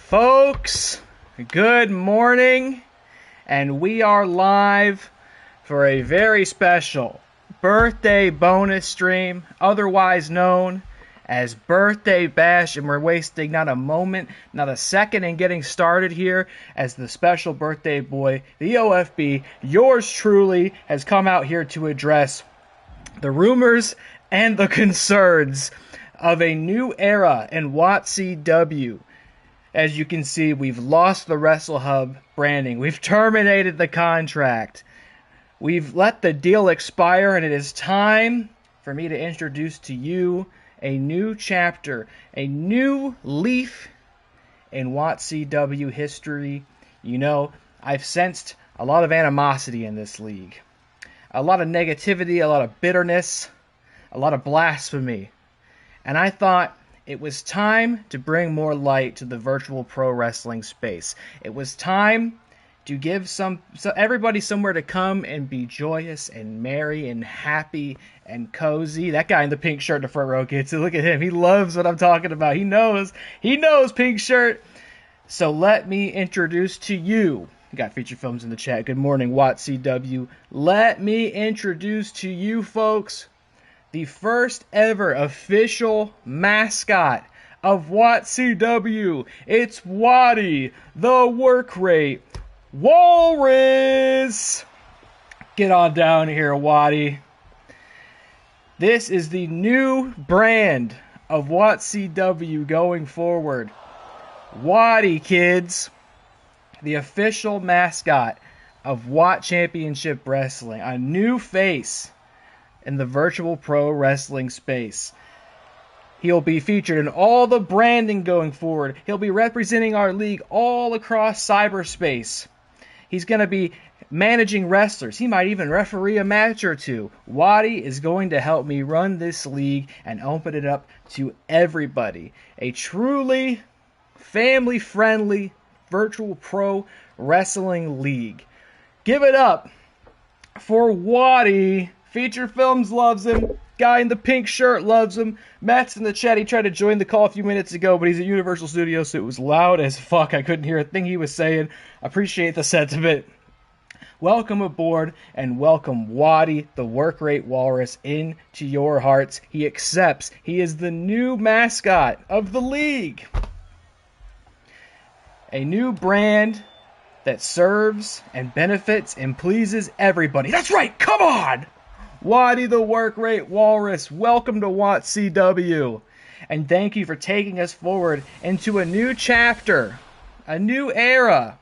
Folks, good morning, and we are live for a very special birthday bonus stream, otherwise known as Birthday Bash, and we're wasting not a moment, not a second in getting started here as the special birthday boy, the OFB, yours truly, has come out here to address the rumors and the concerns of a new era in WATCW. As you can see, we've lost the WrestleHub branding. We've terminated the contract. We've let the deal expire, and it is time for me to introduce to you a new chapter, a new leaf in WATCW history. You know, I've sensed a lot of animosity in this league. A lot of negativity, a lot of bitterness, a lot of blasphemy. And I thought it was time to bring more light to the virtual pro wrestling space. It was time to give everybody somewhere to come and be joyous and merry and happy and cozy. That guy in the pink shirt in the front row gets it. Look at him. He loves what I'm talking about. He knows pink shirt. So let me introduce to you. We got FeaturedFilms in the chat. Good morning, WATCW. Let me introduce to you, folks, the first ever official mascot of WATCW. It's Waddy, the work rate walrus. Get on down here, Waddy. This is the new brand of WATCW going forward. Waddy, kids, the official mascot of WAT Championship Wrestling, a new face in the virtual pro wrestling space. He'll be featured in all the branding going forward. He'll be representing our league all across cyberspace. He's going to be managing wrestlers. He might even referee a match or two. Waddy is going to help me run this league and open it up to everybody. A truly family-friendly virtual pro wrestling league. Give it up for Waddy. FeaturedFilms loves him. Guy in the pink shirt loves him. Matt's in the chat. He tried to join the call a few minutes ago, but he's at Universal Studios, so it was loud as fuck. I couldn't hear a thing he was saying. Appreciate the sentiment. Welcome aboard, and welcome Waddy, the work rate walrus, into your hearts. He accepts. He is the new mascot of the league. A new brand that serves and benefits and pleases everybody. That's right, come on! Waddy, the work rate walrus, welcome to WATCW. And thank you for taking us forward into a new chapter, a new era.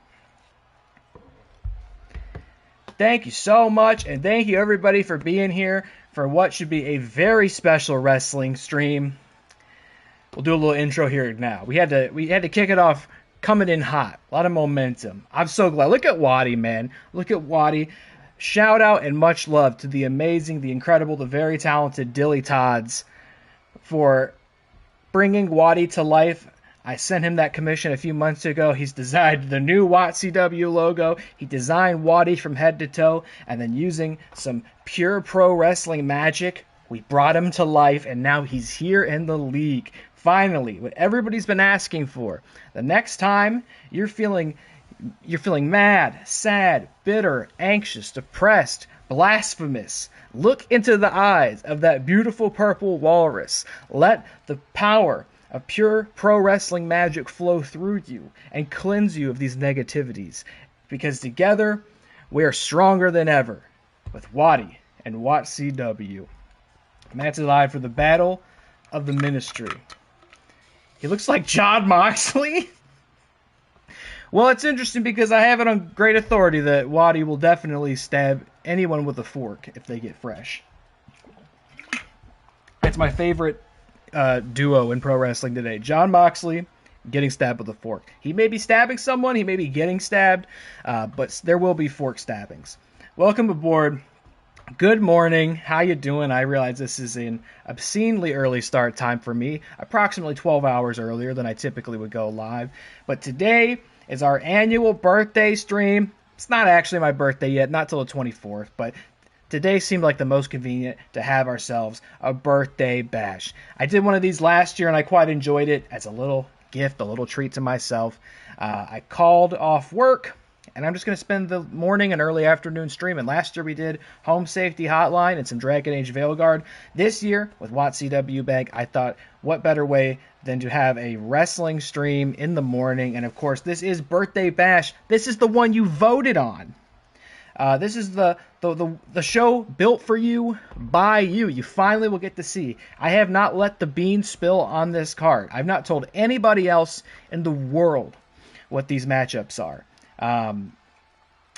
Thank you so much, and thank you everybody for being here for what should be a very special wrestling stream. We'll do a little intro here now. We had to kick it off coming in hot. A lot of momentum. I'm so glad. Look at Waddy, man. Look at Waddy. Shout out and much love to the amazing, the incredible, the very talented DillyTodds for bringing Waddy to life. I sent him that commission a few months ago. He's designed the new WATCW logo. He designed Waddy from head to toe, and then using some pure pro wrestling magic, we brought him to life, and now he's here in the league. Finally, what everybody's been asking for. The next time you're feeling mad, sad, bitter, anxious, depressed, blasphemous, look into the eyes of that beautiful purple walrus. Let the power of pure pro wrestling magic flow through you and cleanse you of these negativities. Because together, we are stronger than ever with Waddy and WATCW. Matt's alive for the battle of the ministry. He looks like Jon Moxley. Well, it's interesting because I have it on great authority that Waddy will definitely stab anyone with a fork if they get fresh. It's my favorite duo in pro wrestling today. Jon Moxley getting stabbed with a fork. He may be stabbing someone, he may be getting stabbed, but there will be fork stabbings. Welcome aboard. Good morning. How you doing? I realize this is an obscenely early start time for me, approximately 12 hours earlier than I typically would go live. But today is our annual birthday stream. It's not actually my birthday yet, not till the 24th, but today seemed like the most convenient to have ourselves a birthday bash. I did one of these last year and I quite enjoyed it as a little gift, a little treat to myself. I called off work, and I'm just going to spend the morning and early afternoon streaming. Last year we did Home Safety Hotline and some Dragon Age Veilguard. This year, with WATCW Bag, I thought, what better way than to have a wrestling stream in the morning. And of course, this is Birthday Bash. This is the one you voted on. This is the show built for you, by you. You finally will get to see. I have not let the beans spill on this card. I've not told anybody else in the world what these matchups are.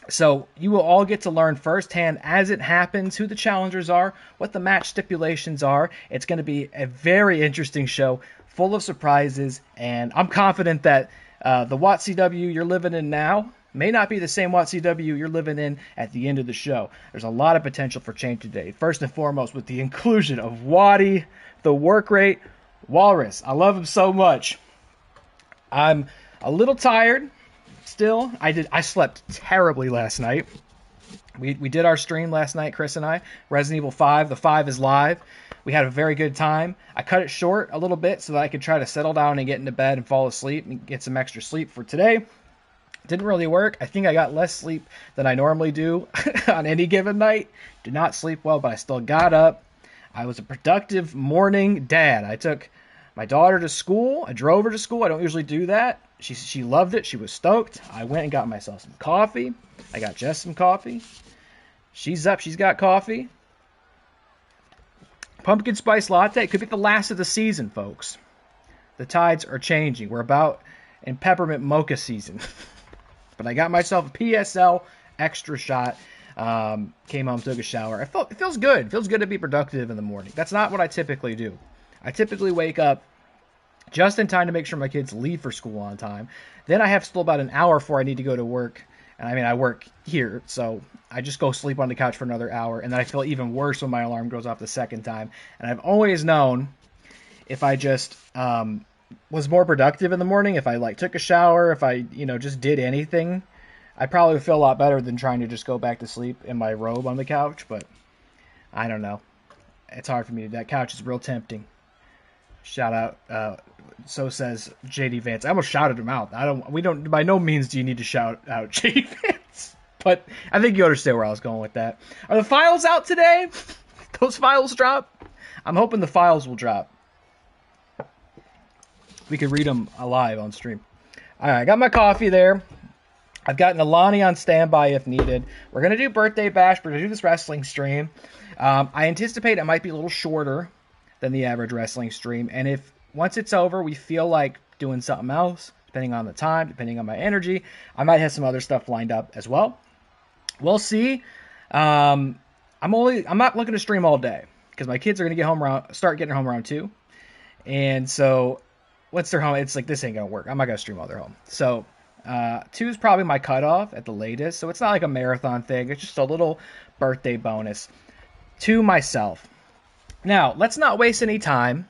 So you will all get to learn firsthand as it happens who the challengers are, what the match stipulations are. It's going to be a very interesting show, full of surprises, and I'm confident that the WATCW you're living in now may not be the same WATCW you're living in at the end of the show. There's a lot of potential for change today. First and foremost, with the inclusion of Waddy, the work rate walrus. I love him so much. I'm a little tired still. I slept terribly last night. We did our stream last night, Chris and I. Resident Evil 5. The 5 is live. We had a very good time. I cut it short a little bit so that I could try to settle down and get into bed and fall asleep and get some extra sleep for today. Didn't really work. I think I got less sleep than I normally do on any given night. Did not sleep well, but I still got up. I was a productive morning dad. I took my daughter to school. I drove her to school. I don't usually do that. She loved it. She was stoked. I went and got myself some coffee. I got Jess some coffee. She's up. She's got coffee. Pumpkin spice latte. It could be the last of the season, folks. The tides are changing. We're about in peppermint mocha season. But I got myself a PSL extra shot. Came home, took a shower. It feels good. It feels good to be productive in the morning. That's not what I typically do. I typically wake up just in time to make sure my kids leave for school on time. Then I have still about an hour before I need to go to work. And I mean, I work here, so I just go sleep on the couch for another hour. And then I feel even worse when my alarm goes off the second time. And I've always known if I just was more productive in the morning, if I took a shower, if I just did anything, I probably would feel a lot better than trying to just go back to sleep in my robe on the couch. But I don't know, it's hard for me. That couch is real tempting. Shout out, so says JD Vance. I almost shouted him out. We don't by no means do you need to shout out JD Vance, but I think you understand where I was going with that. Are the files out today? Those files drop? I'm hoping the files will drop. We could read them live on stream. All right, I got my coffee there. I've got Nalani on standby if needed. We're going to do Birthday Bash. We're going to do this wrestling stream. I anticipate it might be a little shorter than the average wrestling stream. And if once it's over, we feel like doing something else, depending on the time, depending on my energy, I might have some other stuff lined up as well. We'll see. I'm not looking to stream all day because my kids are going to start getting home around 2. And so once they're home, it's like, this ain't going to work. I'm not going to stream while they're home. So 2 is probably my cutoff at the latest. So it's not like a marathon thing. It's just a little birthday bonus to myself. Now, let's not waste any time.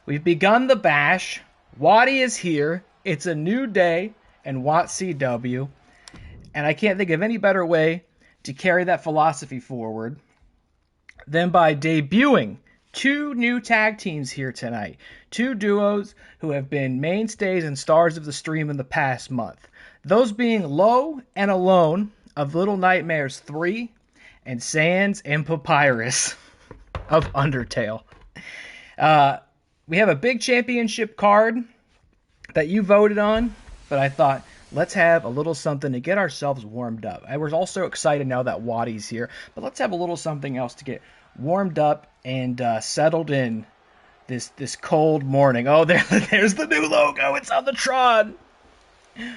We've begun the bash. Waddy is here. It's a new day in WATCW. And I can't think of any better way to carry that philosophy forward than by debuting 2 new tag teams here tonight. 2 duos who have been mainstays and stars of the stream in the past month. Those being Low and Alone of Little Nightmares 3 and Sans and Papyrus of Undertale. We have a big championship card that you voted on, but I thought, let's have a little something to get ourselves warmed up. I was also excited now that Waddy's here, but let's have a little something else to get warmed up and settled in this cold morning. Oh, there's the new logo. It's on the Tron.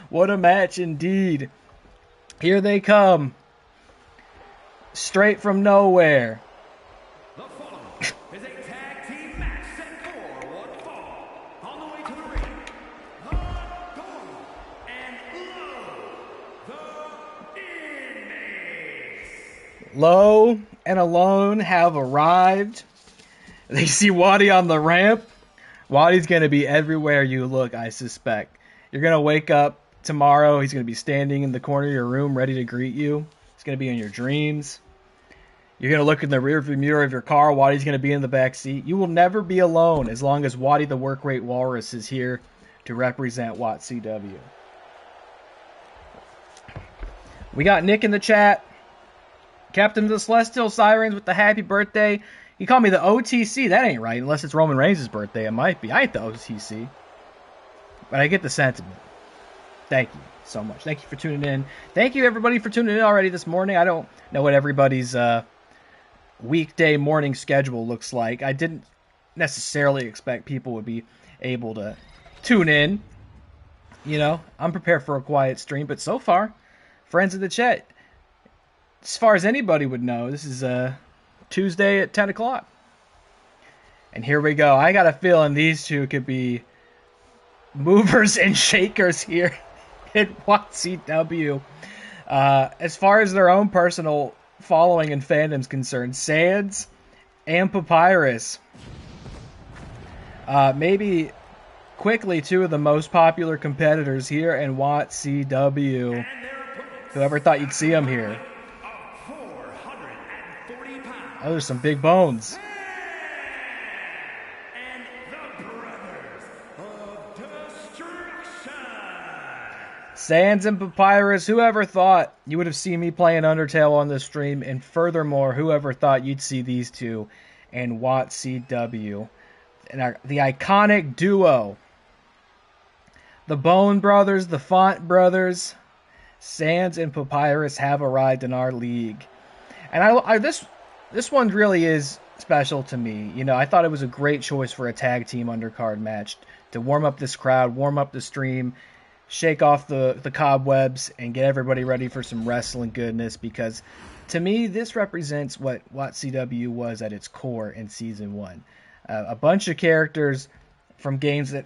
What a match indeed. Here they come. Straight from nowhere. The following is a tag team match set for one fall. On the way to the ring, the Door and Low, the Inmates. Low and Alone have arrived. They see Waddy on the ramp. Waddy's going to be everywhere you look, I suspect. You're going to wake up tomorrow. He's going to be standing in the corner of your room ready to greet you. He's going to be in your dreams. You're going to look in the rearview mirror of your car. Waddy's going to be in the back seat. You will never be alone as long as Waddy the Work Rate Walrus is here to represent WATCW. We got Nick in the chat. Captain of the Celestial Sirens with the happy birthday. He called me the OTC. That ain't right, unless it's Roman Reigns' birthday. It might be. I ain't the OTC. But I get the sentiment. Thank you so much. Thank you for tuning in. Thank you, everybody, for tuning in already this morning. I don't know what everybody's weekday morning schedule looks like. I didn't necessarily expect people would be able to tune in. You know, I'm prepared for a quiet stream, but so far, friends of the chat, as far as anybody would know, this is Tuesday at 10 o'clock. And here we go. I got a feeling these two could be movers and shakers here at WATCW. As far as their own personal following and fandom's concerned, Sands and Papyrus. Maybe quickly two of the most popular competitors here in WATCW. Whoever thought you'd see them here. Oh, there's some big bones. And the Brothers of Destruction. Sands and Papyrus, whoever thought you would have seen me playing Undertale on this stream, and furthermore, whoever thought you'd see these two in WATCW. And the iconic duo, the Bone Brothers, the Font Brothers, Sands and Papyrus have arrived in our league. And this one really is special to me. You know, I thought it was a great choice for a tag team undercard match to warm up this crowd, warm up the stream, shake off the cobwebs, and get everybody ready for some wrestling goodness, because to me, this represents what WATCW was at its core in Season 1. A bunch of characters from games that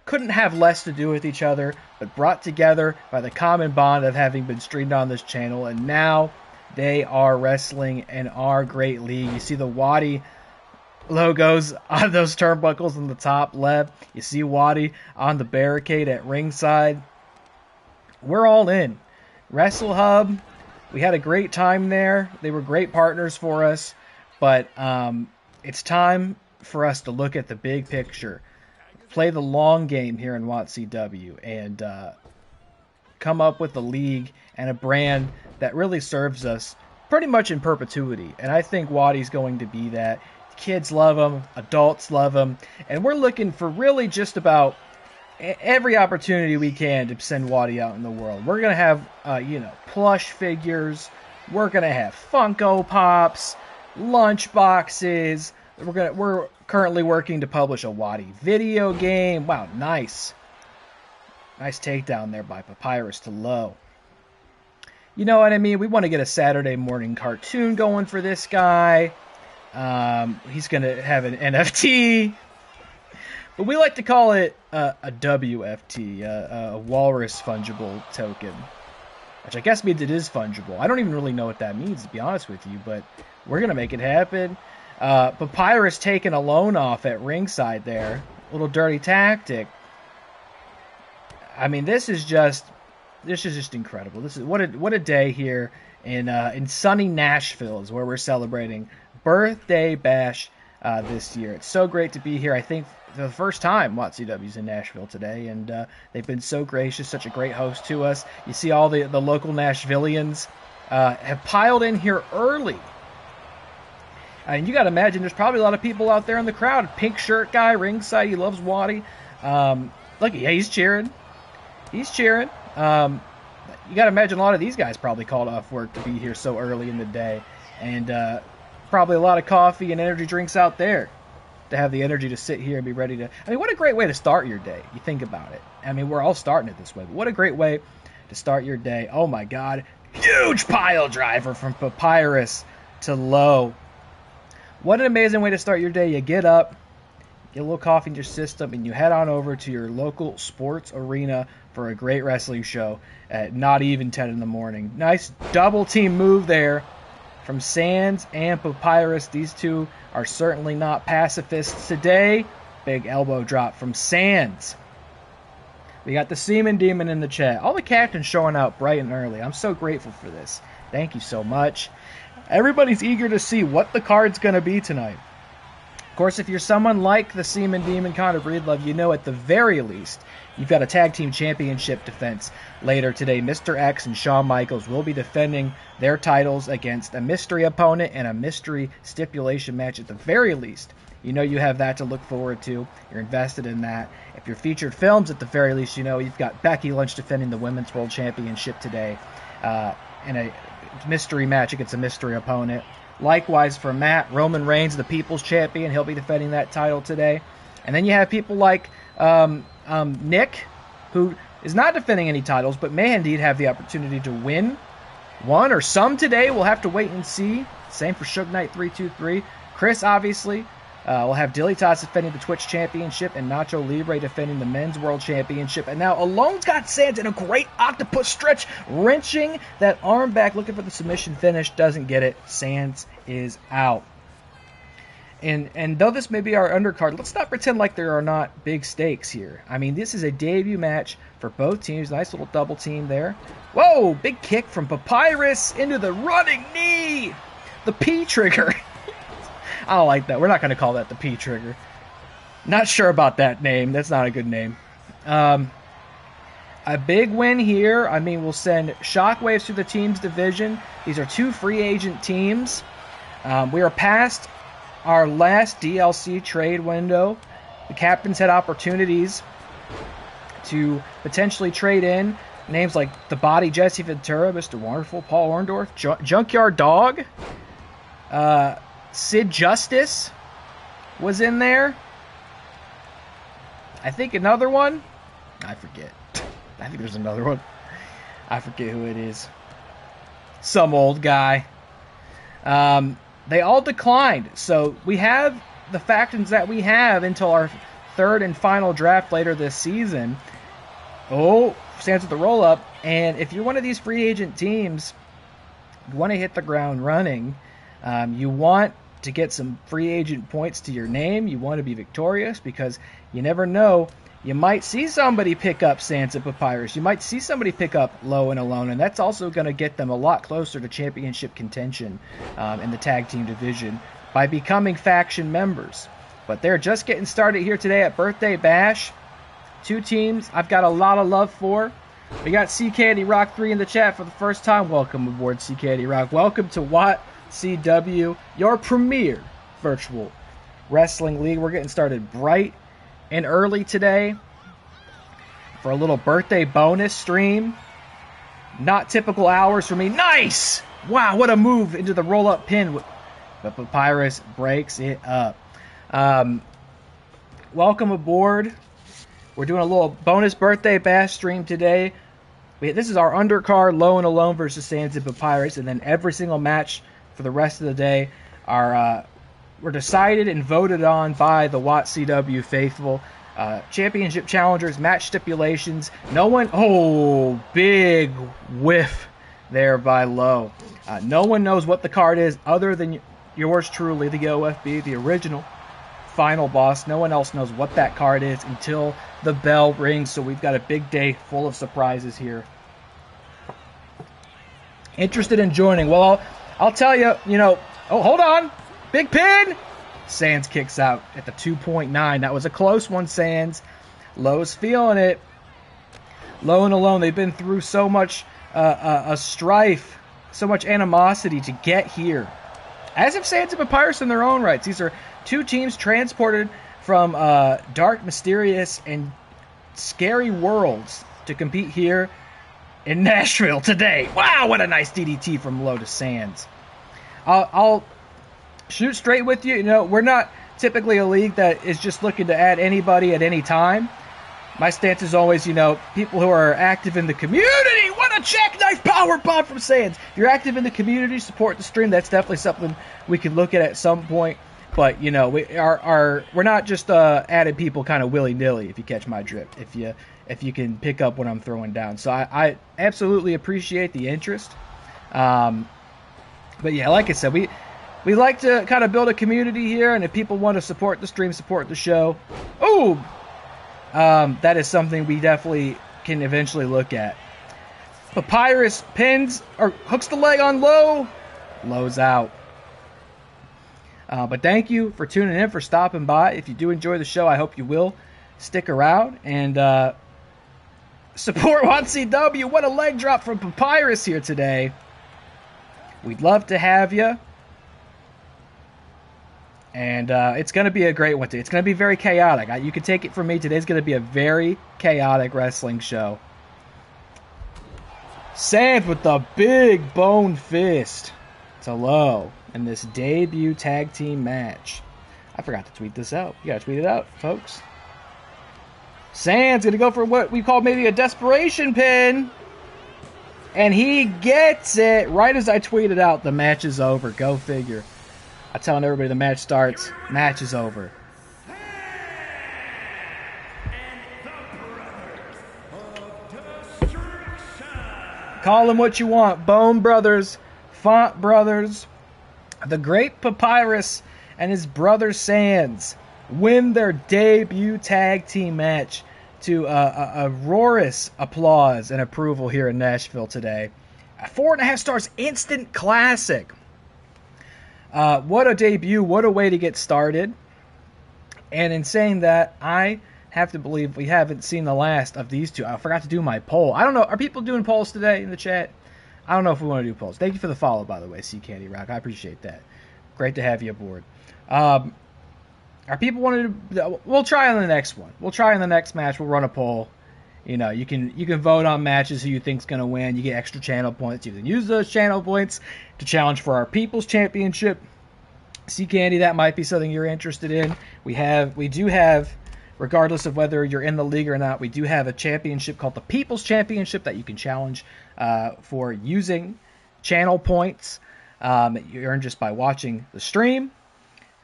couldn't have less to do with each other, but brought together by the common bond of having been streamed on this channel, and now they are wrestling in our great league. You see the Waddy logos on those turnbuckles on the top left. You see Waddy on the barricade at ringside. We're all in. Wrestle Hub, we had a great time there. They were great partners for us, but it's time for us to look at the big picture, play the long game here in WATCW, and come up with a league and a brand that really serves us pretty much in perpetuity. And I think Waddy's going to be that. Kids love him, adults love him, and we're looking for really just about every opportunity we can to send Waddy out in the world. We're going to have, plush figures. We're going to have Funko Pops, lunch boxes. We're currently working to publish a Waddy video game. Wow, nice. Nice takedown there by Papyrus to low. You know what I mean? We want to get a Saturday morning cartoon going for this guy. He's going to have an NFT. But we like to call it a WFT, a Walrus Fungible Token. Which I guess means it is fungible. I don't even really know what that means, to be honest with you. But we're going to make it happen. Papyrus taking a loan off at ringside there. A little dirty tactic. I mean, this is just incredible. This is what a day here in sunny Nashville is where we're celebrating Birthday Bash this year. It's so great to be here. I think for the first time WATCW's in Nashville today, and they've been so gracious, such a great host to us. You see all the local Nashvillians have piled in here early. And you got to imagine there's probably a lot of people out there in the crowd. Pink shirt guy, ringside, he loves Waddy. Look, yeah, he's cheering. He's cheering. You got to imagine a lot of these guys probably called off work to be here so early in the day. And probably a lot of coffee and energy drinks out there to have the energy to sit here and be ready to... I mean, what a great way to start your day. You think about it. I mean, we're all starting it this way. But what a great way to start your day. Oh, my God. Huge pile driver from Papyrus to low. What an amazing way to start your day. You get up, get a little coffee in your system, and you head on over to your local sports arena for a great wrestling show at not even 10 in the morning. Nice double team move there from Sands and Papyrus. These two are certainly not pacifists today. Big elbow drop from Sands. We got the Seaman Demon in the chat. All the captains showing out bright and early. I'm so grateful for this. Thank you so much. Everybody's eager to see what the card's going to be tonight. course, if you're someone like the Seaman Demon Connor Breedlove, you know at the very least you've got a tag team championship defense later today. Mr. X and Shawn Michaels will be defending their titles against a mystery opponent and a mystery stipulation match at the very least. You know you have that to look forward to. You're invested in that. If you're Featured Films, at the very least, you know you've got Becky Lynch defending the Women's World Championship today in a mystery match against a mystery opponent. Likewise for Matt, Roman Reigns, the People's Champion. He'll be defending that title today. And then you have people like Nick, who is not defending any titles, but may indeed have the opportunity to win one or some today. We'll have to wait and see. Same for Suge Knight 323. Chris, obviously. We'll have DillyTodds defending the Twitch Championship and Nacho Libre defending the Men's World Championship. And now Alone's got Sands in a great octopus stretch, wrenching that arm back, looking for the submission finish. Doesn't get it. Sands is out. And though this may be our undercard, let's not pretend like there are not big stakes here. I mean, this is a debut match for both teams. Nice little double team there. Whoa, big kick from Papyrus into the running knee. The P trigger. I don't like that. We're not going to call that the P trigger. Not sure about that name. That's not a good name. A big win here. I mean, we'll send shockwaves through the team's division. These are two free agent teams. We are past our last DLC trade window. The captains had opportunities to potentially trade in names like The Body, Jesse Ventura, Mr. Wonderful, Paul Orndorff, Junkyard Dog, Sid Justice was in there. I think another one. I forget. I think there's another one. I forget who it is. Some old guy. They all declined. So we have the factions that we have until our third and final draft later this season. Oh, stands with the roll-up. And if you're one of these free agent teams, you want to hit the ground running. You want to get some free agent points to your name. You want to be victorious because you never know. You might see somebody pick up Sansa Papyrus. You might see somebody pick up Low and Alone, and that's also going to get them a lot closer to championship contention in the tag team division by becoming faction members. But they're just getting started here today at Birthday Bash. Two teams I've got a lot of love for. We got CKD Rock 3 in the chat for the first time. Welcome aboard, CKD Rock. Welcome to WATCW, your premier virtual wrestling league. We're getting started bright and early today for a little birthday bonus stream. Not typical hours for me. Nice! Wow, what a move into the roll-up pin. But Papyrus breaks it up. Welcome aboard. We're doing a little bonus birthday bash stream today. This is our undercard, Low and Alone versus Sands and Papyrus, and then every single match for the rest of the day were decided and voted on by the WATCW faithful. Championship challengers, match stipulations. No one... Oh, big whiff there by Low. No one knows what the card is other than yours truly, the OFB, the original final boss. No one else knows what that card is until the bell rings, so we've got a big day full of surprises here. Interested in joining? Well, I'll tell you, oh, hold on. Big pin! Sands kicks out at the 2.9. That was a close one, Sands. Low's feeling it. Low and Alone, they've been through so much a strife, so much animosity to get here. As have Sands and Papyrus in their own rights. These are two teams transported from dark, mysterious, and scary worlds to compete here in Nashville today. Wow, what a nice DDT from Low to Sands. I'll shoot straight with you. We're not typically a league that is just looking to add anybody at any time. My stance is always, people who are active in the community. What a check! Nice power bomb from Sands. If you're active in the community, support the stream. That's definitely something we can look at some point. But, we're not just adding people kind of willy-nilly, if you catch my drift, if you can pick up what I'm throwing down. So I absolutely appreciate the interest. But, yeah, like I said, we like to kind of build a community here, and if people want to support the stream, support the show, that is something we definitely can eventually look at. Papyrus pins, or hooks the leg on Low. Low's out. But thank you for tuning in, for stopping by. If you do enjoy the show, I hope you will stick around and support WATCW. What a leg drop from Papyrus here today. We'd love to have you. And it's going to be a great one. It's going to be very chaotic. You can take it from me. Today's going to be a very chaotic wrestling show. Sands with the big bone fist to Low in this debut tag team match. I forgot to tweet this out. You got to tweet it out, folks. Sands going to go for what we call maybe a desperation pin. And he gets it right as I tweeted out. The match is over. Go figure. I'm telling everybody the match starts. Match is over. Call them what you want. Bone Brothers, Font Brothers. The Great Papyrus and his brother Sands win their debut tag team match to a roarous applause and approval here in Nashville today. 4.5 stars, instant classic. What a debut, what a way to get started. And in saying that, I have to believe we haven't seen the last of these two. I forgot to do my poll. I don't know, are people doing polls today in the chat? I don't know if we want to do polls. Thank you for the follow, by the way, C Candy Rock. I appreciate that. Great to have you aboard. Are people wanting to... We'll try on the next one. We'll try in the next match. We'll run a poll. You know, you can vote on matches who you think's going to win. You get extra channel points. You can use those channel points to challenge for our People's Championship. C Candy, that might be something you're interested in. We do have, regardless of whether you're in the league or not, we do have a championship called the People's Championship that you can challenge for using channel points you earn just by watching the stream.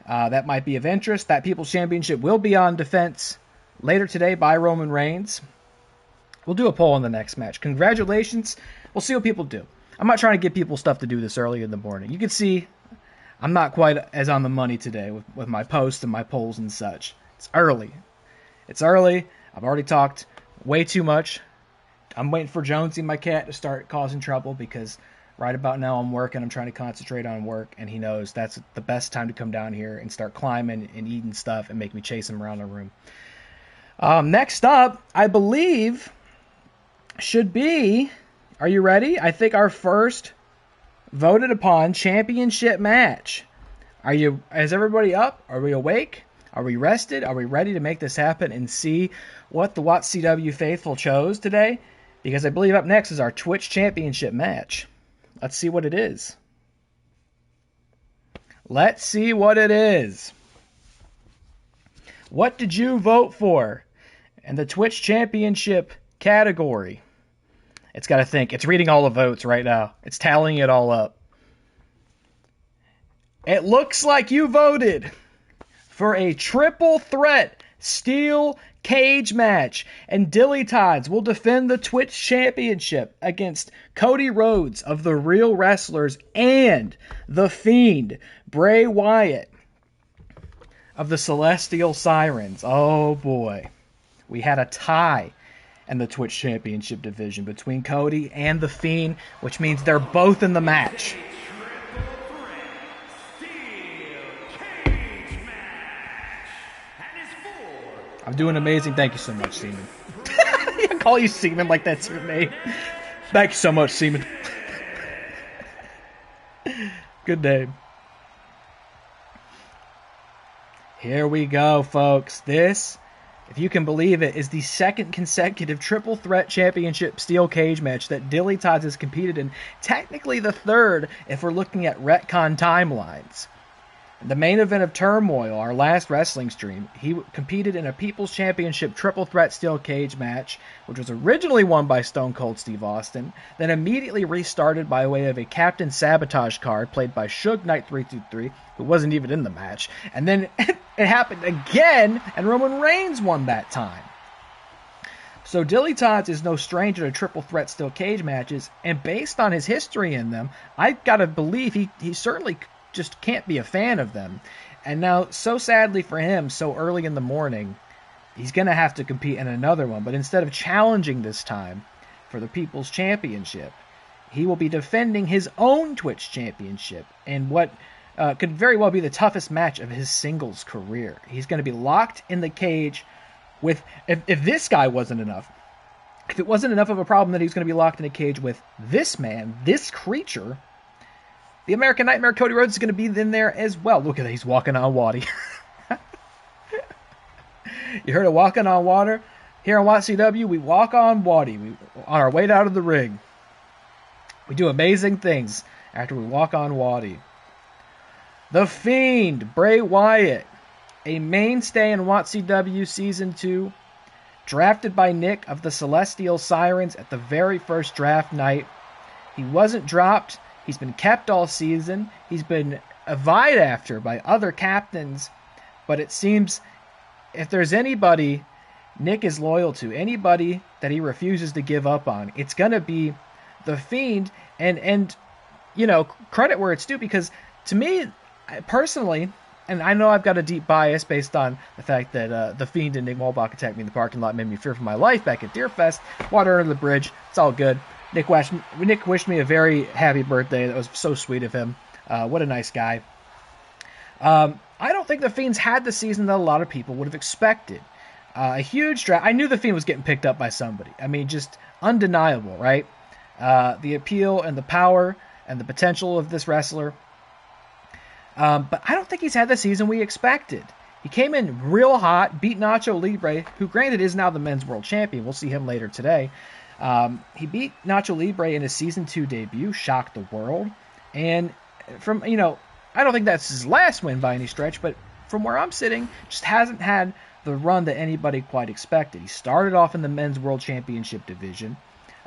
That might be of interest. That People's Championship will be on defense later today by Roman Reigns. We'll do a poll in the next match. Congratulations. We'll see what people do. I'm not trying to give people stuff to do this early in the morning. You can see I'm not quite as on the money today with my posts and my polls and such. It's early. It's early. I've already talked way too much. I'm waiting for Jonesy, my cat, to start causing trouble because right about now I'm working. I'm trying to concentrate on work, and he knows that's the best time to come down here and start climbing and eating stuff and make me chase him around the room. Next up, I believe, should be, are you ready? I think our first voted upon championship match. Is everybody up? Are we awake? Are we rested? Are we ready to make this happen and see what the WATCW faithful chose today? Because I believe up next is our Twitch championship match. Let's see what it is. Let's see what it is. What did you vote for in the Twitch championship category? It's got to think. It's reading all the votes right now. It's tallying it all up. It looks like you voted for a triple threat steel cage match, and DillyTodds will defend the Twitch championship against Cody Rhodes of the Real Wrestlers and The Fiend, Bray Wyatt of the Celestial Sirens. Oh boy. We had a tie in the Twitch championship division between Cody and The Fiend, which means they're both in the match. I'm doing amazing. Thank you so much, Seaman. I call you Seaman like that's your name. Thank you so much, Seaman. Good name. Here we go, folks. This, if you can believe it, is the second consecutive triple threat championship steel cage match that DillyTodds has competed in. Technically the third if we're looking at retcon timelines. The main event of Turmoil, our last wrestling stream, he competed in a People's Championship triple threat steel cage match, which was originally won by Stone Cold Steve Austin, then immediately restarted by way of a Captain Sabotage card played by Suge Knight 323, who wasn't even in the match, and then it happened again, and Roman Reigns won that time. So DillyTodds is no stranger to triple threat steel cage matches, and based on his history in them, I've got to believe he certainly just can't be a fan of them. And now, so sadly for him, so early in the morning, he's going to have to compete in another one. But instead of challenging this time for the People's Championship, he will be defending his own Twitch Championship in what could very well be the toughest match of his singles career. He's going to be locked in the cage with, if this guy wasn't enough, if it wasn't enough of a problem that he's going to be locked in a cage with this man, this creature, the American Nightmare Cody Rhodes is going to be in there as well. Look at that, he's walking on water. You heard of walking on water? Here on WATCW, we walk on water. On our way out of the ring. We do amazing things after we walk on water. The Fiend, Bray Wyatt, a mainstay in WATCW Season 2, drafted by Nick of the Celestial Sirens at the very first draft night. He wasn't dropped. He's been kept all season. He's been vied after by other captains. But it seems if there's anybody Nick is loyal to, anybody that he refuses to give up on, it's going to be the Fiend. And you know, credit where it's due, because to me, personally, and I know I've got a deep bias based on the fact that the Fiend and Nick Muhlbach attacked me in the parking lot, made me fear for my life back at Deerfest. Water under the bridge. It's all good. Nick wished me a very happy birthday. That was so sweet of him. What a nice guy. I don't think the Fiend's had the season that a lot of people would have expected. A huge draft. I knew the Fiend was getting picked up by somebody. I mean, just undeniable, right? The appeal and the power and the potential of this wrestler. But I don't think he's had the season we expected. He came in real hot, beat Nacho Libre, who granted is now the men's world champion. We'll see him later today. He beat Nacho Libre in his Season 2 debut, shocked the world. And from, you know, I don't think that's his last win by any stretch, but from where I'm sitting, just hasn't had the run that anybody quite expected. He started off in the men's world championship division.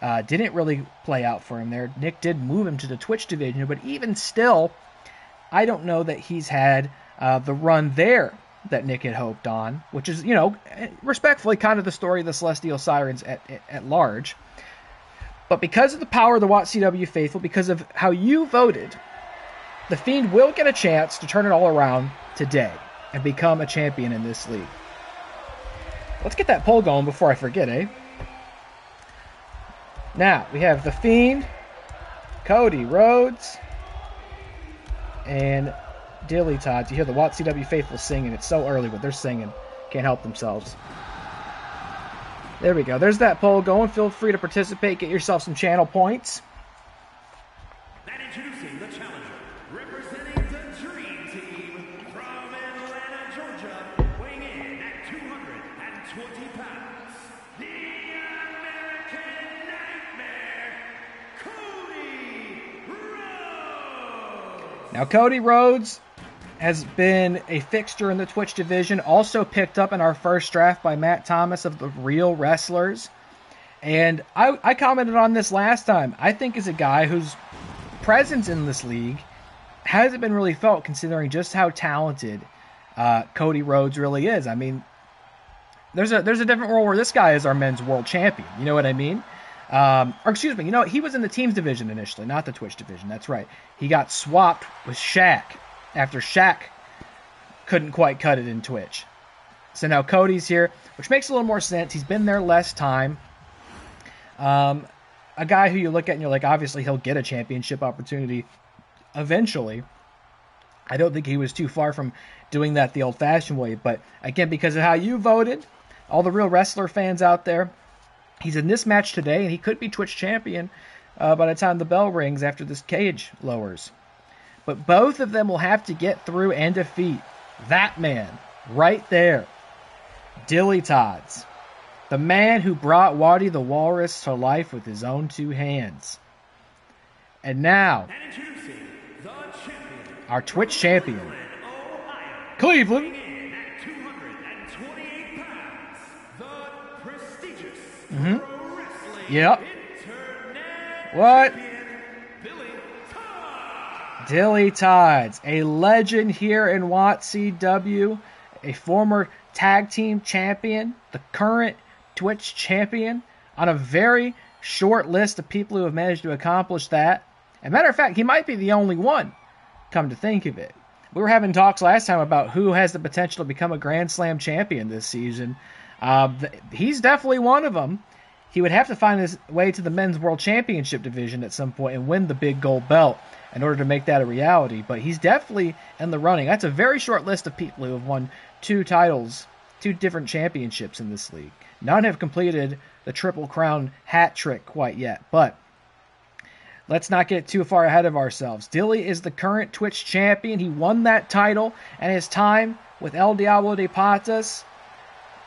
Didn't really play out for him there. Nick did move him to the Twitch division, but even still, I don't know that he's had the run there that Nick had hoped on, which is, you know, respectfully kind of the story of the Celestial Sirens at large. But because of the power of the WATCW faithful, because of how you voted, the Fiend will get a chance to turn it all around today and become a champion in this league. Let's get that poll going before I forget, eh? Now, we have the Fiend, Cody Rhodes, and DillyTodds. You hear the WATCW faithful singing. It's so early, but they're singing. Can't help themselves. There we go. There's that poll going. Feel free to participate. Get yourself some channel points. And introducing the challenger, representing the Dream Team from Atlanta, Georgia, weighing in at 220 pounds, the American Nightmare, Cody Rhodes. Now, Cody Rhodes has been a fixture in the Twitch division, also picked up in our first draft by Matt Thomas of the Real Wrestlers. And I commented on this last time. I think is a guy whose presence in this league hasn't been really felt, considering just how talented Cody Rhodes really is. I mean, there's a different world where this guy is our men's world champion. You know what I mean? Or excuse me, you know, he was in the teams division initially, not the Twitch division. That's right. He got swapped with Shaq after Shaq couldn't quite cut it in Twitch. So now Cody's here, which makes a little more sense. He's been there less time. A guy who you look at and you're like, obviously he'll get a championship opportunity eventually. I don't think he was too far from doing that the old-fashioned way. But again, because of how you voted, all the Real Wrestler fans out there, he's in this match today, and he could be Twitch champion by the time the bell rings after this cage lowers. But both of them will have to get through and defeat that man right there, DillyTodds, the man who brought Waddy the Walrus to life with his own two hands. And now, And introducing the champion, our Twitch champion, Ohio, Cleveland. weighing in at 228 pounds, the prestigious Pro Wrestling Yep. Internet What? Champion, DillyTodds. DillyTodds, a legend here in WATCW, a former tag team champion, the current Twitch champion, on a very short list of people who have managed to accomplish that. As a matter of fact, he might be the only one, come to think of it. We were having talks last time about who has the potential to become a Grand Slam champion this season. He's definitely one of them. he would have to find his way to the Men's World Championship division at some point and win the big gold belt in order to make that a reality. But he's definitely in the running. That's a very short list of people who have won 2 titles, 2 different championships in this league. None have completed the Triple Crown hat trick quite yet, but let's not get too far ahead of ourselves. Dilly is the current Twitch champion. He won that title, and his time with El Diablo de Patas,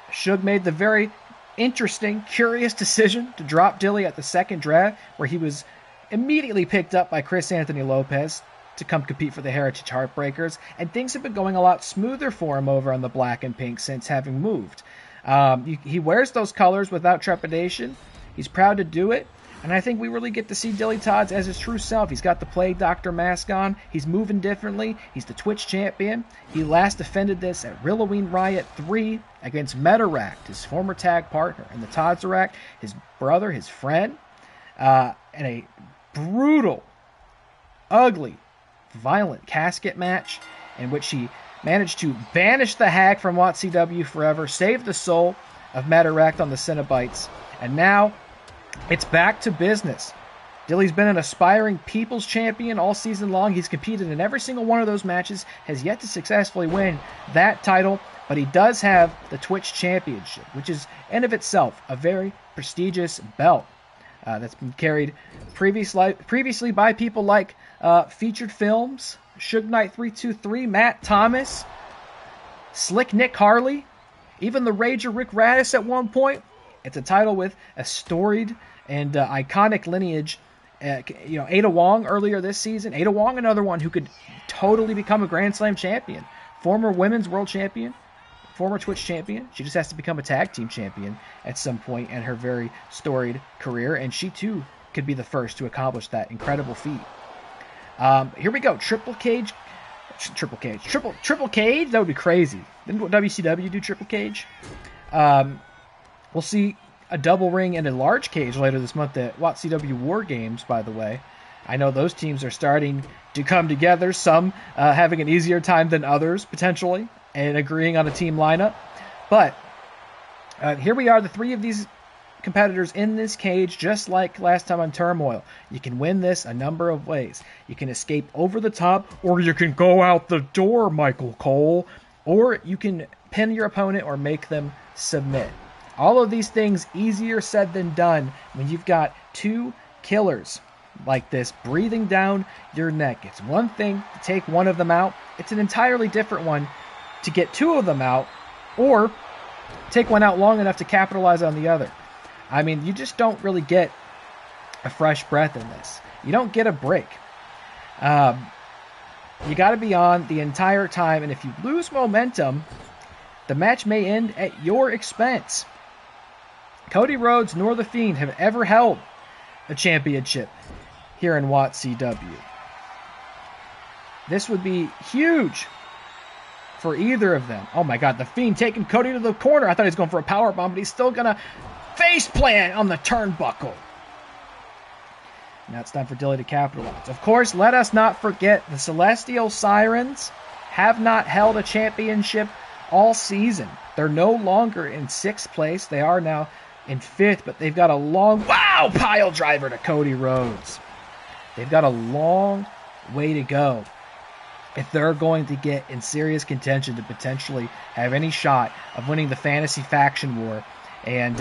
Suge made the very interesting, curious decision to drop Dilly at the second draft, where he was immediately picked up by Chris Anthony Lopez to come compete for the Heritage Heartbreakers, and things have been going a lot smoother for him over on the black and pink since having moved. He wears those colors without trepidation. He's proud to do it. And I think we really get to see DillyTodds as his true self. He's got the Plague Doctor mask on. He's moving differently. He's the Twitch champion. He last defended this at Rilloween Riot 3 against Metarract, his former tag partner, and the Todderact, his brother, his friend, in a brutal, ugly, violent casket match in which he managed to banish the Hag from WATCW forever, save the soul of Metarract on the Cenobites, and now it's back to business. Dilly's been an aspiring people's champion all season long. He's competed in every single one of those matches, has yet to successfully win that title, but he does have the Twitch Championship, which is in of itself a very prestigious belt that's been carried previously by people like FeaturedFilms, Suge Knight 323, Matt Thomas, Slick Nick Harley, even the Rager Rick Radis at one point. It's a title with a storied and iconic lineage. Ada Wong earlier this season. Ada Wong, another one who could totally become a Grand Slam champion. Former women's world champion. Former Twitch champion. She just has to become a tag team champion at some point in her very storied career. And she, too, could be the first to accomplish that incredible feat. Here we go. Triple cage. Triple cage. That would be crazy. Didn't WCW do triple cage? We'll see a double ring and a large cage later this month at WATCW War Games, by the way. I know those teams are starting to come together, some having an easier time than others, potentially, and agreeing on a team lineup. But here we are, the 3 of these competitors in this cage, just like last time on Turmoil. You can win this a number of ways. You can escape over the top, or you can go out the door, Michael Cole, or you can pin your opponent or make them submit. All of these things easier said than done when you've got 2 killers like this breathing down your neck. It's one thing to take one of them out. It's an entirely different one to get 2 of them out or take one out long enough to capitalize on the other. I mean, you just don't really get a fresh breath in this. You don't get a break. You got to be on the entire time, and if you lose momentum, the match may end at your expense. Cody Rhodes nor The Fiend have ever held a championship here in WATCW. This would be huge for either of them. Oh my God, The Fiend taking Cody to the corner. I thought he was going for a powerbomb, but he's still going to face plant on the turnbuckle. Now it's time for Dilly to capitalize. Of course, let us not forget the Celestial Sirens have not held a championship all season. They're no longer in 6th place. They are now in 5th, but they've got a long, pile driver to Cody Rhodes. They've got a long way to go if they're going to get in serious contention to potentially have any shot of winning the Fantasy Faction War. And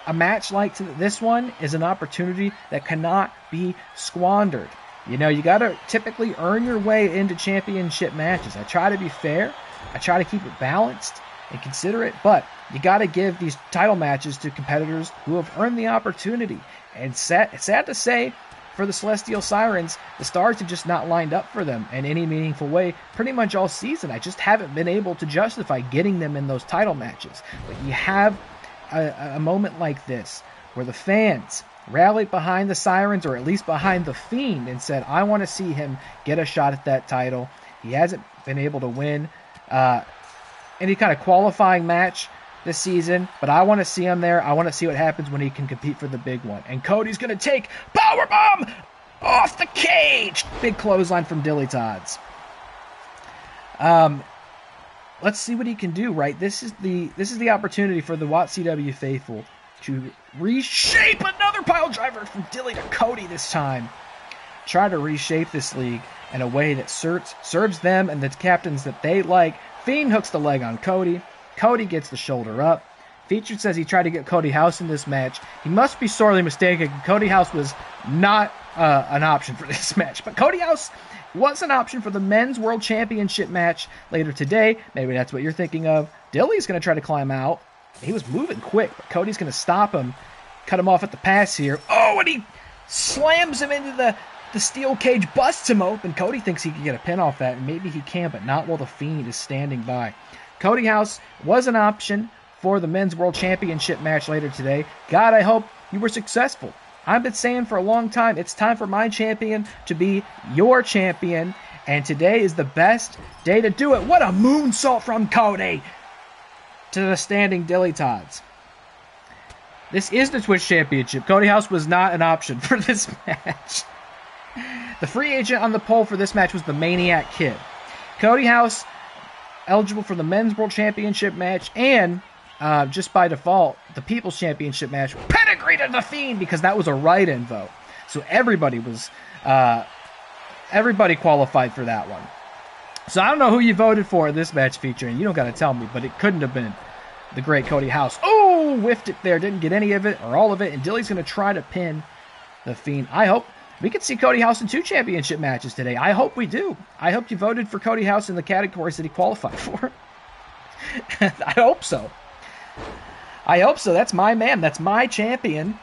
a match like this one is an opportunity that cannot be squandered. You know, you got to typically earn your way into championship matches. I try to be fair. I try to keep it balanced and considerate, but you got to give these title matches to competitors who have earned the opportunity. And it's sad to say, for the Celestial Sirens, the stars have just not lined up for them in any meaningful way pretty much all season. I just haven't been able to justify getting them in those title matches. But you have a moment like this where the fans rallied behind the Sirens, or at least behind The Fiend, and said, I want to see him get a shot at that title. He hasn't been able to win any kind of qualifying match this season, but I want to see him there. I want to see what happens when he can compete for the big one. And Cody's going to take powerbomb off the cage. Big clothesline from DillyTodds. Let's see what he can do, right? This is the opportunity for the WATCW faithful to reshape another pile driver from Dilly to Cody this time. Try to reshape this league in a way that serves them and the captains that they like. Fiend hooks the leg on Cody. Cody gets the shoulder up. Featured says he tried to get Cody House in this match. He must be sorely mistaken. Cody House was not an option for this match. But Cody House was an option for the Men's World Championship match later today. Maybe that's what you're thinking of. Dilly's going to try to climb out. He was moving quick, but Cody's going to stop him. Cut him off at the pass here. Oh, and he slams him into the steel cage, busts him open. Cody thinks he can get a pin off that, and maybe he can, but not while the Fiend is standing by. Cody House was an option for the Men's World Championship match later today. God, I hope you were successful. I've been saying for a long time, it's time for my champion to be your champion, and today is the best day to do it. What a moonsault from Cody to the standing DillyTodds. This is the Twitch Championship. Cody House was not an option for this match. The free agent on the poll for this match was the Maniac Kid. Cody House, eligible for the Men's World Championship match, and just by default, the People's Championship match. Pedigree to the Fiend, because that was a write-in vote. So everybody qualified for that one. So I don't know who you voted for in this match featuring. You don't got to tell me, but it couldn't have been the great Cody House. Oh, whiffed it there. Didn't get any of it or all of it. And Dilly's going to try to pin the Fiend. I hope we could see Cody House in 2 championship matches today. I hope we do. I hope you voted for Cody House in the categories that he qualified for. I hope so. I hope so. That's my man. That's my champion.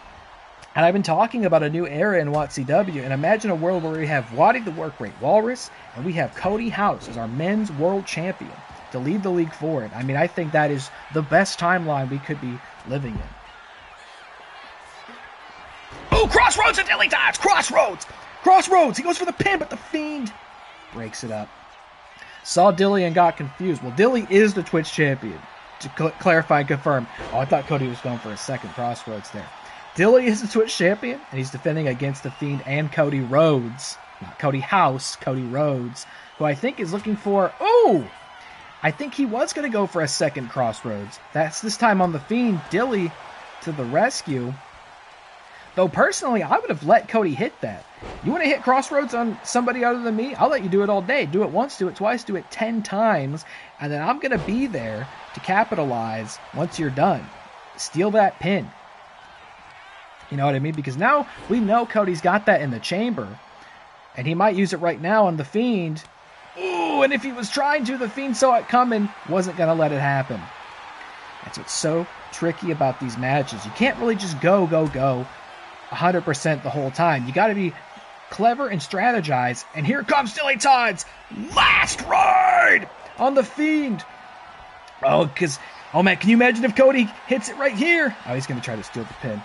And I've been talking about a new era in WATCW, and imagine a world where we have Waddy the Work Rate Walrus, and we have Cody House as our men's world champion to lead the league forward. I mean, I think that is the best timeline we could be living in. Oh, Crossroads and DillyTodds! Crossroads! He goes for the pin, but the Fiend breaks it up. Saw Dilly and got confused. Well, Dilly is the Twitch champion. To clarify and confirm. Oh, I thought Cody was going for a second Crossroads there. Dilly is the Twitch champion, and he's defending against the Fiend and Cody Rhodes. Not Cody House, Cody Rhodes, who I think is looking for... Oh! I think he was going to go for a second Crossroads. That's this time on the Fiend. Dilly to the rescue. Though personally, I would have let Cody hit that. You want to hit Crossroads on somebody other than me? I'll let you do it all day. Do it once, do it twice, do it 10 times, and then I'm going to be there to capitalize once you're done. Steal that pin. You know what I mean? Because now we know Cody's got that in the chamber, and he might use it right now on the Fiend. Ooh, and if he was trying to, the Fiend saw it coming, wasn't going to let it happen. That's what's so tricky about these matches. You can't really just go 100% the whole time. You got to be clever and strategize. And here comes DillyTodds. Last ride on the Fiend. Oh, man, can you imagine if Cody hits it right here? Oh, he's going to try to steal the pin.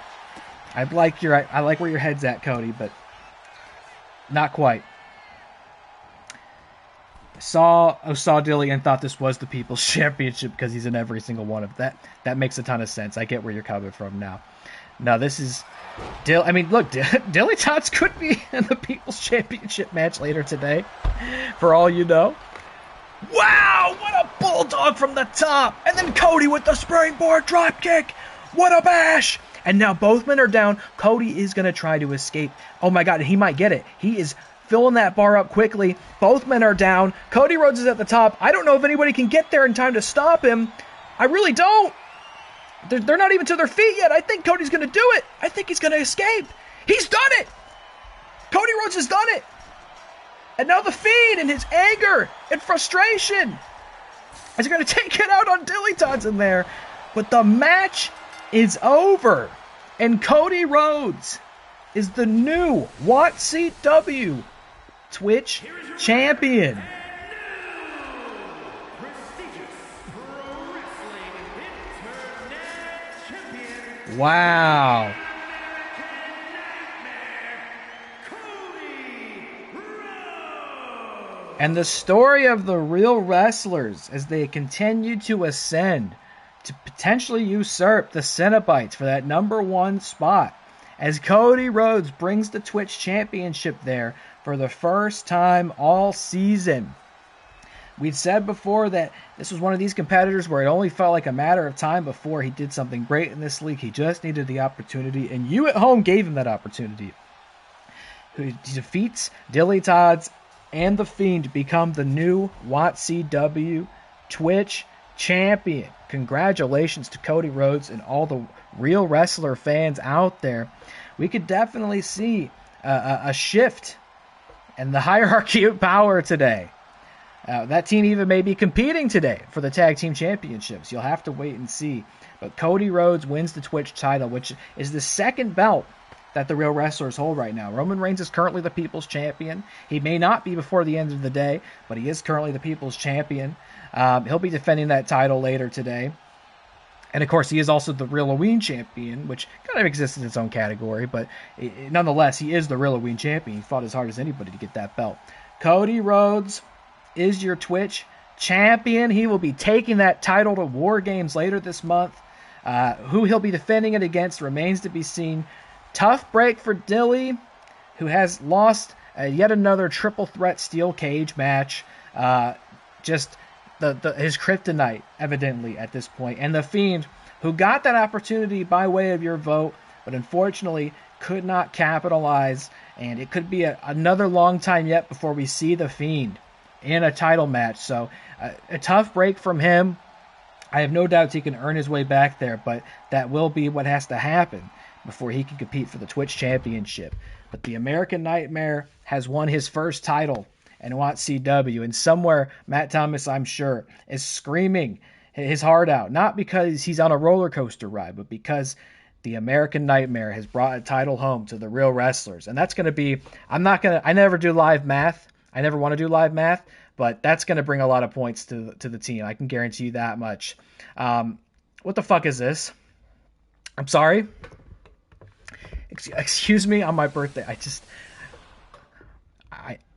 I like where your head's at, Cody, but not quite. Saw Dilly and thought this was the People's Championship because he's in every single one of that. That makes a ton of sense. I get where you're coming from now. No, this is DillyTodds could be in the People's Championship match later today, for all you know. Wow, what a bulldog from the top! And then Cody with the springboard dropkick. What a bash! And now both men are down. Cody is going to try to escape. Oh my God, he might get it. He is filling that bar up quickly. Both men are down. Cody Rhodes is at the top. I don't know if anybody can get there in time to stop him. I really don't. They're not even to their feet yet. I think Cody's going to do it. I think he's going to escape. He's done it. Cody Rhodes has done it. And now the Fiend in his anger and frustration is going to take it out on DillyTodds in there. But the match is over. And Cody Rhodes is the new WATCW Twitch champion. Wow. And the story of the real wrestlers as they continue to ascend to potentially usurp the Cenobites for that #1 spot, as Cody Rhodes brings the Twitch Championship there for the first time all season. We'd said before that this was one of these competitors where it only felt like a matter of time before he did something great in this league. He just needed the opportunity, and you at home gave him that opportunity. He defeats DillyTodds and The Fiend to become the new WATCW Twitch champion. Congratulations to Cody Rhodes and all the real wrestler fans out there. We could definitely see a shift in the hierarchy of power today. That team even may be competing today for the tag team championships. You'll have to wait and see. But Cody Rhodes wins the Twitch title, which is the second belt that the real wrestlers hold right now. Roman Reigns is currently the People's Champion. He may not be before the end of the day, but he is currently the People's Champion. He'll be defending that title later today. And, of course, he is also the Real Halloween Champion, which kind of exists in its own category, but nonetheless, he is the Real Halloween Champion. He fought as hard as anybody to get that belt. Cody Rhodes is your Twitch champion. He will be taking that title to War Games later this month. Who he'll be defending it against remains to be seen. Tough break for Dilly, who has lost yet another triple threat steel cage match. Just his kryptonite, evidently, at this point. And The Fiend, who got that opportunity by way of your vote, but unfortunately could not capitalize. And it could be another long time yet before we see The Fiend in a title match. So a tough break from him. I have no doubts he can earn his way back there, but that will be what has to happen before he can compete for the Twitch Championship. But the American Nightmare has won his first title in WATCW, and somewhere Matt Thomas, I'm sure, is screaming his heart out, not because he's on a roller coaster ride, but because the American Nightmare has brought a title home to the real wrestlers. And that's going to be, I never do live math. I never want to do live math, but that's going to bring a lot of points to the team. I can guarantee you that much. What the fuck is this? I'm sorry. Excuse me on my birthday.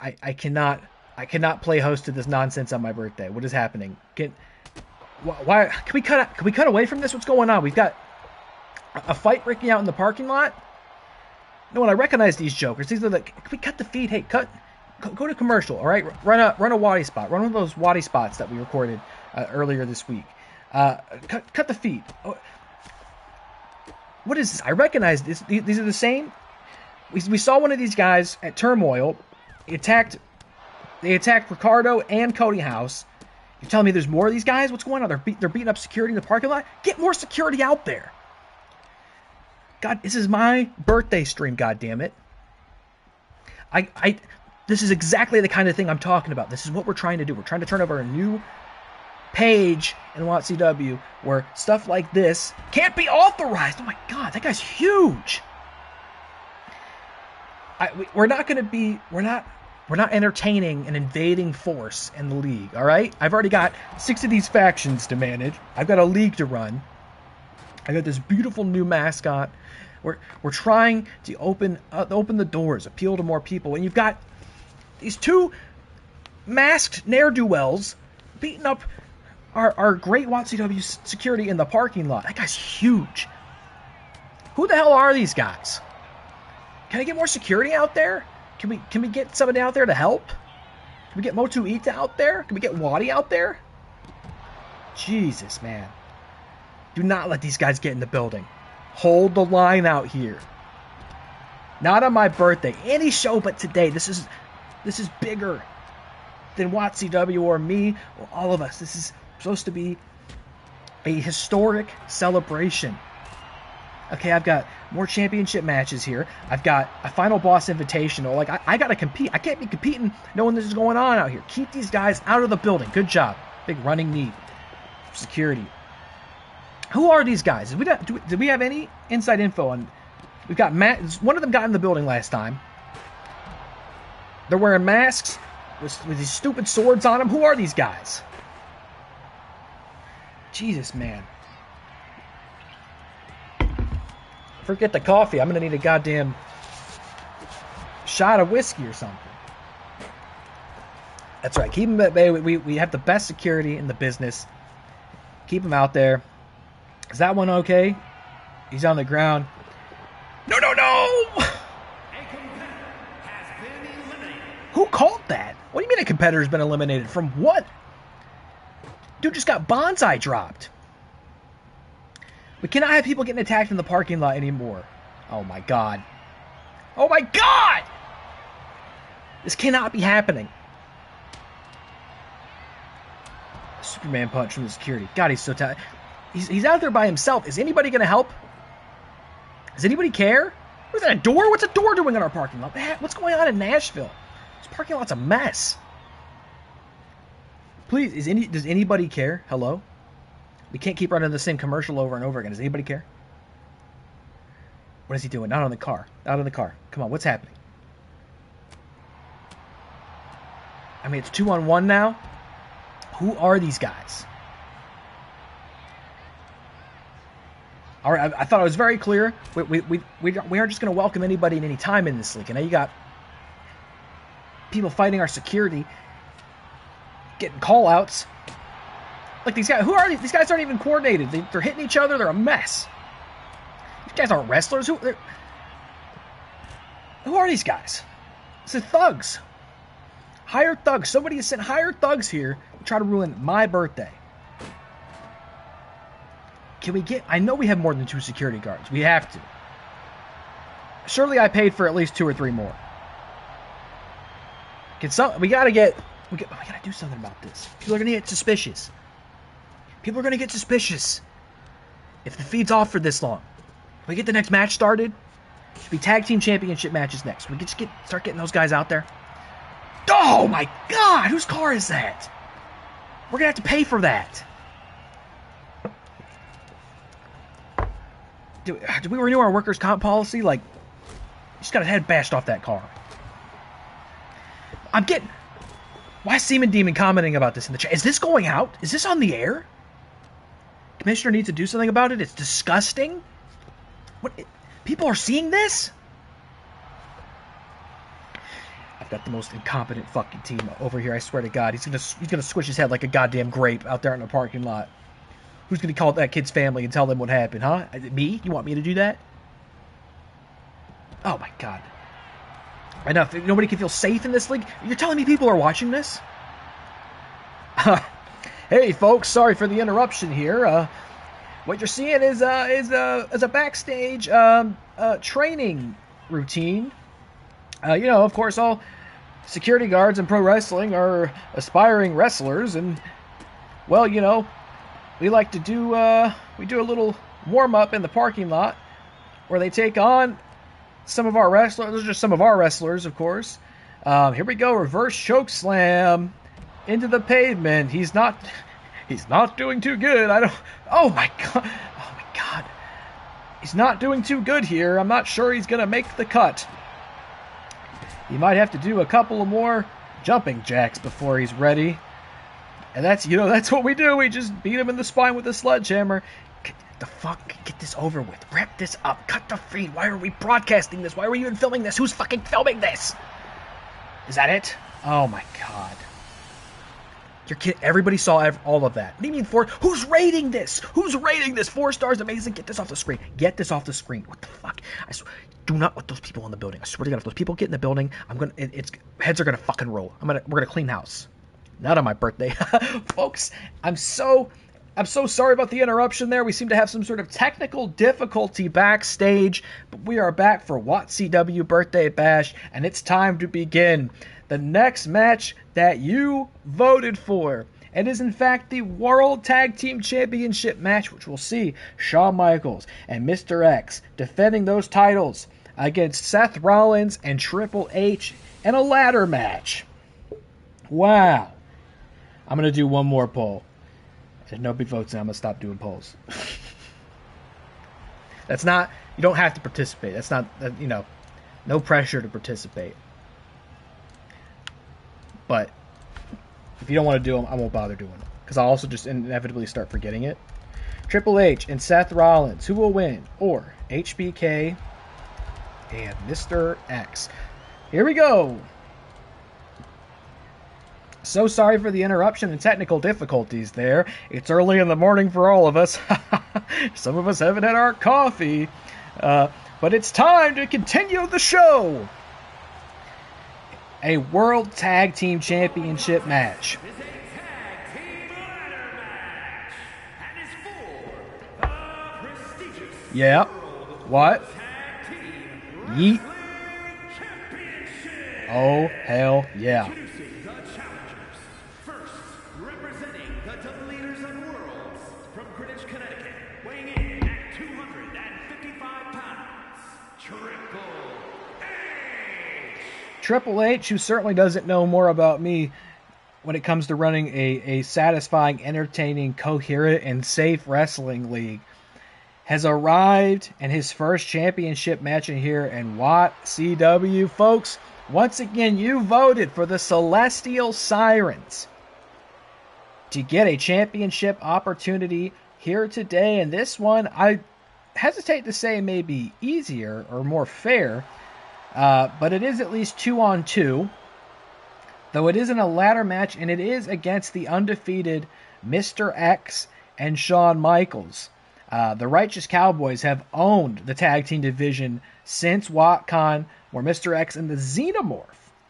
I cannot play host to this nonsense on my birthday. What is happening? Why can we cut away from this? What's going on? We've got a fight breaking out in the parking lot. No, and I recognize these jokers. These are can we cut the feed? Hey, go to commercial. All right, run a Waddy spot. Run one of those Waddy spots that we recorded earlier this week. Cut the feed. Oh, what is this? I recognize this. These are the same. We saw one of these guys at Turmoil. They attacked Ricardo and Cody House. You're telling me there's more of these guys? What's going on? They're beating up security in the parking lot? Get more security out there. God, this is my birthday stream, goddammit. This is exactly the kind of thing I'm talking about. This is what we're trying to do. We're trying to turn over a new page in WATCW where stuff like this can't be authorized. Oh my God, that guy's huge. We're not entertaining an invading force in the league, all right? I've already got 6 of these factions to manage. I've got a league to run. I got this beautiful new mascot. We're trying to open the doors, appeal to more people. And you've got these 2 masked ne'er-do-wells beating up our great WATCW security in the parking lot. That guy's huge. Who the hell are these guys? Can I get more security out there? Can we get somebody out there to help? Can we get Motu Ita out there? Can we get Waddy out there? Jesus, man. Do not let these guys get in the building. Hold the line out here. Not on my birthday. Any show but today. This is bigger than WATCW or me or all of us. This is supposed to be a historic celebration. Okay, I've got more championship matches here. I've got a final boss invitational. Like, I got to compete. I can't be competing knowing this is going on out here. Keep these guys out of the building. Good job. Big running knee. Security. Who are these guys? Did we have any inside info on... We've got one of them got in the building last time. They're wearing masks with these stupid swords on them. Who are these guys? Jesus, man. Forget the coffee. I'm going to need a goddamn shot of whiskey or something. That's right. Keep them at bay. We have the best security in the business. Keep them out there. Is that one okay? He's on the ground. No! Who called that? What do you mean a competitor's been eliminated? From what? Dude just got bonsai dropped. We cannot have people getting attacked in the parking lot anymore. Oh my god. Oh my god! This cannot be happening. Superman punch from the security. God, he's so tired. He's out there by himself. Is anybody going to help? Does anybody care? Was that a door? What's a door doing in our parking lot? What's going on in Nashville? This parking lot's a mess. Please, does anybody care? Hello? We can't keep running the same commercial over and over again. Does anybody care? What is he doing? Not on the car. Not on the car. Come on, what's happening? I mean, it's 2-on-1 now. Who are these guys? All right, I thought I was very clear. We aren't just going to welcome anybody at any time in this league. And now you got people fighting our security, getting call-outs. Like these guys, who are these? These guys aren't even coordinated. They're hitting each other. They're a mess. These guys aren't wrestlers. Who are these guys? It's thugs. Hired thugs. Somebody has sent hired thugs here to try to ruin my birthday. Can we get... I know we have more than 2 security guards. We have to. Surely I paid for at least 2 or 3 more. We gotta do something about this. People are gonna get suspicious. People are gonna get suspicious if the feed's off for this long. Can we get the next match started? Should be tag team championship matches next. We just start getting those guys out there. Oh my god! Whose car is that? We're gonna have to pay for that. Do we renew our workers' comp policy? Like, you just got a head bashed off that car. Why is Seaman Demon commenting about this in the chat? Is this going out? Is this on the air? Commissioner needs to do something about it. It's disgusting. What? People are seeing this? I've got the most incompetent fucking team over here. I swear to God, he's gonna squish his head like a goddamn grape out there in the parking lot. Who's gonna call that kid's family and tell them what happened, huh? Me? You want me to do that? Oh my God. Enough. Nobody can feel safe in this league. You're telling me people are watching this? Hey folks, sorry for the interruption here. What you're seeing is a backstage training routine. Of course, all security guards in pro wrestling are aspiring wrestlers, and well, we like to do we do a little warm up in the parking lot where they take on some of our wrestlers. Those are just some of our wrestlers, of course. Here we go, reverse choke slam into the pavement. He's not doing too good. Oh my god. He's not doing too good here. I'm not sure he's gonna make the cut. He might have to do a couple of more jumping jacks before he's ready. And that's what we do. We just beat him in the spine with a sledgehammer. Get this over with. Wrap this up. Cut the feed. Why are we broadcasting this? Why are we even filming this? Who's fucking filming this? Is that it? Oh my god. You're kidding. Everybody saw all of that. What do you mean 4? Who's rating this? Who's rating this? 4 stars, amazing. Get this off the screen. Get this off the screen. What the fuck? Do not let those people in the building. I swear to God, if those people get in the building, heads are gonna fucking roll. We're gonna clean house. Not on my birthday. Folks, I'm so sorry about the interruption there. We seem to have some sort of technical difficulty backstage, but we are back for WATCW Birthday Bash, and it's time to begin the next match that you voted for. It is, in fact, the World Tag Team Championship match, which will see Shawn Michaels and Mr. X defending those titles against Seth Rollins and Triple H in a ladder match. Wow. I'm going to do one more poll. If nobody votes in, I'm going to stop doing polls. You don't have to participate. That's not, no pressure to participate. But if you don't want to do them, I won't bother doing them. Because I'll also just inevitably start forgetting it. Triple H and Seth Rollins, who will win? Or HBK and Mr. X. Here we go. So sorry for the interruption and technical difficulties there. It's early in the morning for all of us. Some of us haven't had our coffee. But it's time to continue the show. A World Tag Team Championship match. Yeah. What? Yeet. Oh, hell yeah. Introducing the challengers. First, representing the leaders of worlds from Greenwich, Connecticut, weighing in at 255 pounds, Triple H, who certainly doesn't know more about me when it comes to running a satisfying, entertaining, coherent, and safe wrestling league, has arrived in his first championship match in here in WATCW. Folks, once again, you voted for the Celestial Sirens to get a championship opportunity here today. And this one, I hesitate to say may be easier or more fair, but it is at least 2-on-2. Though it isn't a ladder match, and it is against the undefeated Mr. X and Shawn Michaels. The Righteous Cowboys have owned the tag team division since WatCon, where Mr. X and the Xenomorph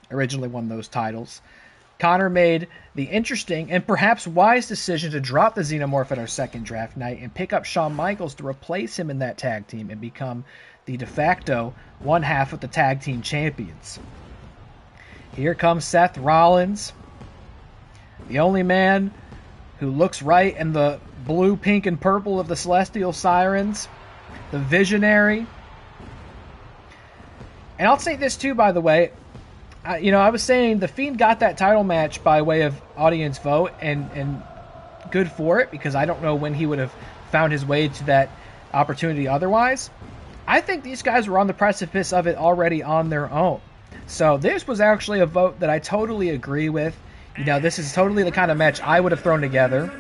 originally won those titles. Connor made the interesting and perhaps wise decision to drop the Xenomorph at our second draft night and pick up Shawn Michaels to replace him in that tag team and become the de facto one half of the tag team champions. Here comes Seth Rollins, the only man who looks right in the blue, pink, and purple of the Celestial Sirens, the visionary. And I'll say this too, by the way. I was saying The Fiend got that title match by way of audience vote, and good for it, because I don't know when he would have found his way to that opportunity otherwise. I think these guys were on the precipice of it already on their own. So this was actually a vote that I totally agree with. This is totally the kind of match I would have thrown together.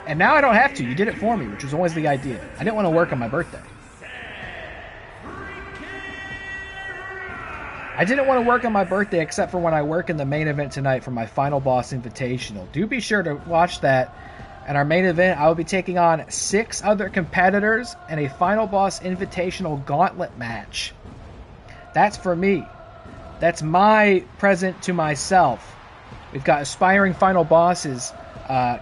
And now I don't have to. You did it for me, which was always the idea. I didn't want to work on my birthday. I didn't want to work on my birthday except for when I work in the main event tonight for my Final Boss Invitational. Do be sure to watch that. At our main event, I will be taking on 6 other competitors in a Final Boss Invitational gauntlet match. That's for me. That's my present to myself. We've got aspiring Final Bosses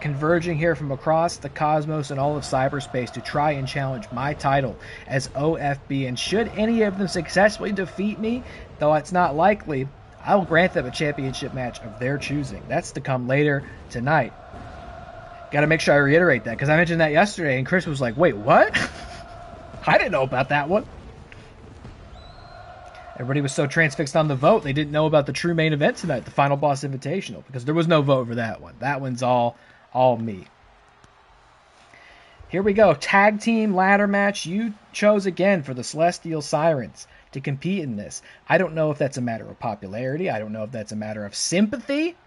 converging here from across the cosmos and all of cyberspace to try and challenge my title as OFB. And should any of them successfully defeat me, though it's not likely, I will grant them a championship match of their choosing. That's to come later tonight. Got to make sure I reiterate that, because I mentioned that yesterday, and Chris was like, wait, what? I didn't know about that one. Everybody was so transfixed on the vote, they didn't know about the true main event tonight, the Final Boss Invitational, because there was no vote for that one. That one's all me. Here we go. Tag team ladder match. You chose again for the Celestial Sirens to compete in this. I don't know if that's a matter of popularity. I don't know if that's a matter of sympathy.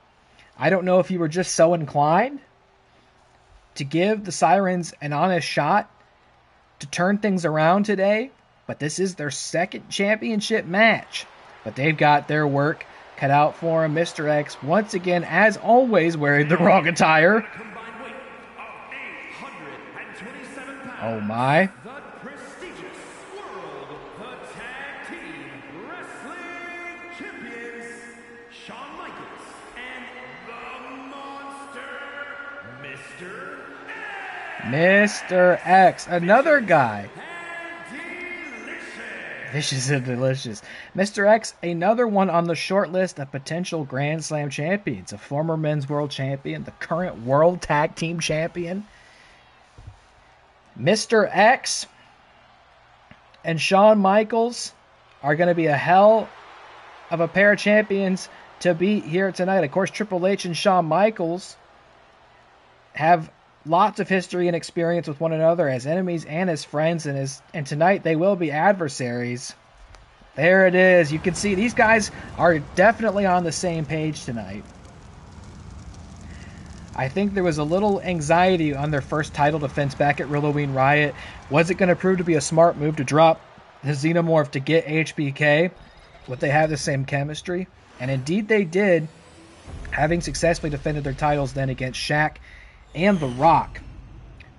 I don't know if you were just so inclined to give the Sirens an honest shot to turn things around today. But this is their second championship match. But they've got their work cut out for him. Mr. X, once again, as always, wearing the wrong attire. combined weight of 827 pounds. Oh my. The prestigious World the Tag Team Wrestling Champions, Shawn Michaels and the Monster, Mr. X. Mr. X, another guy. And delicious. Vicious and delicious. Mr. X, another one on the short list of potential Grand Slam champions. A former men's world champion, the current world tag team champion. Mr. X and Shawn Michaels are going to be a hell of a pair of champions to beat here tonight. Of course, Triple H and Shawn Michaels have lots of history and experience with one another as enemies and as friends, and tonight they will be adversaries. There it is. You can see these guys are definitely on the same page tonight. I think there was a little anxiety on their first title defense back at Halloween Riot. Was it going to prove to be a smart move to drop the Xenomorph to get HBK? Would they have the same chemistry? And indeed they did, having successfully defended their titles then against Shaq and The Rock.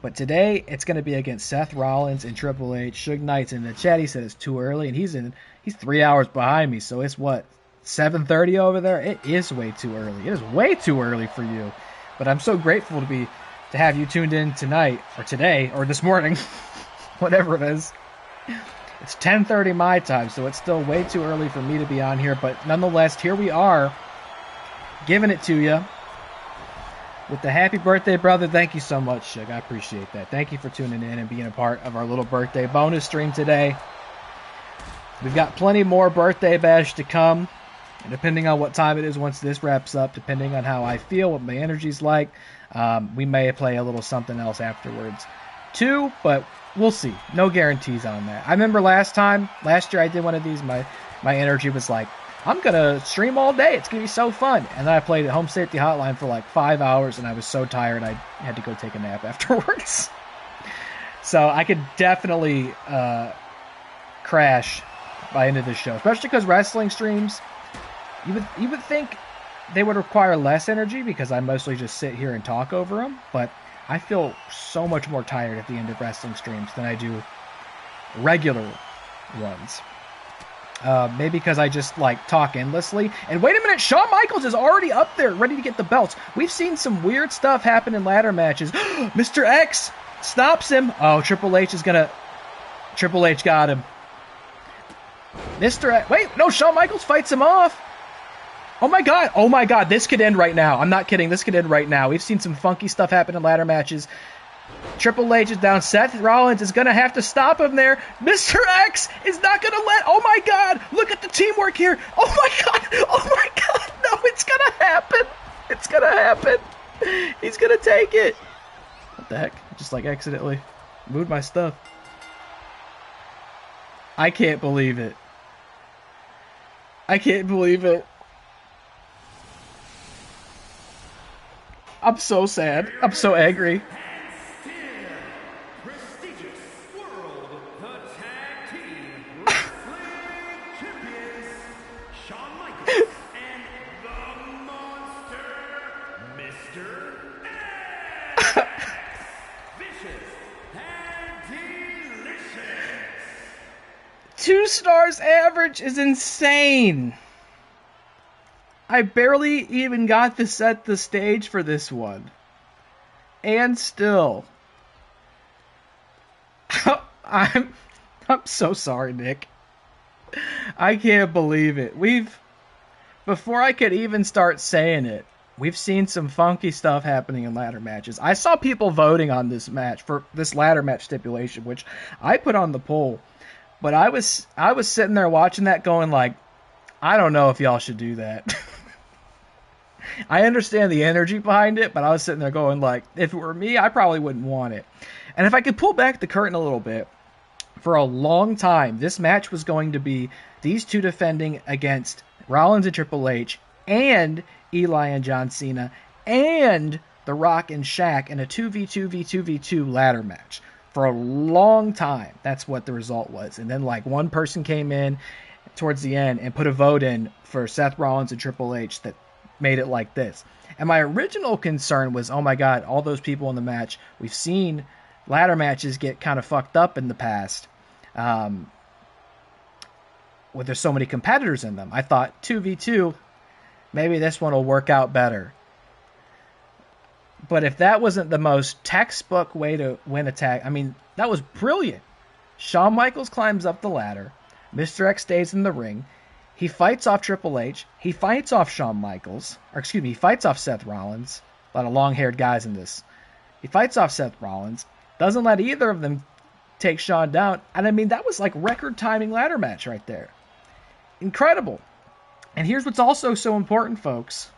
But today, it's going to be against Seth Rollins and Triple H. Suge Knight's in the chat. He said it's too early, and he's 3 hours behind me, so it's what, 7:30 over there? It is way too early. It is way too early for you. But I'm so grateful to be to have you tuned in tonight, or today, or this morning, whatever it is. It's 10:30 my time, so it's still way too early for me to be on here, but nonetheless, here we are, giving it to you with the happy birthday, brother. Thank you so much, Shug. I appreciate that. Thank you for tuning in and being a part of our little birthday bonus stream today. We've got plenty more Birthday Bash to come, and depending on what time it is once this wraps up, depending on how I feel, what my energy's like, we may play a little something else afterwards too, but we'll see. No guarantees on that. I remember last year I did one of these, my energy was like, I'm going to stream all day. It's going to be so fun. And then I played at Home Safety Hotline for like 5 hours, and I was so tired I had to go take a nap afterwards. So I could definitely crash by end of this show, especially because wrestling streams, you would think they would require less energy because I mostly just sit here and talk over them, but I feel so much more tired at the end of wrestling streams than I do regular ones. Maybe because I just like talk endlessly. And wait a minute, Shawn Michaels is already up there ready to get the belts. We've seen some weird stuff happen in ladder matches. Mr. X stops him. Oh, Triple H got him. Mr. X, wait, no, Shawn Michaels fights him off. Oh my god, this could end right now. I'm not kidding, this could end right now. We've seen some funky stuff happen in ladder matches. Triple H is down. Seth Rollins is going to have to stop him there. Mr. X is not going to let... Oh my god, look at the teamwork here. Oh my god, no, it's going to happen. It's going to happen. He's going to take it. What the heck? Just like accidentally moved my stuff. I can't believe it. I can't believe it. I'm so sad. I'm so angry. Two stars average is insane. I barely even got to set the stage for this one. And still. I'm so sorry, Nick. I can't believe it. Before I could even start saying it, we've seen some funky stuff happening in ladder matches. I saw people voting on this match, for this ladder match stipulation, which I put on the poll. But I was sitting there watching that going like, I don't know if y'all should do that. I understand the energy behind it, but I was sitting there going like, if it were me, I probably wouldn't want it. And if I could pull back the curtain a little bit, for a long time, this match was going to be these two defending against Rollins and Triple H, and Eli and John Cena, and The Rock and Shaq in a 2v2v2v2 ladder match. For a long time, that's what the result was. And then like one person came in towards the end and put a vote in for Seth Rollins and Triple H that made it like this. And my original concern was, oh my god, all those people in the match, we've seen ladder matches get kind of fucked up in the past, where there's so many competitors in them. I thought 2v2, maybe this one will work out better. But if that wasn't the most textbook way to win a tag, I mean, that was brilliant. Shawn Michaels climbs up the ladder. Mr. X stays in the ring. He fights off Triple H. He fights off Shawn Michaels. He fights off Seth Rollins. A lot of long-haired guys in this. He fights off Seth Rollins. Doesn't let either of them take Shawn down. And I mean, that was like record timing ladder match right there. Incredible. And here's what's also so important, folks.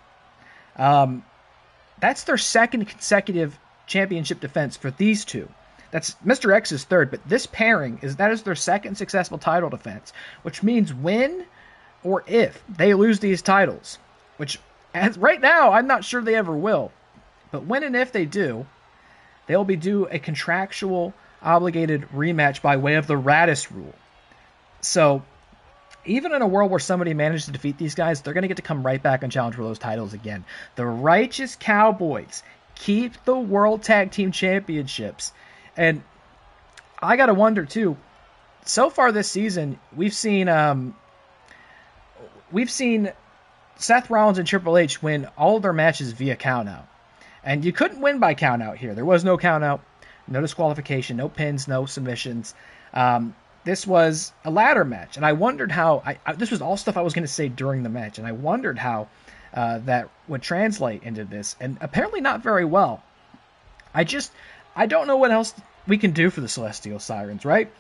That's their second consecutive championship defense for these two. That's Mr. X's third, but this pairing is their second successful title defense, which means when or if they lose these titles, which as right now I'm not sure they ever will, but when and if they do, they'll be due a contractual obligated rematch by way of the Radis rule. So even in a world where somebody managed to defeat these guys, they're going to get to come right back and challenge for those titles again. The Righteous Cowboys keep the World Tag Team Championships. And I got to wonder, too, so far this season, we've seen Seth Rollins and Triple H win all of their matches via countout. And you couldn't win by count out here. There was no count out, no disqualification, no pins, no submissions. This was a ladder match, and I wondered how this was all stuff I was going to say during the match, and I wondered how that would translate into this, and apparently not very well. I don't know what else we can do for the Celestial Sirens, right?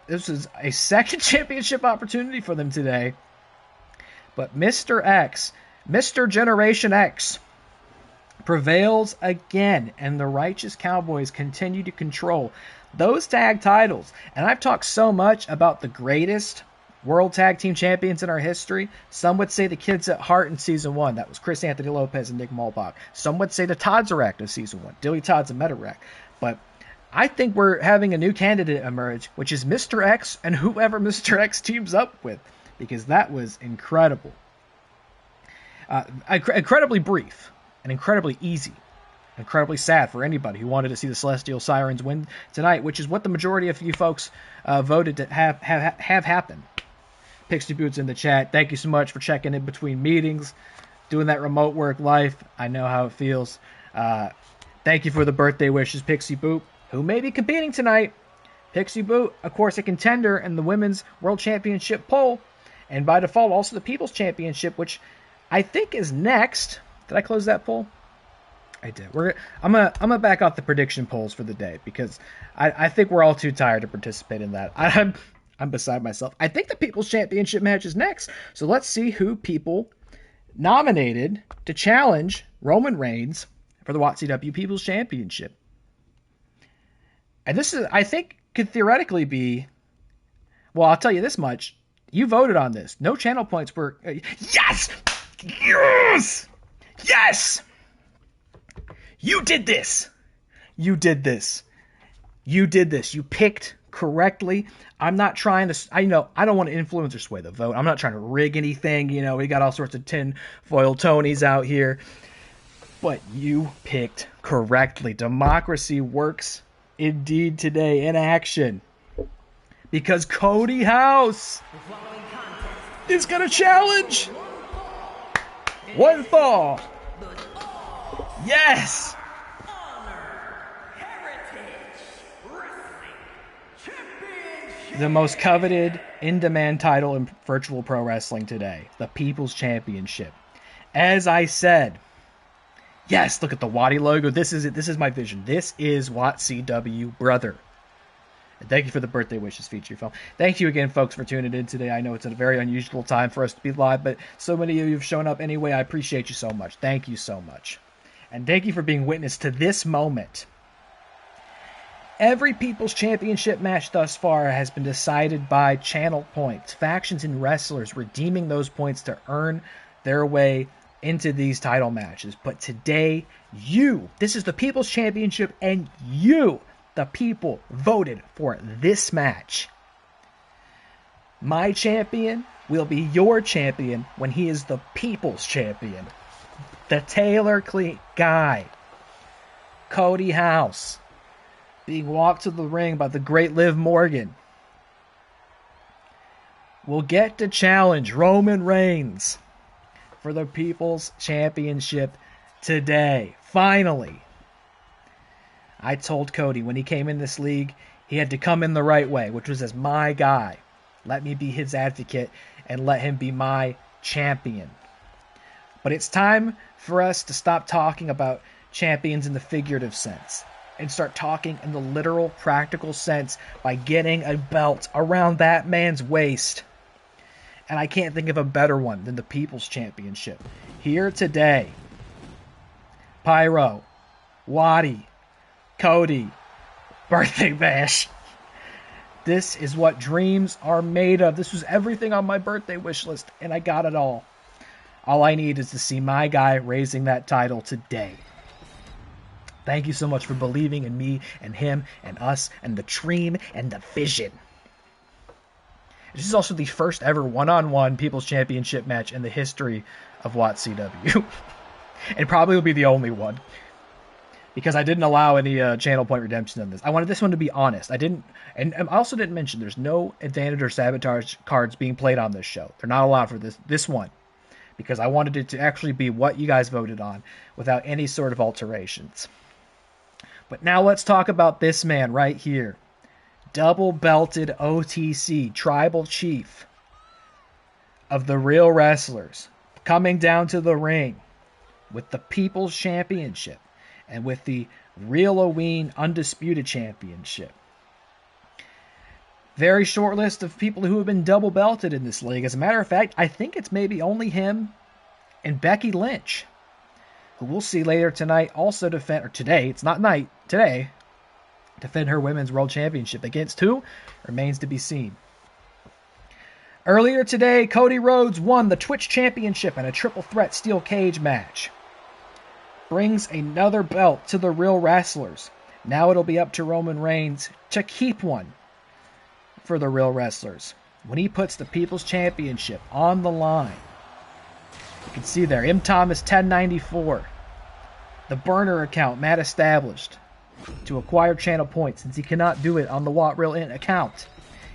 This is a second championship opportunity for them today, but Mr. X, Mr. Generation X, prevails again, and the Righteous Cowboys continue to control those tag titles. And I've talked so much about the greatest World Tag Team Champions in our history. Some would say the Kids at Heart in Season 1. That was Chris Anthony Lopez and Nick Muhlbach. Some would say the Toddsact of Season 1. DillyTodds and Metarract. But I think we're having a new candidate emerge, which is Mr. X and whoever Mr. X teams up with. Because that was incredible. Incredibly brief. And incredibly easy. Incredibly sad for anybody who wanted to see the Celestial Sirens win tonight, which is what the majority of you folks voted to have happen. Pixie Boot's in the chat. Thank you so much for checking in between meetings, doing that remote work life. I know how it feels. Thank you for the birthday wishes, Pixie Boot, who may be competing tonight. Pixie Boot, of course, a contender in the Women's World Championship poll, and by default also the People's Championship, which I think is next. Did I close that poll? I did. I'm gonna back off the prediction polls for the day because I think we're all too tired to participate in that. I'm beside myself. I think the People's Championship match is next. So let's see who people nominated to challenge Roman Reigns for the WATCW People's Championship. And this is, I think, could theoretically be. Well, I'll tell you this much: you voted on this. No channel points were. Yes, yes, yes. You did this. You did this. You did this. You picked correctly. I'm not trying to, I don't want to influence or sway the vote. I'm not trying to rig anything. We got all sorts of tinfoil Tonys out here. But you picked correctly. Democracy works indeed today in action. Because Cody House is going to challenge one fall. Yes! The most coveted, in-demand title in virtual pro wrestling today. The People's Championship. As I said, yes, look at the Watty logo. This is it. This is my vision. This is WATCW, brother. And thank you for the birthday wishes, FeaturedFilms. Thank you again, folks, for tuning in today. I know it's a very unusual time for us to be live, but so many of you have shown up anyway. I appreciate you so much. Thank you so much. And thank you for being witness to this moment. Every People's Championship match thus far has been decided by channel points. Factions and wrestlers redeeming those points to earn their way into these title matches. But today, this is the People's Championship, and you, the people, voted for this match. My champion will be your champion when he is the People's Champion. The Taylor Cleat guy, Cody House, being walked to the ring by the great Liv Morgan, will get to challenge Roman Reigns for the People's Championship today. Finally. I told Cody when he came in this league, he had to come in the right way, which was as my guy. Let me be his advocate and let him be my champion. But it's time for us to stop talking about champions in the figurative sense and start talking in the literal, practical sense by getting a belt around that man's waist. And I can't think of a better one than the People's Championship. Here today, Pyro, Watty, Cody, Birthday Bash. This is what dreams are made of. This was everything on my birthday wish list, and I got it all. All I need is to see my guy raising that title today. Thank you so much for believing in me and him and us and the dream and the vision. This is also the first ever one-on-one People's Championship match in the history of WATCW. And probably will be the only one. Because I didn't allow any channel point redemption in this. I wanted this one to be honest. And I also didn't mention there's no advantage or sabotage cards being played on this show. They're not allowed for this one. because I wanted it to actually be what you guys voted on without any sort of alterations. But now let's talk about this man right here. Double belted OTC tribal chief of the Real Wrestlers, coming down to the ring with the People's Championship and with the Real-O-Ween Undisputed Championship. Very short list of people who have been double belted in this league. As a matter of fact, I think it's maybe only him and Becky Lynch, who we'll see later tonight also defend, or today, it's not night, today, defend her Women's World Championship. Against who? Remains to be seen. Earlier today, Cody Rhodes won the Twitch Championship in a triple threat steel cage match. Brings another belt to the Real Wrestlers. Now it'll be up to Roman Reigns to keep one for the Real Wrestlers when he puts the People's Championship on the line. You can see there, M. Thomas 1094. The burner account Matt established to acquire channel points since he cannot do it on the What Real Int account.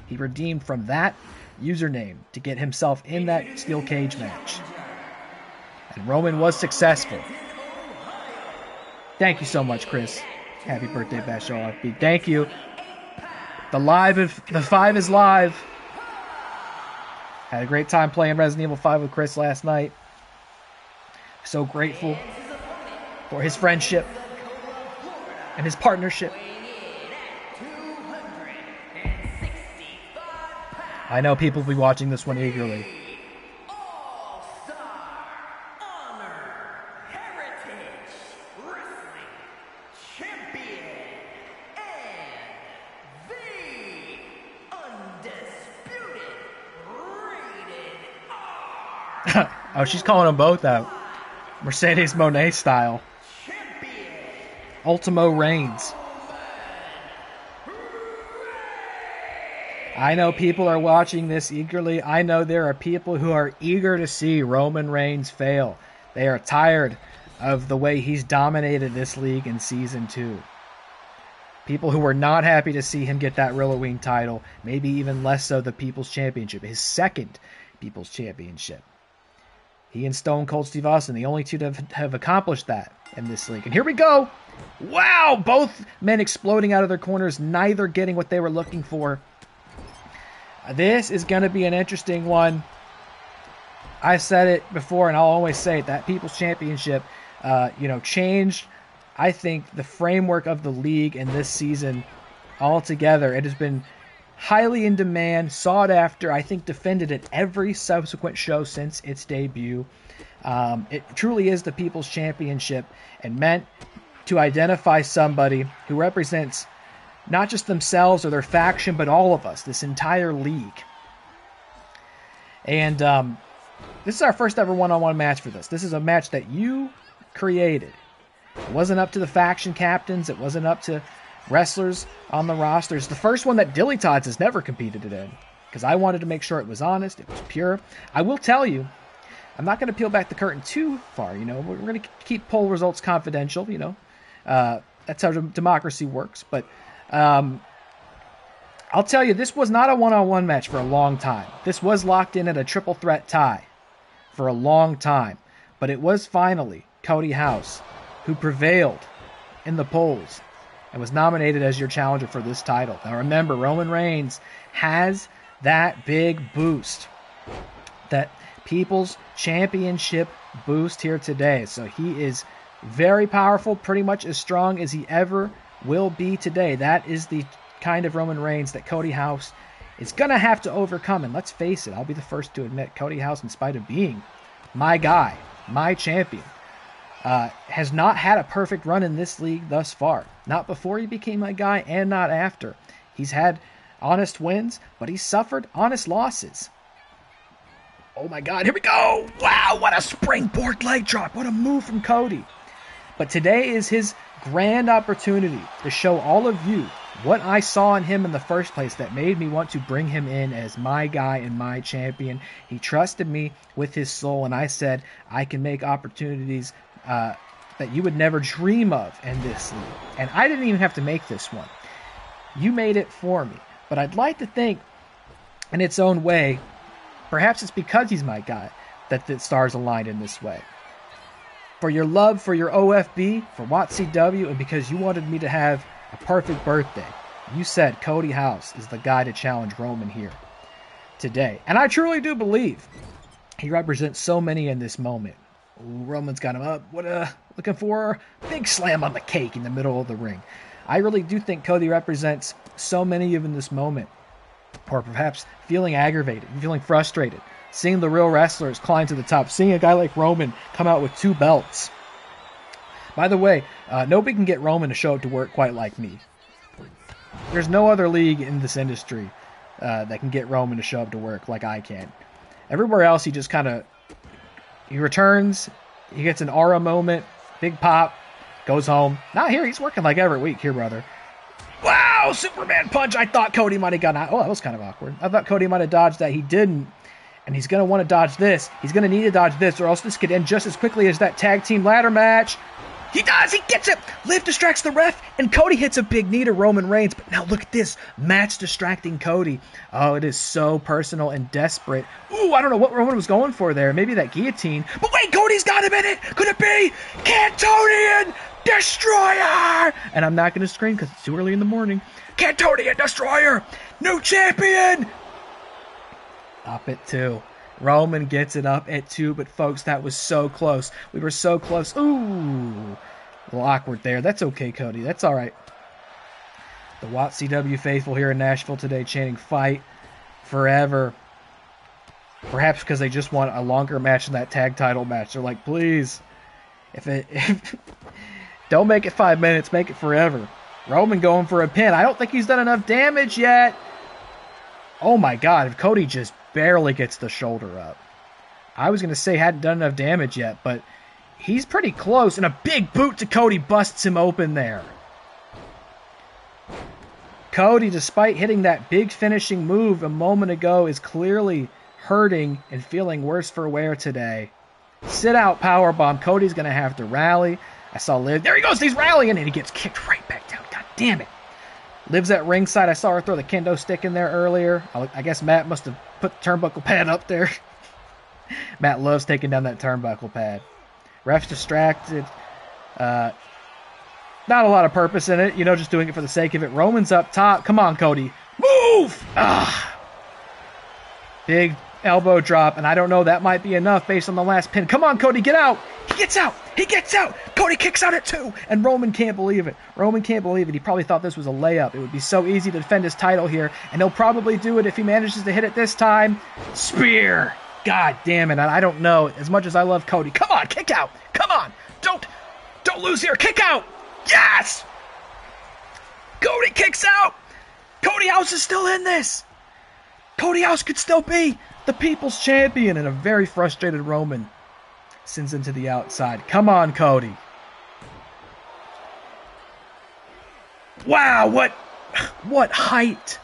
He redeemed from that username to get himself in that steel cage match. And Roman was successful. Thank you so much, Chris. Happy birthday, Bash RFB. Thank you. The 5 is live. Had a great time playing Resident Evil 5 with Chris last night. So grateful for his friendship and his partnership. I know people will be watching this one eagerly. Oh, she's calling them both out. Mercedes Moné style. Ultimo Reigns. I know people are watching this eagerly. I know there are people who are eager to see Roman Reigns fail. They are tired of the way he's dominated this league in Season 2. People who were not happy to see him get that Real-O-Ween title, maybe even less so the People's Championship, his second People's Championship. He and Stone Cold Steve Austin, the only two to have accomplished that in this league. And here we go. Wow, both men exploding out of their corners, neither getting what they were looking for. This is going to be an interesting one. I said it before, and I'll always say it, that People's Championship, changed, I think, the framework of the league in this season altogether. It has been highly in demand, sought after, I think defended at every subsequent show since its debut. It truly is the People's Championship and meant to identify somebody who represents not just themselves or their faction, but all of us, this entire league. And this is our first ever one-on-one match for this. This is a match that you created. It wasn't up to the faction captains. It wasn't up to wrestlers on the roster. It's the first one that DillyTodds has never competed in, because I wanted to make sure it was honest, it was pure. I will tell you, I'm not going to peel back the curtain too far. We're going to keep poll results confidential. That's how democracy works. But I'll tell you, this was not a one-on-one match for a long time. This was locked in at a triple threat tie for a long time. But it was finally Cody House who prevailed in the polls and was nominated as your challenger for this title. Now remember, Roman Reigns has that big boost, that People's Championship boost here today. So he is very powerful, pretty much as strong as he ever will be today. That is the kind of Roman Reigns that Cody House is going to have to overcome. And let's face it, I'll be the first to admit, Cody House, in spite of being my guy, my champion, has not had a perfect run in this league thus far. Not before he became my guy and not after. He's had honest wins, but he's suffered honest losses. Oh my God, here we go! Wow, what a springboard leg drop. What a move from Cody. But today is his grand opportunity to show all of you what I saw in him in the first place that made me want to bring him in as my guy and my champion. He trusted me with his soul, and I said, I can make opportunities that you would never dream of in this league. And I didn't even have to make this one. You made it for me. But I'd like to think, in its own way, perhaps it's because he's my guy, that the stars aligned in this way. For your love for your OFB, for WATCW, and because you wanted me to have a perfect birthday, you said Cody House is the guy to challenge Roman here today. And I truly do believe he represents so many in this moment. Roman's got him up. Looking for a big slam on the cake in the middle of the ring. I really do think Cody represents so many of in this moment. Or perhaps feeling aggravated, feeling frustrated, seeing the real wrestlers climb to the top, seeing a guy like Roman come out with 2 belts. By the way, nobody can get Roman to show up to work quite like me. There's no other league in this industry that can get Roman to show up to work like I can. Everywhere else, he just kind of, he returns, he gets an aura moment, big pop, goes home. Not here, he's working like every week here, brother. Wow, Superman punch. I thought Cody might have gotten out. Oh, that was kind of awkward. I thought Cody might have dodged that. He didn't. And he's going to want to dodge this. He's going to need to dodge this, or else this could end just as quickly as that tag team ladder match. He does. He gets it. Liv distracts the ref, and Cody hits a big knee to Roman Reigns. But now look at this. Matt's distracting Cody. Oh, it is so personal and desperate. Ooh, I don't know what Roman was going for there. Maybe that guillotine. But wait, Cody's got him in it. Could it be Cantonian Destroyer? And I'm not going to scream because it's too early in the morning. Cantonian Destroyer. New champion. Up at 2. Roman gets it up at 2, but folks, that was so close. We were so close. Ooh, a little awkward there. That's okay, Cody. That's all right. The WATCW faithful here in Nashville today chanting "Fight Forever." Perhaps because they just want a longer match than that tag title match. They're like, please, don't make it 5 minutes, make it forever. Roman going for a pin. I don't think he's done enough damage yet. Oh my God, if Cody just barely gets the shoulder up. I was going to say hadn't done enough damage yet, but he's pretty close, and a big boot to Cody busts him open there. Cody, despite hitting that big finishing move a moment ago, is clearly hurting and feeling worse for wear today. Sit out powerbomb. Cody's going to have to rally. I saw Liv. There he goes. He's rallying, and he gets kicked right back down. God damn it. Liv's at ringside. I saw her throw the kendo stick in there earlier. I guess Matt must have put the turnbuckle pad up there. Matt loves taking down that turnbuckle pad. Ref's distracted. Not a lot of purpose in it. Just doing it for the sake of it. Roman's up top. Come on, Cody. Move! Big elbow drop, and I don't know. That might be enough based on the last pin. Come on, Cody. Get out. He gets out. He gets out. Cody kicks out at 2, and Roman can't believe it. Roman can't believe it. He probably thought this was a layup. It would be so easy to defend his title here, and he'll probably do it if he manages to hit it this time. Spear. God damn it. I don't know. As much as I love Cody. Come on, kick out. Come on. Don't lose here. Kick out. Yes! Cody kicks out. Cody House is still in this. Cody House could still be the People's Champion, and a very frustrated Roman sends him to the outside. Come on, Cody. Wow, what height.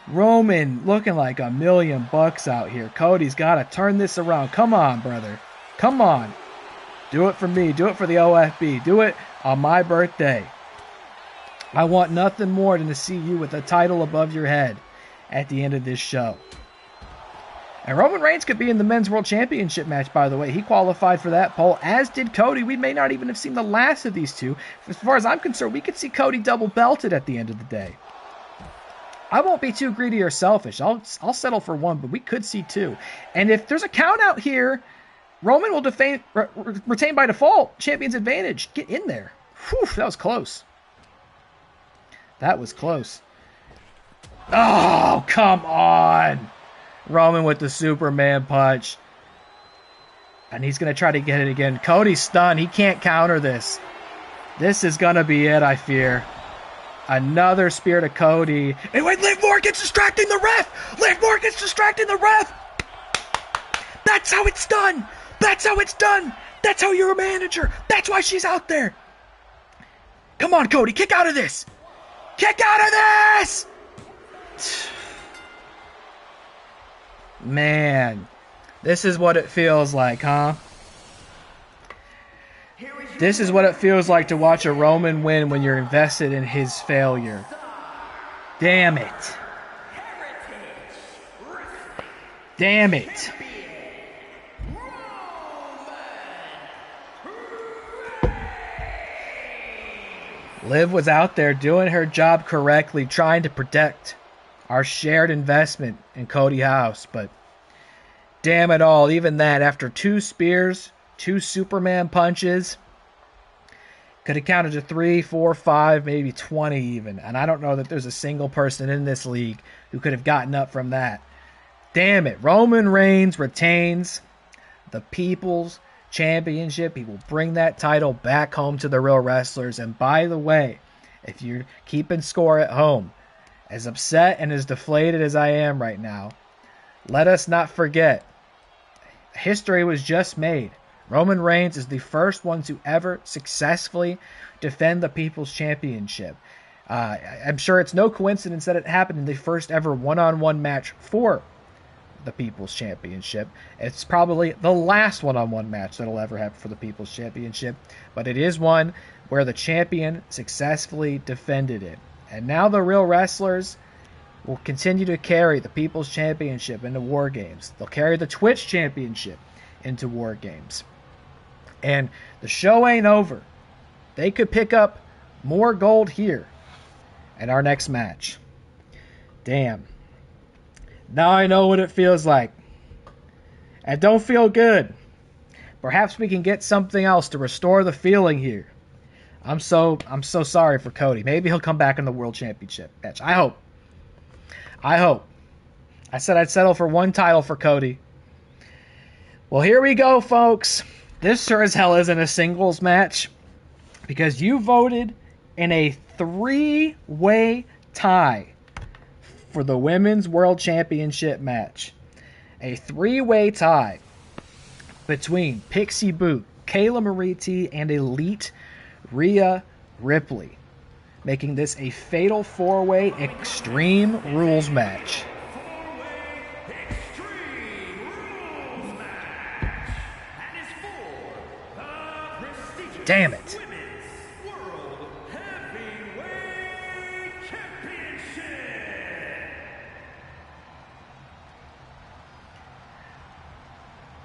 Roman looking like $1 million out here. Cody's got to turn this around. Come on, brother. Come on. Do it for me. Do it for the OFB. Do it on my birthday. I want nothing more than to see you with a title above your head at the end of this show. And Roman Reigns could be in the Men's World Championship match, by the way. He qualified for that poll, as did Cody. We may not even have seen the last of these two. As far as I'm concerned, we could see Cody double belted at the end of the day. I won't be too greedy or selfish. I'll settle for 1, but we could see 2. And if there's a count out here, Roman will retain by default champion's advantage. Get in there. Whew, that was close. That was close. Oh, come on. Roman with the Superman punch. And he's going to try to get it again. Cody's stunned. He can't counter this. This is going to be it, I fear. Another spear to Cody. And wait, Liv Morgan's distracting the ref. Liv Morgan's distracting the ref. That's how it's done. That's how it's done. That's how you're a manager. That's why she's out there. Come on, Cody. Kick out of this. Kick out of this. Man, this is what it feels like, huh? This is what it feels like to watch a Roman win when you're invested in his failure. Damn it. Damn it. Liv was out there doing her job correctly, trying to protect our shared investment in Cody House. But damn it all, even that, after 2 spears, 2 Superman punches, could have counted to 3, 4, 5, maybe 20 even. And I don't know that there's a single person in this league who could have gotten up from that. Damn it. Roman Reigns retains the People's Championship. He will bring that title back home to the Real Wrestlers. And by the way, if you're keeping score at home, as upset and as deflated as I am right now, let us not forget, history was just made. Roman Reigns is the first one to ever successfully defend the People's Championship. I'm sure it's no coincidence that it happened in the first ever one-on-one match for the People's Championship. It's probably the last one-on-one match that'll ever happen for the People's Championship, but it is one where the champion successfully defended it. And now the Real Wrestlers will continue to carry the People's Championship into War Games. They'll carry the Twitch Championship into War Games. And the show ain't over. They could pick up more gold here at our next match. Damn. Now I know what it feels like. I don't feel good. Perhaps we can get something else to restore the feeling here. I'm so sorry for Cody. Maybe he'll come back in the World Championship match. I hope. I said I'd settle for 1 title for Cody. Well, here we go, folks. This sure as hell isn't a singles match, because you voted in a 3-way tie for the Women's World Championship match. A 3-way tie between Pixie Boot, KaylaMarieTea, and Elite Rhea Ripley, making this a fatal 4-way Extreme Rules match. Damn it.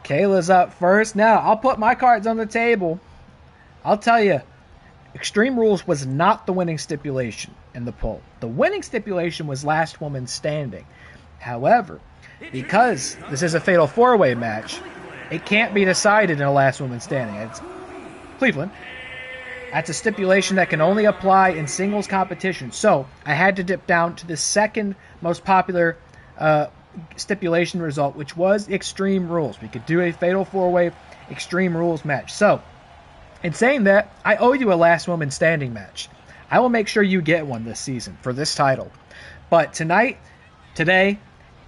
Kayla's up first. Now, I'll put my cards on the table. I'll tell you, Extreme Rules was not the winning stipulation in the poll. The winning stipulation was last woman standing. However, because this is a fatal 4-way match, it can't be decided in a last woman standing. It's Cleveland. That's a stipulation that can only apply in singles competition. So I had to dip down to the second most popular stipulation result, which was Extreme Rules. We could do a fatal 4-way Extreme Rules match. So in saying that, I owe you a last woman standing match. I will make sure you get one this season for this title. But today,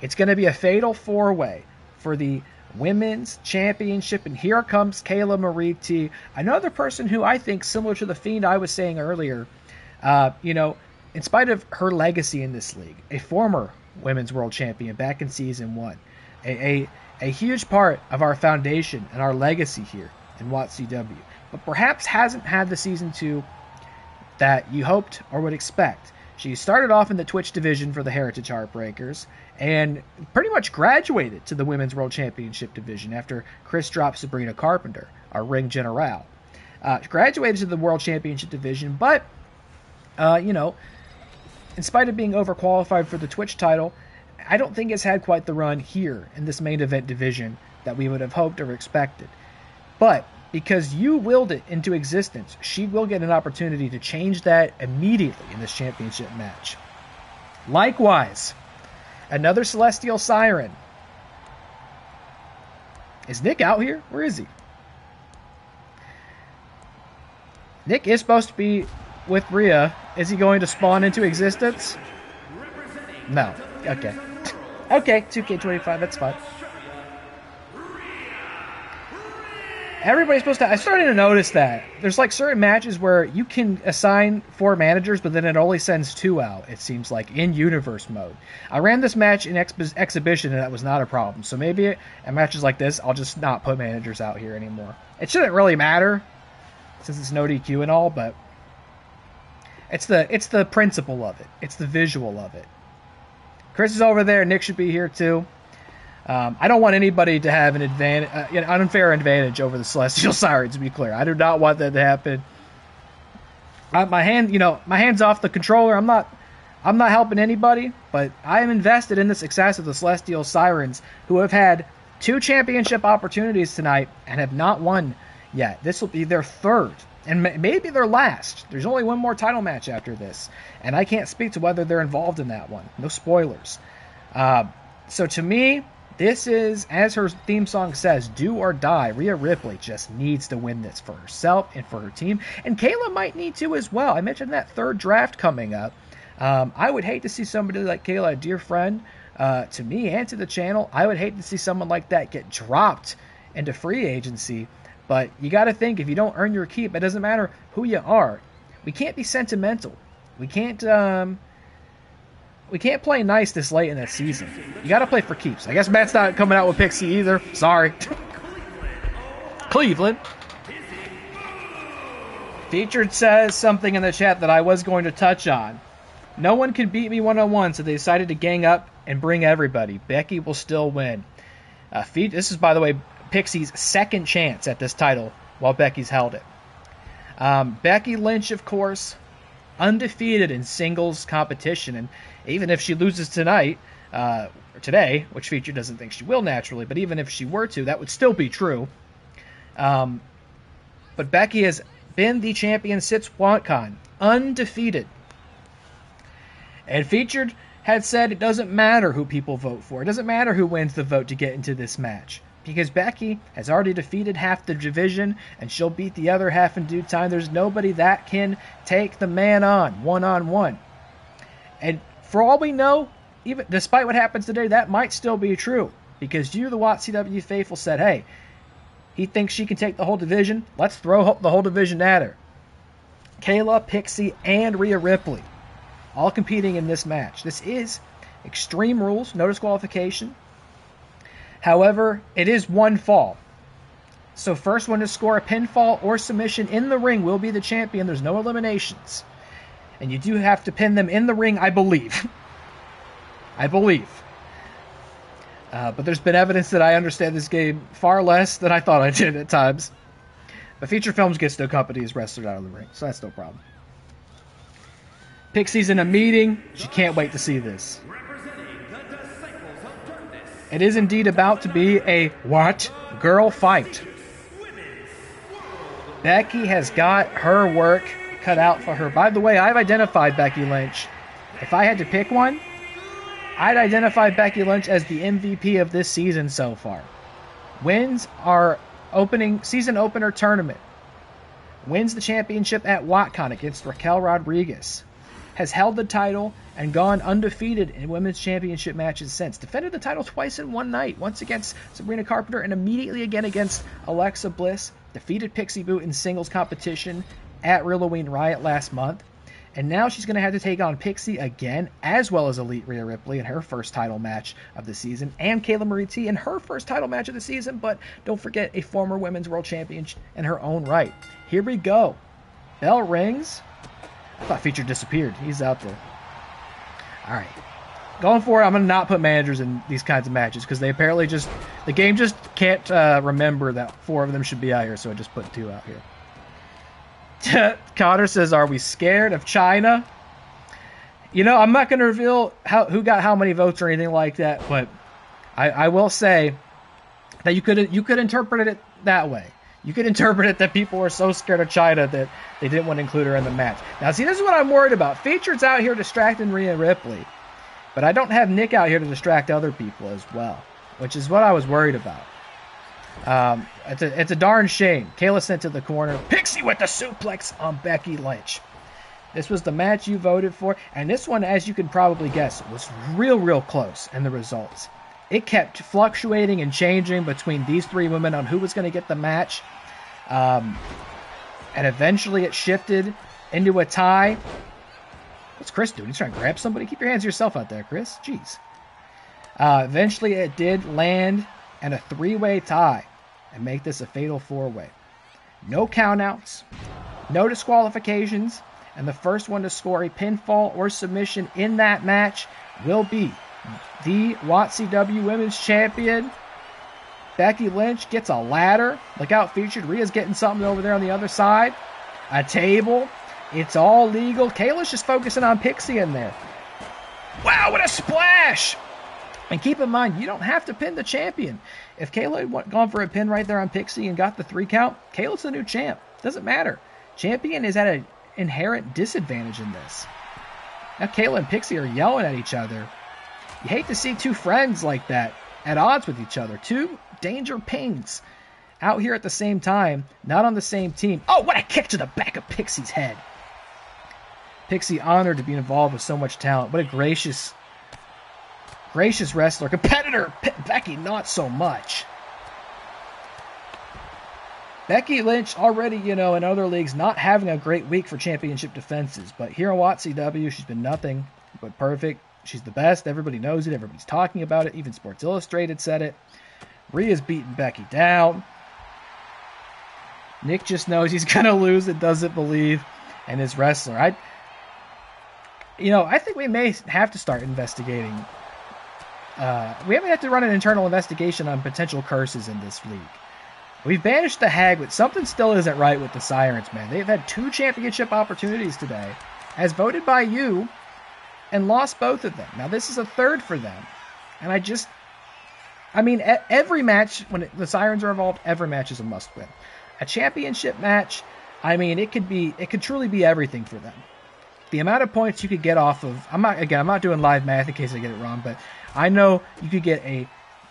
it's going to be a fatal 4-way for the Women's Championship, and here comes KaylaMarieTea, another person who I think, similar to the Fiend I was saying earlier, in spite of her legacy in this league, a former Women's World Champion back in Season 1, a huge part of our foundation and our legacy here in WATCW, but perhaps hasn't had the Season 2 that you hoped or would expect. She started off in the Twitch division for the Heritage Heartbreakers and pretty much graduated to the Women's World Championship division after Chris dropped Sabrina Carpenter, our ring general. Graduated to the World Championship division, but, in spite of being overqualified for the Twitch title, I don't think it's had quite the run here in this main event division that we would have hoped or expected. But because you willed it into existence, she will get an opportunity to change that immediately in this championship match. Likewise, another Celestial Siren. Is Nick out here? Where is he? Nick is supposed to be with Rhea. Is he going to spawn into existence? No. Okay. Okay, 2K25, that's fine. Everybody's supposed to... I started to notice that. There's like certain matches where you can assign 4 managers, but then it only sends 2 out, it seems like, in universe mode. I ran this match in exhibition, and that was not a problem. So maybe at matches like this, I'll just not put managers out here anymore. It shouldn't really matter, since it's no DQ and all, but it's the principle of it. It's the visual of it. Chris is over there. Nick should be here too. I don't want anybody to have an unfair advantage over the Celestial Siren, to be clear. I do not want that to happen. my hand's off the controller. I'm not helping anybody, but I am invested in the success of the Celestial Sirens, who have had 2 championship opportunities tonight and have not won yet. This will be their 3rd, and maybe their last. There's only one more title match after this, and I can't speak to whether they're involved in that one. No spoilers. So to me, this is, as her theme song says, do or die. Rhea Ripley just needs to win this for herself and for her team, and Kayla might need to as well. I mentioned that 3rd draft coming up. I would hate to see somebody like Kayla, a dear friend to me and to the channel. I would hate to see someone like that get dropped into free agency. But you got to think, if you don't earn your keep, it doesn't matter who you are. We can't be sentimental. We can't play nice this late in the season. You got to play for keeps. I guess Matt's not coming out with Pixie either. Sorry. Cleveland. Featured says something in the chat that I was going to touch on. No one can beat me one-on-one, so they decided to gang up and bring everybody. Becky will still win. This is, by the way, Pixie's 2nd chance at this title while Becky's held it. Becky Lynch, of course, undefeated in singles competition, and even if she loses tonight, or today, which Featured doesn't think she will naturally, but even if she were to, that would still be true. But Becky has been the champion since WatCon, undefeated. And Featured had said it doesn't matter who people vote for. It doesn't matter who wins the vote to get into this match, because Becky has already defeated half the division, and she'll beat the other half in due time. There's nobody that can take the man on, one-on-one. And for all we know, even despite what happens today, that might still be true, because you, the WATCW faithful, said, hey, he thinks she can take the whole division. Let's throw the whole division at her. Kayla, Pixie, and Rhea Ripley all competing in this match. This is Extreme Rules, no disqualification. However, it is one fall. So first one to score a pinfall or submission in the ring will be the champion. There's no eliminations. And you do have to pin them in the ring, I believe. I believe. But there's been evidence that I understand this game far less than I thought I did at times. But FeaturedFilms gets to accompany his wrestlers out of the ring, so that's no problem. Pixie's in a meeting. She can't wait to see this. It is indeed about to be a what? Girl fight. Becky has got her work cut out for her. By the way, I've identified Becky Lynch. If I had to pick one, I'd identify Becky Lynch as the MVP of this season so far. Wins our season opener tournament. Wins the championship at WatCon against Raquel Rodriguez. Has held the title and gone undefeated in women's championship matches since. Defended the title twice in one night. Once against Sabrina Carpenter and immediately again against Alexa Bliss. Defeated Pixie Boot in singles competition at Halloween Riot last month. And now she's going to have to take on Pixie again, as well as Elite Rhea Ripley in her first title match of the season, and KaylaMarieTea in her first title match of the season, but don't forget a former women's world champion in her own right. Here we go. Bell rings. I thought Featured disappeared. He's out there. All right. Going for it, I'm going to not put managers in these kinds of matches because they apparently the game just can't remember that 4 of them should be out here, so I just put 2 out here. Connor says, are we scared of China? You know, I'm not going to reveal who got how many votes or anything like that, but I will say that you could interpret it that way. You could interpret it that people were so scared of China that they didn't want to include her in the match. Now, see, this is what I'm worried about. Featured's out here distracting Rhea Ripley, but I don't have Nick out here to distract other people as well, which is what I was worried about. It's a darn shame. Kayla sent to the corner. Pixie with the suplex on Becky Lynch. This was the match you voted for, and this one, as you can probably guess, was real close in the results. It kept fluctuating and changing between these 3 women on who was going to get the match. And eventually it shifted into a tie. What's Chris doing? He's trying to grab somebody? Keep your hands to yourself out there, Chris. Jeez. Eventually it did land in a 3-way tie and make this a fatal 4-way. No countouts, no disqualifications, and the first one to score a pinfall or submission in that match will be the WATCW Women's Champion. Becky Lynch gets a ladder. Look out, Featured. Rhea's getting something over there on the other side. A table. It's all legal. Kayla's just focusing on Pixie in there. Wow, what a splash! And keep in mind, you don't have to pin the champion. If Kayla had gone for a pin right there on Pixie and got the 3 count, Kayla's the new champ. Doesn't matter. Champion is at an inherent disadvantage in this. Now Kayla and Pixie are yelling at each other. You hate to see 2 friends like that at odds with each other. 2 danger pings out here at the same time, not on the same team. Oh, what a kick to the back of Pixie's head. Pixie honored to be involved with so much talent. What a gracious wrestler. Competitor, Becky, not so much. Becky Lynch already, in other leagues, not having a great week for championship defenses. But here on WATCW, she's been nothing but perfect. She's the best. Everybody knows it. Everybody's talking about it. Even Sports Illustrated said it. Rhea's beating Becky down. Nick just knows he's going to lose and doesn't believe in his wrestler. I think we may have to start investigating. We haven't had to run an internal investigation on potential curses in this league. We've banished the Hag, but something still isn't right with the Sirens, man. They've had 2 championship opportunities today, as voted by you, and lost both of them. Now, this is a 3rd for them. And every match, when the Sirens are involved, every match is a must-win. A championship match, it could truly be everything for them. The amount of points you could get off of, I'm not doing live math in case I get it wrong, but I know you could get a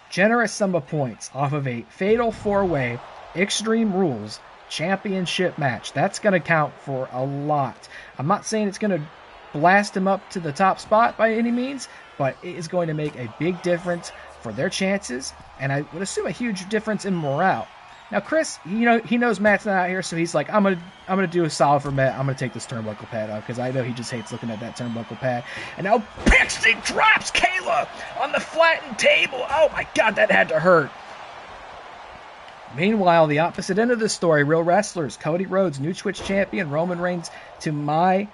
generous sum of points off of a fatal 4-way Extreme Rules championship match. That's going to count for a lot. I'm not saying it's going to blast them up to the top spot by any means, but it is going to make a big difference for their chances, and I would assume a huge difference in morale. Now, Chris, he knows Matt's not out here, so he's like, I'm gonna do a solid for Matt. I'm gonna take this turnbuckle pad off because I know he just hates looking at that turnbuckle pad. And now Pixie drops Kayla on the flattened table. Oh my God, that had to hurt. Meanwhile, the opposite end of the story, Real Wrestlers, Cody Rhodes, new Twitch champion, Roman Reigns, to my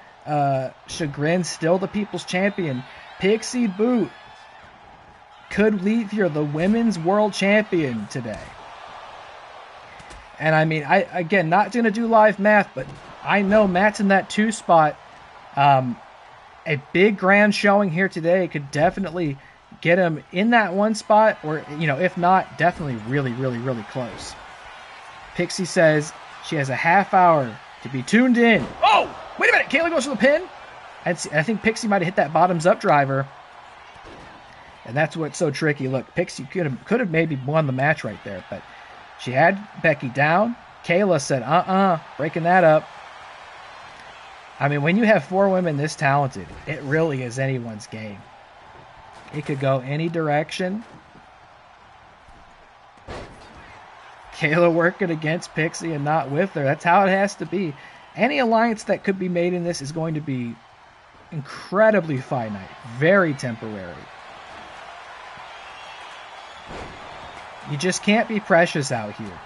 chagrin, still the People's Champion. Pixie Boot could leave here the Women's World Champion today. And again, not going to do live math, but I know Matt's in that 2 spot. A big grand showing here today could definitely get him in that 1 spot, or, if not, definitely really, really, really close. Pixie says she has a half hour to be tuned in. Oh, wait a minute. Kayla goes for the pin. I think Pixie might have hit that bottoms up driver. And that's what's so tricky. Look, Pixie could have maybe won the match right there, but she had Becky down. Kayla said, breaking that up. When you have 4 women this talented, it really is anyone's game. It could go any direction. Kayla working against Pixie and not with her. That's how it has to be. Any alliance that could be made in this is going to be incredibly finite, very temporary. You just can't be precious out here.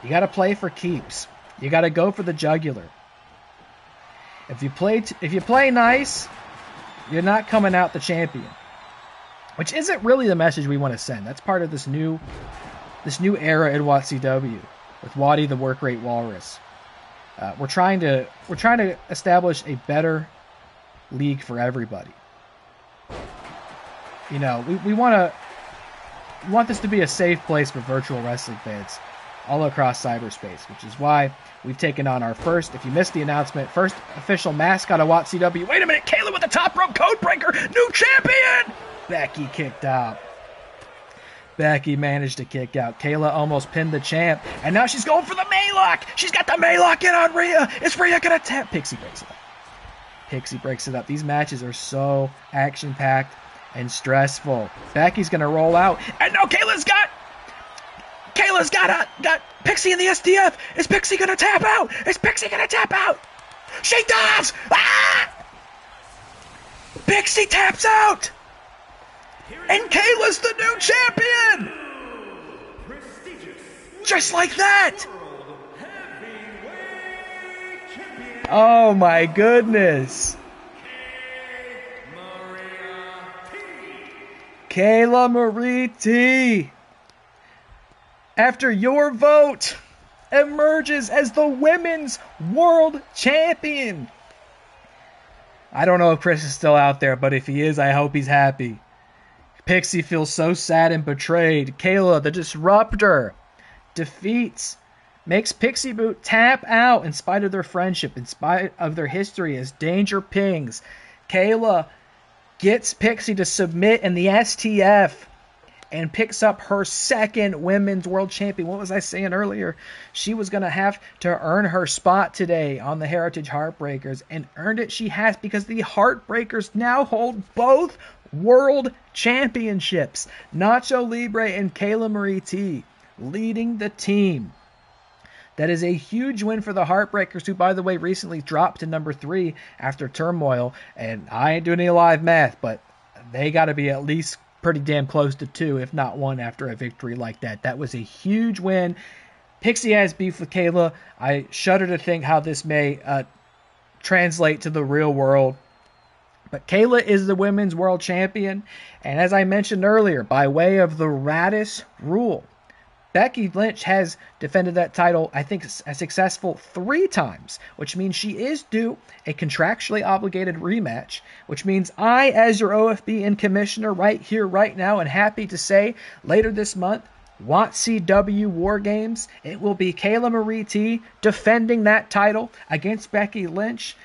You got to play for keeps. You got to go for the jugular. If you play nice, you're not coming out the champion. Which isn't really the message we want to send. That's part of this new era in WATCW with Waddy the Work Rate Walrus. We're trying to establish a better league for everybody. We want this to be a safe place for virtual wrestling fans all across cyberspace, which is why we've taken on our first, if you missed the announcement, first official mascot of WATCW. Wait a minute, Kayla with the top rope code breaker, new champion! Becky kicked out. Becky managed to kick out. Kayla almost pinned the champ, and now she's going for the Maylock. She's got the Maylock in on Rhea. Is Rhea gonna tap? Pixie breaks it up. These matches are so action-packed and stressful. Becky's gonna roll out, and now Kayla's got Pixie in the SDF. Is Pixie gonna tap out? She does! Ah! Pixie taps out! And Kayla's the new champion! Just like that! Oh my goodness! KaylaMarieTea! After your vote emerges as the women's world champion. I don't know if Chris is still out there, but if he is, I hope he's happy. Pixie feels so sad and betrayed. Kayla, the disruptor, makes Pixie Boot tap out in spite of their friendship, in spite of their history as danger pings. Kayla gets Pixie to submit in the STF and picks up her second women's world champion. What was I saying earlier? She was going to have to earn her spot today on the Heritage Heartbreakers, and earned it she has, because the Heartbreakers now hold both world championships. Nacho Libre and KaylaMarieTea leading the team. That is a huge win for the Heartbreakers, who, by the way, recently dropped to number 3 after turmoil. And I ain't doing any live math, but they got to be at least pretty damn close to 2, if not 1, after a victory like that. That was a huge win. Pixie has beef with Kayla. I shudder to think how this may translate to the real world. But Kayla is the women's world champion. And as I mentioned earlier, by way of the Raddus rule, Becky Lynch has defended that title, I think, a successful 3 times, which means she is due a contractually obligated rematch, which means I, as your OFB and commissioner right here, right now, and happy to say later this month, WATCW War Games, it will be KaylaMarieTea defending that title against Becky Lynch.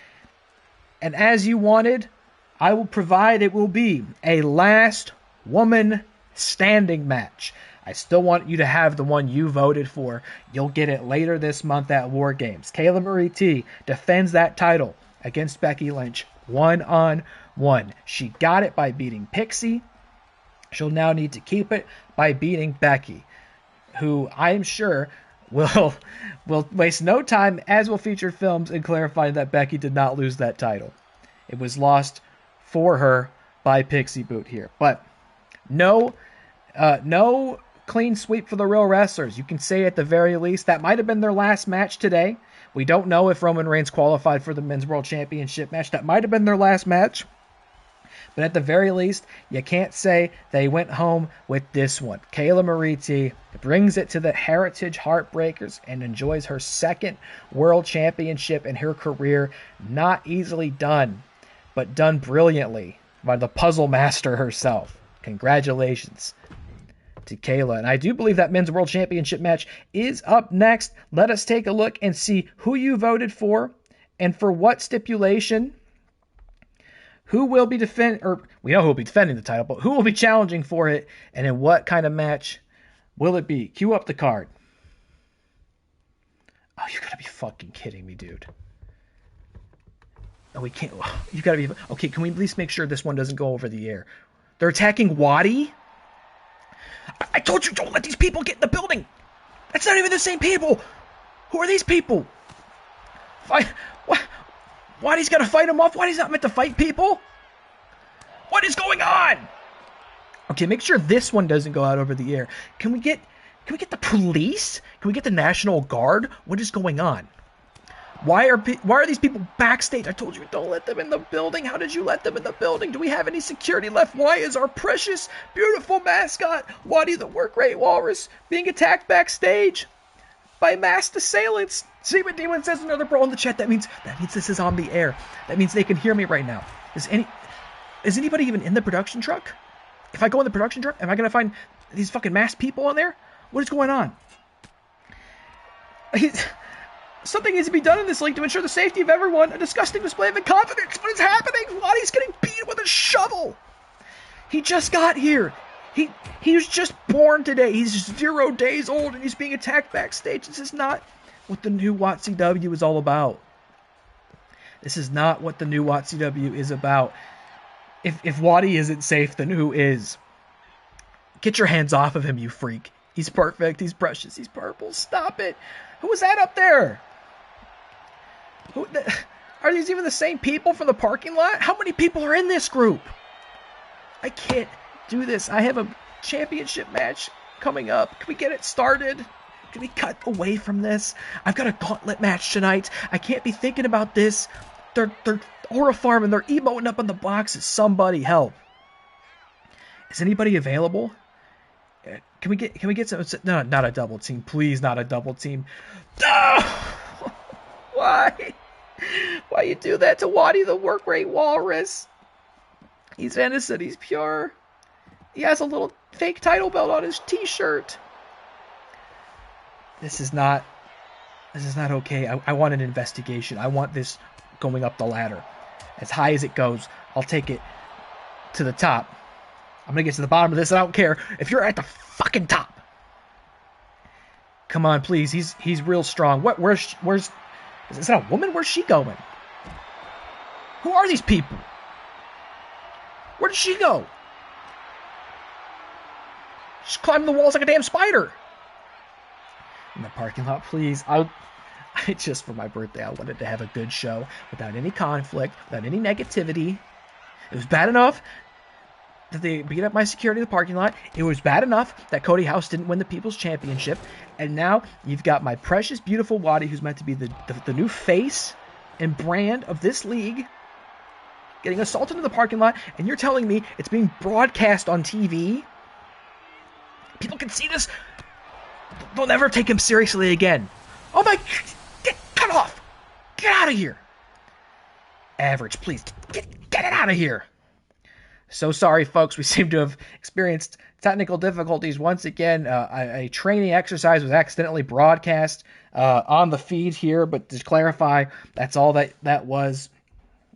And as you wanted, I will provide, it will be a last woman standing match. I still want you to have the one you voted for. You'll get it later this month at War Games. KaylaMarieTea defends that title against Becky Lynch 1-on-1. She got it by beating Pixie. She'll now need to keep it by beating Becky, who I am sure will waste no time, as will FeaturedFilms, in clarifying that Becky did not lose that title. It was lost for her by Pixie Boot here. But no clean sweep for the real wrestlers. You can say at the very least that might have been their last match today. We don't know if Roman Reigns qualified for the Men's World Championship match. That might have been their last match. But at the very least, you can't say they went home with this one. KaylaMarieTea brings it to the Heritage Heartbreakers and enjoys her second World Championship in her career. Not easily done, but done brilliantly by the puzzle master herself. Congratulations to Kayla. And I do believe that Men's World Championship match is up next. Let us take a look and see who you voted for and for what stipulation. Who will be we know who will be defending the title, but who will be challenging for it, and in what kind of match will it be? Cue up the card. Oh, you gotta be fucking kidding me, dude. Oh, we can't. You gotta be. Okay, can we at least make sure this one doesn't go over the air? They're attacking Waddy? I told you, don't let these people get in the building. That's not even the same people. Who are these people? Waddy's got to fight them off? Waddy's not meant to fight people? What is going on? Okay, make sure this one doesn't go out over the air. Can we get the police? Can we get the National Guard? What is going on? Why are these people backstage? I told you, don't let them in the building. How did you let them in the building? Do we have any security left? Why is our precious, beautiful mascot, Waddy the Work Rate Walrus, being attacked backstage by masked assailants? See what Demon says, another pro in the chat. That means this is on the air. That means they can hear me right now. Is anybody even in the production truck? If I go in the production truck, am I going to find these fucking masked people on there? What is going on? Something needs to be done in this league to ensure the safety of everyone. A disgusting display of incompetence. What is happening? Waddy's getting beat with a shovel. He just got here. He was just born today. He's 0 days old and he's being attacked backstage. This is not what the new WATCW is all about. This is not what the new WATCW is about. If Waddy isn't safe, then who is? Get your hands off of him, you freak. He's perfect. He's precious. He's purple. Stop it. Who was that up there? Are these even the same people from the parking lot? How many people are in this group? I can't do this. I have a championship match coming up. Can we get it started? Can we cut away from this? I've got a gauntlet match tonight. I can't be thinking about this. They're Aura Farm and they're emoting up on the boxes. Somebody help. Is anybody available? Can we get some? No, not a double team. Please, not a double team. Oh! Why? Why you do that to Waddy the work rate walrus? He's innocent. He's pure. He has a little fake title belt on his t-shirt. This is not okay. I want an investigation. I want this going up the ladder. As high as it goes, I'll take it to the top. I'm going to get to the bottom of this, and I don't care if you're at the fucking top. Come on, please. He's real strong. Where's is that a woman? Where's she going? Who are these people? Where did she go? She's climbing the walls like a damn spider. In the parking lot, please. I just, for my birthday, I wanted to have a good show without any conflict, without any negativity. It was bad enough that they beat up my security in the parking lot. It was bad enough that Cody House didn't win the People's Championship. And now you've got my precious, beautiful Waddy, who's meant to be the new face and brand of this league, getting assaulted in the parking lot, and you're telling me it's being broadcast on TV? People can see this. They'll never take him seriously again. Oh my... Cut off! Get out of here! Average, please. Get it out of here! So sorry, folks. We seem to have experienced technical difficulties once again. A training exercise was accidentally broadcast on the feed here, but to clarify, that's all that was.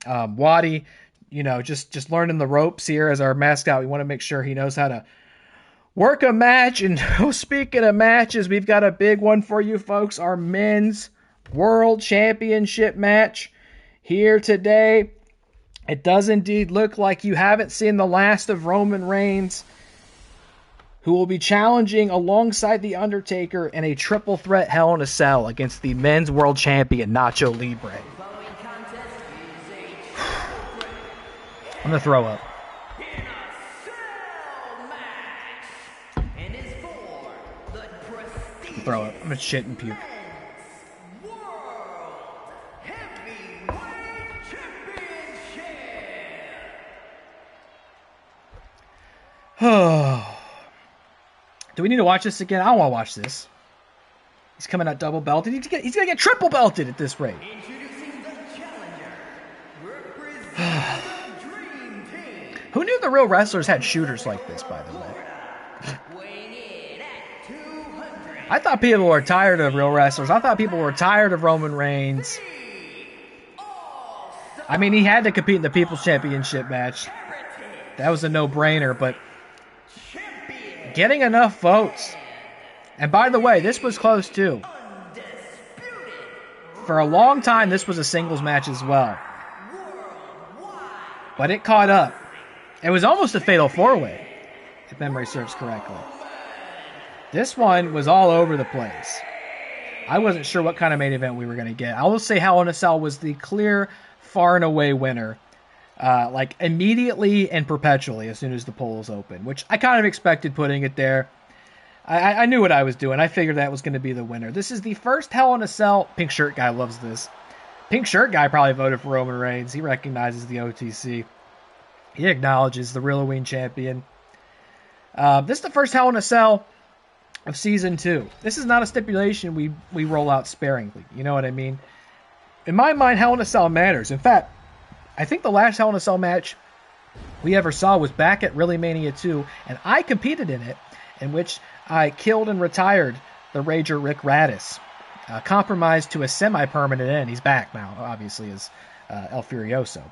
Waddy, just learning the ropes here as our mascot. We want to make sure he knows how to work a match. And speaking of matches, we've got a big one for you folks. Our men's World Championship match here today. It does indeed look like you haven't seen the last of Roman Reigns, who will be challenging alongside The Undertaker in a triple threat Hell in a Cell against the men's world champion, Nacho Libre. I'm going to throw up. Throw up. I'm going to shit and puke. Do we need to watch this again? I don't want to watch this. He's coming out double belted. He's going to get triple belted at this rate. Who knew the real wrestlers had shooters like this, by the way? I thought people were tired of real wrestlers. I thought people were tired of Roman Reigns. I mean, he had to compete in the People's Championship match. That was a no-brainer, but getting enough votes. And by the way, this was close too. For a long time, this was a singles match as well. But it caught up. It was almost a fatal four-way, if memory serves correctly. This one was all over the place. I wasn't sure what kind of main event we were going to get. I will say Hell in a Cell was the clear, far and away winner. Like immediately and perpetually as soon as the polls open, which I kind of expected putting it there. I knew what I was doing. I figured that was going to be the winner. This is the first Hell in a Cell. Pink shirt guy loves this. Pink shirt guy probably voted for Roman Reigns. He recognizes the OTC. He acknowledges the real Halloween champion. This is the first Hell in a Cell of season 2. This is not a stipulation we roll out sparingly. You know what I mean? In my mind, Hell in a Cell matters. In fact, I think the last Hell in a Cell match we ever saw was back at Really Mania 2, and I competed in it, in which I killed and retired the Rager Rick Radis, compromised to a semi-permanent end. He's back now, obviously, as El Furioso,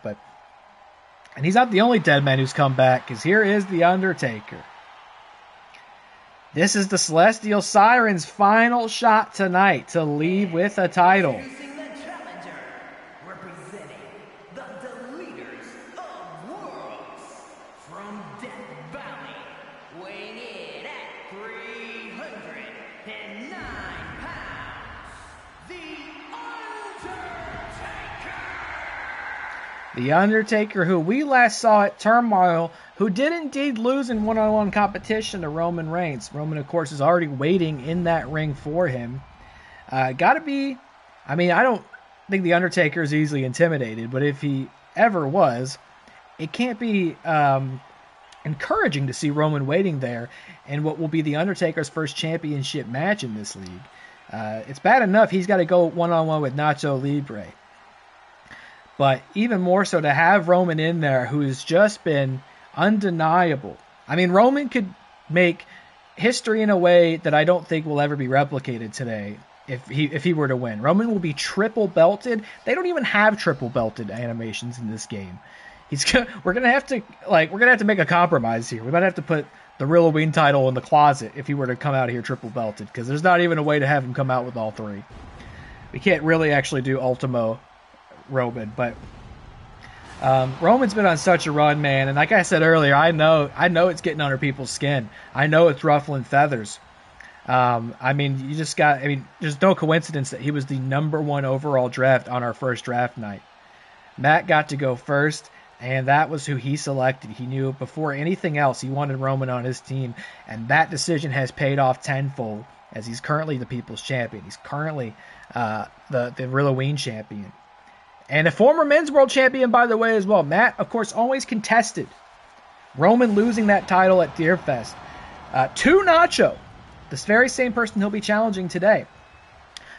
and he's not the only dead man who's come back, because here is The Undertaker. This is the Celestial Siren's final shot tonight to leave with a title. The Undertaker, who we last saw at Turmoil, who did indeed lose in one-on-one competition to Roman Reigns. Roman, of course, is already waiting in that ring for him. Gotta be... I mean, I don't think The Undertaker is easily intimidated, but if he ever was, it can't be encouraging to see Roman waiting there in what will be the Undertaker's first championship match in this league. It's bad enough he's got to go one-on-one with Nacho Libre. But even more so to have Roman in there, who has just been undeniable. I mean, Roman could make history in a way that I don't think will ever be replicated today if he were to win. Roman will be triple belted. They don't even have triple belted animations in this game. We're gonna have to make a compromise here. We might have to put the Real Ween title in the closet if he were to come out here triple belted, because there's not even a way to have him come out with all three. We can't really actually do Ultimo Roman, but Roman's been on such a run, man, and like I said earlier, I know it's getting under people's skin. I know it's ruffling feathers. I mean, there's no coincidence that he was the #1 overall draft on our first draft night. Matt got to go first, and that was who he selected. He knew before anything else he wanted Roman on his team, and that decision has paid off tenfold, as he's currently the People's Champion. He's currently the Halloween champion. And a former men's world champion, by the way, as well. Matt, of course, always contested Roman losing that title at Deerfest to Nacho, this very same person he'll be challenging today.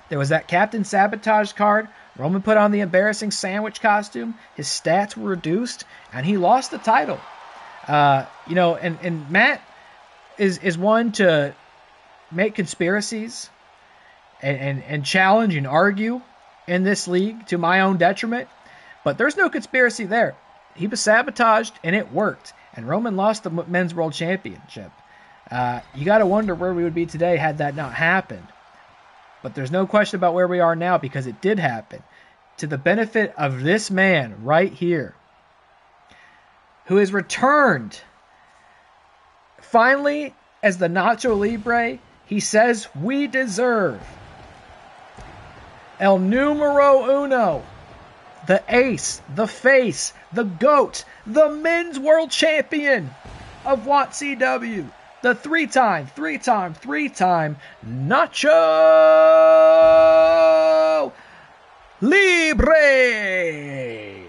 There was that Captain Sabotage card. Roman put on the embarrassing sandwich costume. His stats were reduced, and he lost the title. And Matt is one to make conspiracies and challenge and argue in this league to my own detriment, but there's no conspiracy there. He was sabotaged, and it worked, and Roman lost the men's world championship. You got to wonder where we would be today had that not happened. But there's no question about where we are now, because it did happen to the benefit of this man right here, who has returned finally as the Nacho Libre he says we deserve. El numero uno, the ace, the face, the GOAT, the men's world champion of WATCW, the three-time Nacho Libre.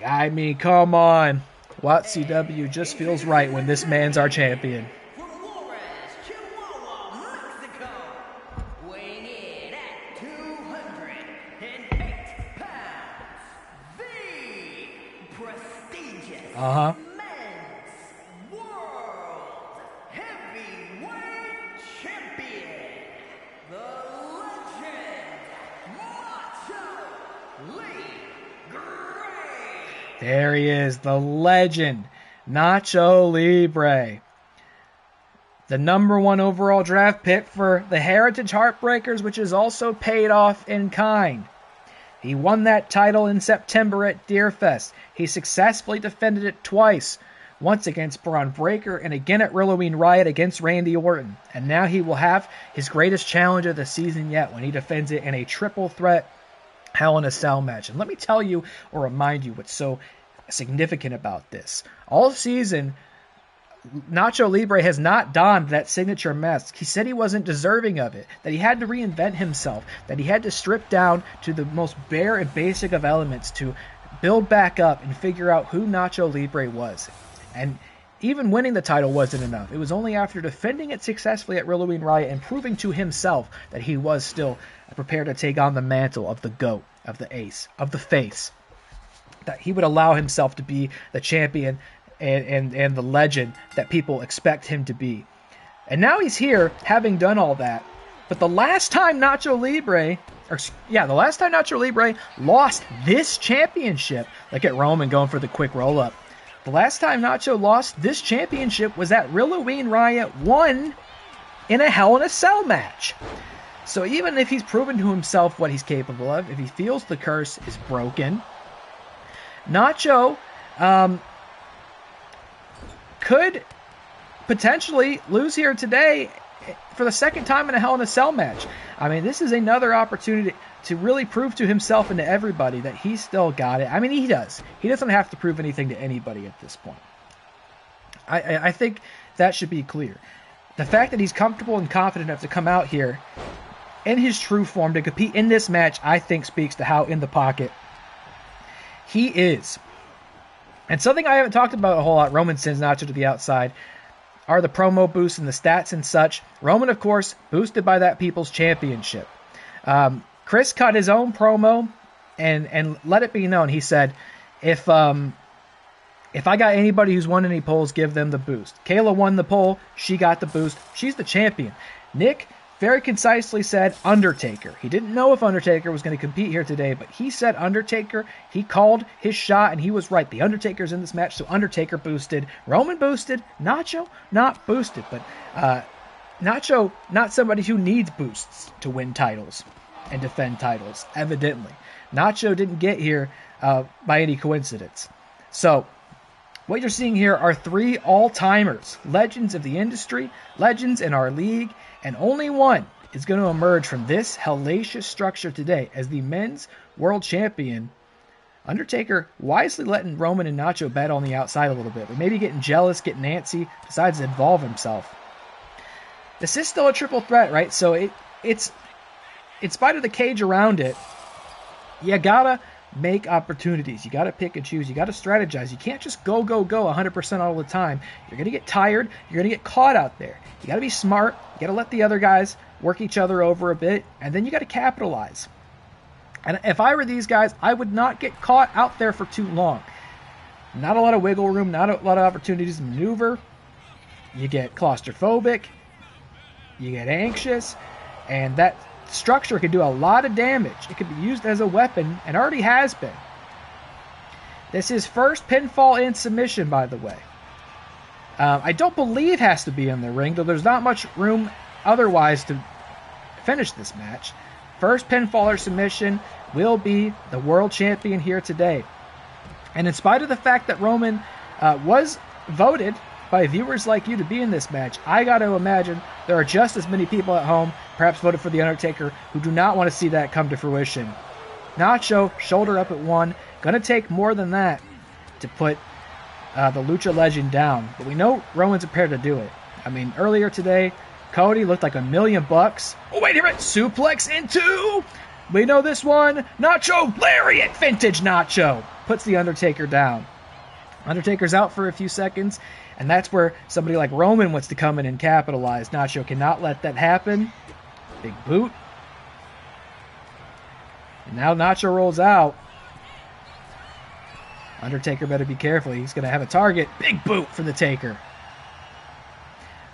I mean, come on. WATCW just feels right when this man's our champion. Men's World Heavyweight Champion, the legend, Nacho Libre. There he is, the legend, Nacho Libre. The #1 overall draft pick for the Heritage Heartbreakers, which is also paid off in kind. He won that title in September at Deerfest. He successfully defended it twice, once against Braun Breaker and again at Halloween Riot against Randy Orton. And now he will have his greatest challenge of the season yet when he defends it in a triple threat Hell in a Cell match. And let me tell you or remind you what's so significant about this. All season, Nacho Libre has not donned that signature mask. He said he wasn't deserving of it, that he had to reinvent himself, that he had to strip down to the most bare and basic of elements to build back up and figure out who Nacho Libre was. And even winning the title wasn't enough. It was only after defending it successfully at Halloween Riot and proving to himself that he was still prepared to take on the mantle of the GOAT, of the ace, of the face, that he would allow himself to be the champion and the legend that people expect him to be. And now he's here, having done all that. But the last time Nacho Libre lost this championship, look at Roman going for the quick roll-up. The last time Nacho lost this championship was at Halloween Riot 1 in a Hell in a Cell match. So even if he's proven to himself what he's capable of, if he feels the curse is broken, Nacho could potentially lose here today for the second time in a Hell in a Cell match. I mean, this is another opportunity to really prove to himself and to everybody that he's still got it. I mean, he does. He doesn't have to prove anything to anybody at this point. I think that should be clear. The fact that he's comfortable and confident enough to come out here in his true form to compete in this match, I think speaks to how in the pocket he is. And something I haven't talked about a whole lot, Roman sends Nacho to the outside. are the promo boosts and the stats and such. Roman, of course, boosted by that People's Championship. Chris cut his own promo and let it be known. He said, if I got anybody who's won any polls, give them the boost. Kayla won the poll. She got the boost. She's the champion. Nick very concisely said Undertaker. He didn't know if Undertaker was going to compete here today, but he said Undertaker. He called his shot, and he was right. The Undertaker's in this match, so Undertaker boosted. Roman boosted. Nacho, not boosted. But Nacho, not somebody who needs boosts to win titles and defend titles, evidently. Nacho didn't get here by any coincidence. So, what you're seeing here are 3 all-timers, legends of the industry, legends in our league, and only one is going to emerge from this hellacious structure today as the men's world champion. Undertaker wisely letting Roman and Nacho battle on the outside a little bit, but maybe getting jealous, getting antsy, decides to involve himself. This is still a triple threat, right? So it's in spite of the cage around it, you gotta make opportunities. You gotta pick and choose. You gotta strategize. You can't just go 100% all the time. You're gonna get tired. You're gonna get caught out there. You gotta be smart. You gotta let the other guys work each other over a bit, and then you gotta capitalize. And if I were these guys, I would not get caught out there for too long. Not a lot of wiggle room, not a lot of opportunities to maneuver. You get claustrophobic. You get anxious, and that structure can do a lot of damage. It can be used as a weapon, and already has been. This is first pinfall in submission, by the way. I don't believe has to be in the ring, though there's not much room otherwise to finish this match. First pinfall or submission will be the world champion here today. And in spite of the fact that Roman was voted by viewers like you to be in this match, I got to imagine there are just as many people at home, perhaps voted for The Undertaker, who do not want to see that come to fruition. Nacho, shoulder up at 1, gonna take more than that to put the Lucha Legend down. But we know Roman's prepared to do it. I mean, earlier today, Cody looked like $1,000,000. Oh, wait a minute, suplex into... We know this one. Nacho, lariat, vintage Nacho. Puts The Undertaker down. Undertaker's out for a few seconds, and that's where somebody like Roman wants to come in and capitalize. Nacho cannot let that happen. Big boot. And now Nacho rolls out. Undertaker better be careful. He's going to have a target. Big boot for the Taker.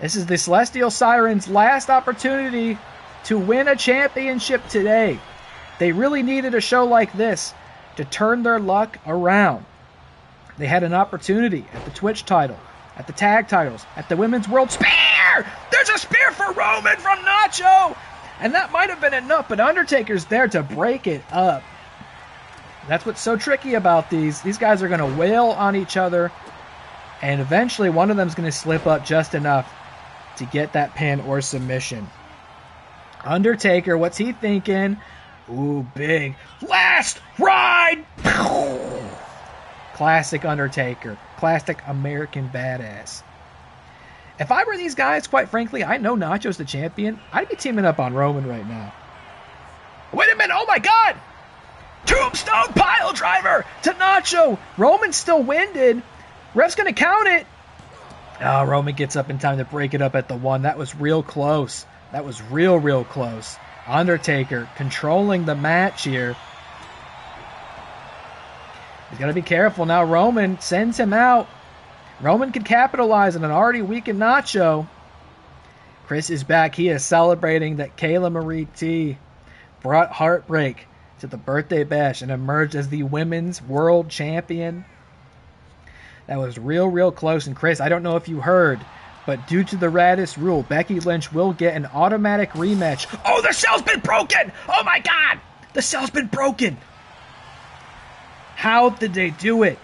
This is the Celestial Siren's last opportunity to win a championship today. They really needed a show like this to turn their luck around. They had an opportunity at the Twitch title, at the tag titles, at the Women's World Spear! There's a spear for Roman from Nacho! And that might have been enough, but Undertaker's there to break it up. That's what's so tricky about these. These guys are going to wail on each other, and eventually one of them's going to slip up just enough to get that pin or submission. Undertaker, what's he thinking? Ooh, big. Last ride! Classic Undertaker. Classic American badass. If I were these guys, quite frankly, I know Nacho's the champion. I'd be teaming up on Roman right now. Wait a minute. Oh, my God. Tombstone pile driver to Nacho. Roman's still winded. Ref's going to count it. Oh, Roman gets up in time to break it up at the 1. That was real close. That was real close. Undertaker controlling the match here. He's got to be careful now. Roman sends him out. Roman could capitalize on an already weakened Nacho. Chris is back. He is celebrating that KaylaMarieTea brought heartbreak to the Birthday Bash and emerged as the Women's World Champion. That was real close. And Chris, I don't know if you heard, but due to the raddest rule, Becky Lynch will get an automatic rematch. Oh, the cell's been broken! Oh my God! The cell's been broken! How did they do it?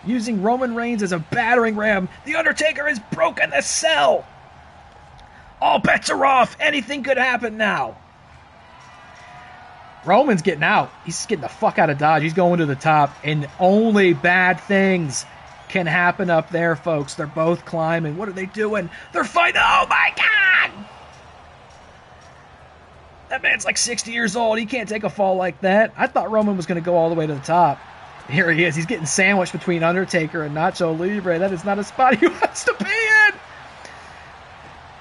Using Roman Reigns as a battering ram, The Undertaker has broken the cell! All bets are off! Anything could happen now! Roman's getting out. He's getting the fuck out of Dodge. He's going to the top, and only bad things can happen up there, folks. They're both climbing. What are they doing? They're fighting. Oh, my God! That man's like 60 years old. He can't take a fall like that. I thought Roman was going to go all the way to the top. Here he is. He's getting sandwiched between Undertaker and Nacho Libre. That is not a spot he wants to be in.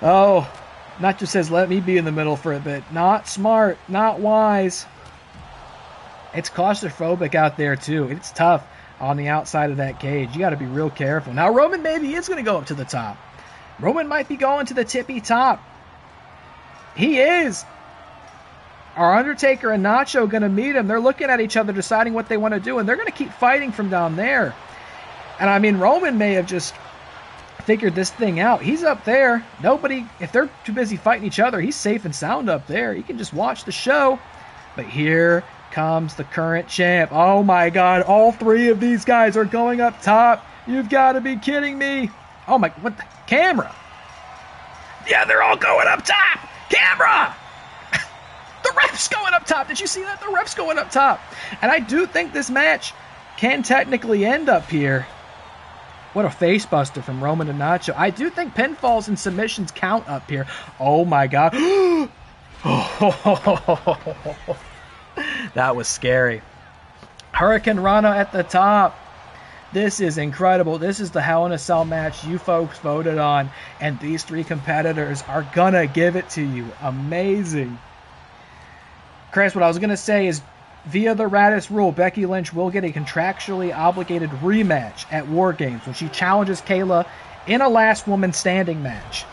Oh, Nacho says, let me be in the middle for a bit. Not smart, not wise. It's claustrophobic out there, too. It's tough on the outside of that cage. You got to be real careful. Now, Roman maybe is going to go up to the top. Roman might be going to the tippy top. He is. Are Undertaker and Nacho going to meet him? They're looking at each other, deciding what they want to do, and they're going to keep fighting from down there. And, I mean, Roman may have just figured this thing out. He's up there. Nobody, if they're too busy fighting each other, he's safe and sound up there. He can just watch the show. But here comes the current champ. Oh, my God. All three of these guys are going up top. You've got to be kidding me. Oh, my, what the, camera? Yeah, they're all going up top. Camera! The ref's going up top. Did you see that? The ref's going up top. And I do think this match can technically end up here. What a face buster from Roman and Nacho. I do think pinfalls and submissions count up here. Oh, my God. That was scary. Hurricane Rana at the top. This is incredible. This is the Hell in a Cell match you folks voted on, and these three competitors are gonna give it to you. Amazing. Chris, what I was gonna say is, via the Radis rule, Becky Lynch will get a contractually obligated rematch at War Games when she challenges Kayla in a last woman standing match.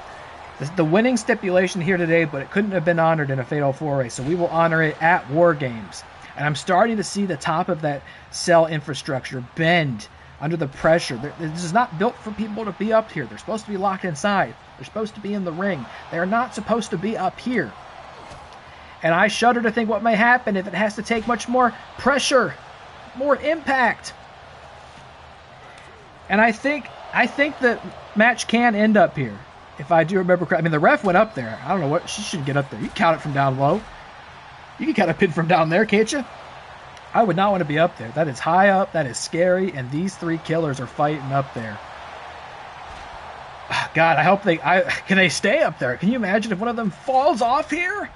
This is the winning stipulation here today, but it couldn't have been honored in a Fatal 4-Way, so we will honor it at War Games. And I'm starting to see the top of that cell infrastructure bend under the pressure. This is not built for people to be up here. They're supposed to be locked inside. They're supposed to be in the ring. They're not supposed to be up here. And I shudder to think what may happen if it has to take much more pressure, more impact. And I think that match can end up here. If I do remember correctly. I mean, the ref went up there. I don't know what. She should get up there. You can count it from down low. You can count a pin from down there, can't you? I would not want to be up there. That is high up. That is scary. And these three killers are fighting up there. God, I hope can they stay up there? Can you imagine if one of them falls off here?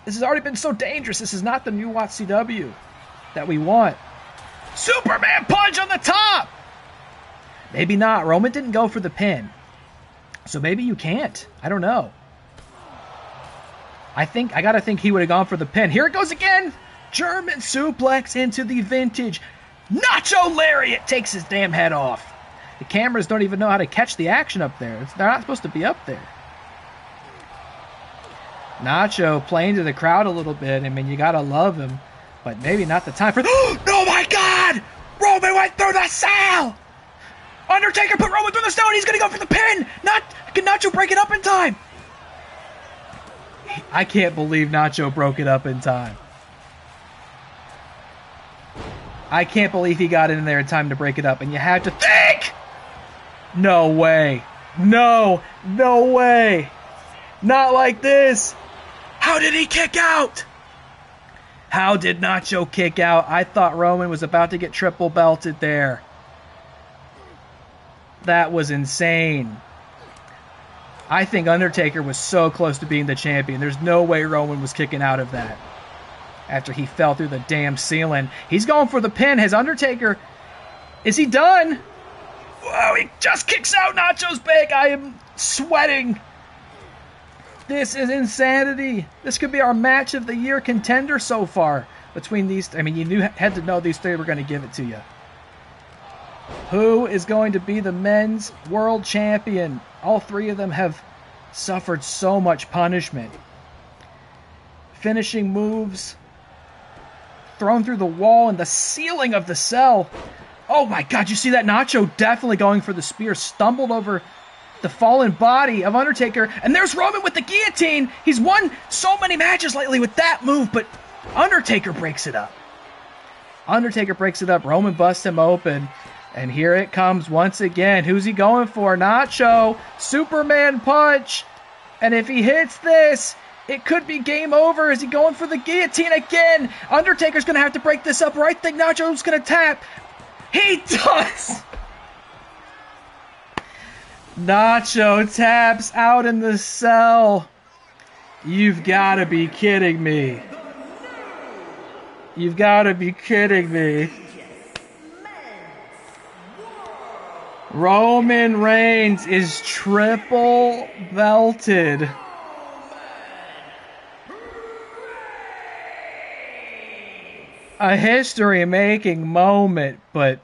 This has already been so dangerous. This is not the new WATCW that we want. Superman punch on the top! Maybe not. Roman didn't go for the pin. So maybe you can't. I don't know. I gotta think he would have gone for the pin. Here it goes again! German suplex into the vintage. Nacho Lariat takes his damn head off. The cameras don't even know how to catch the action up there. They're not supposed to be up there. Nacho playing to the crowd a little bit. I mean, you gotta love him. But maybe not the time for... Oh my God! Roman went through the cell! Undertaker put Roman through the stone. He's gonna go for the pin. Can Nacho break it up in time? I can't believe Nacho broke it up in time. I can't believe he got in there in time to break it up. And you have to think. No way. No way. Not like this. How did he kick out? How did Nacho kick out? I thought Roman was about to get triple belted there. That was insane. I think Undertaker was so close to being the champion. There's no way Roman was kicking out of that after he fell through the damn ceiling. He's going for the pin. Has Undertaker... Is he done? Whoa, he just kicks out Nacho's back. I am sweating. This is insanity. This could be our match of the year contender so far between these... I mean, you had to know these three were going to give it to you. Who is going to be the men's world champion? All three of them have suffered so much punishment. Finishing moves. Thrown through the wall and the ceiling of the cell. Oh my God, you see that? Nacho definitely going for the spear. Stumbled over the fallen body of Undertaker. And there's Roman with the guillotine. He's won so many matches lately with that move, but Undertaker breaks it up. Undertaker breaks it up. Roman busts him open. And here it comes once again. Who's he going for? Nacho. Superman punch. And if he hits this, it could be game over. Is he going for the guillotine again? Undertaker's going to have to break this up, or I think Nacho's going to tap. He does! Nacho taps out in the cell. You've got to be kidding me. You've got to be kidding me. Roman Reigns is triple belted. A history-making moment, but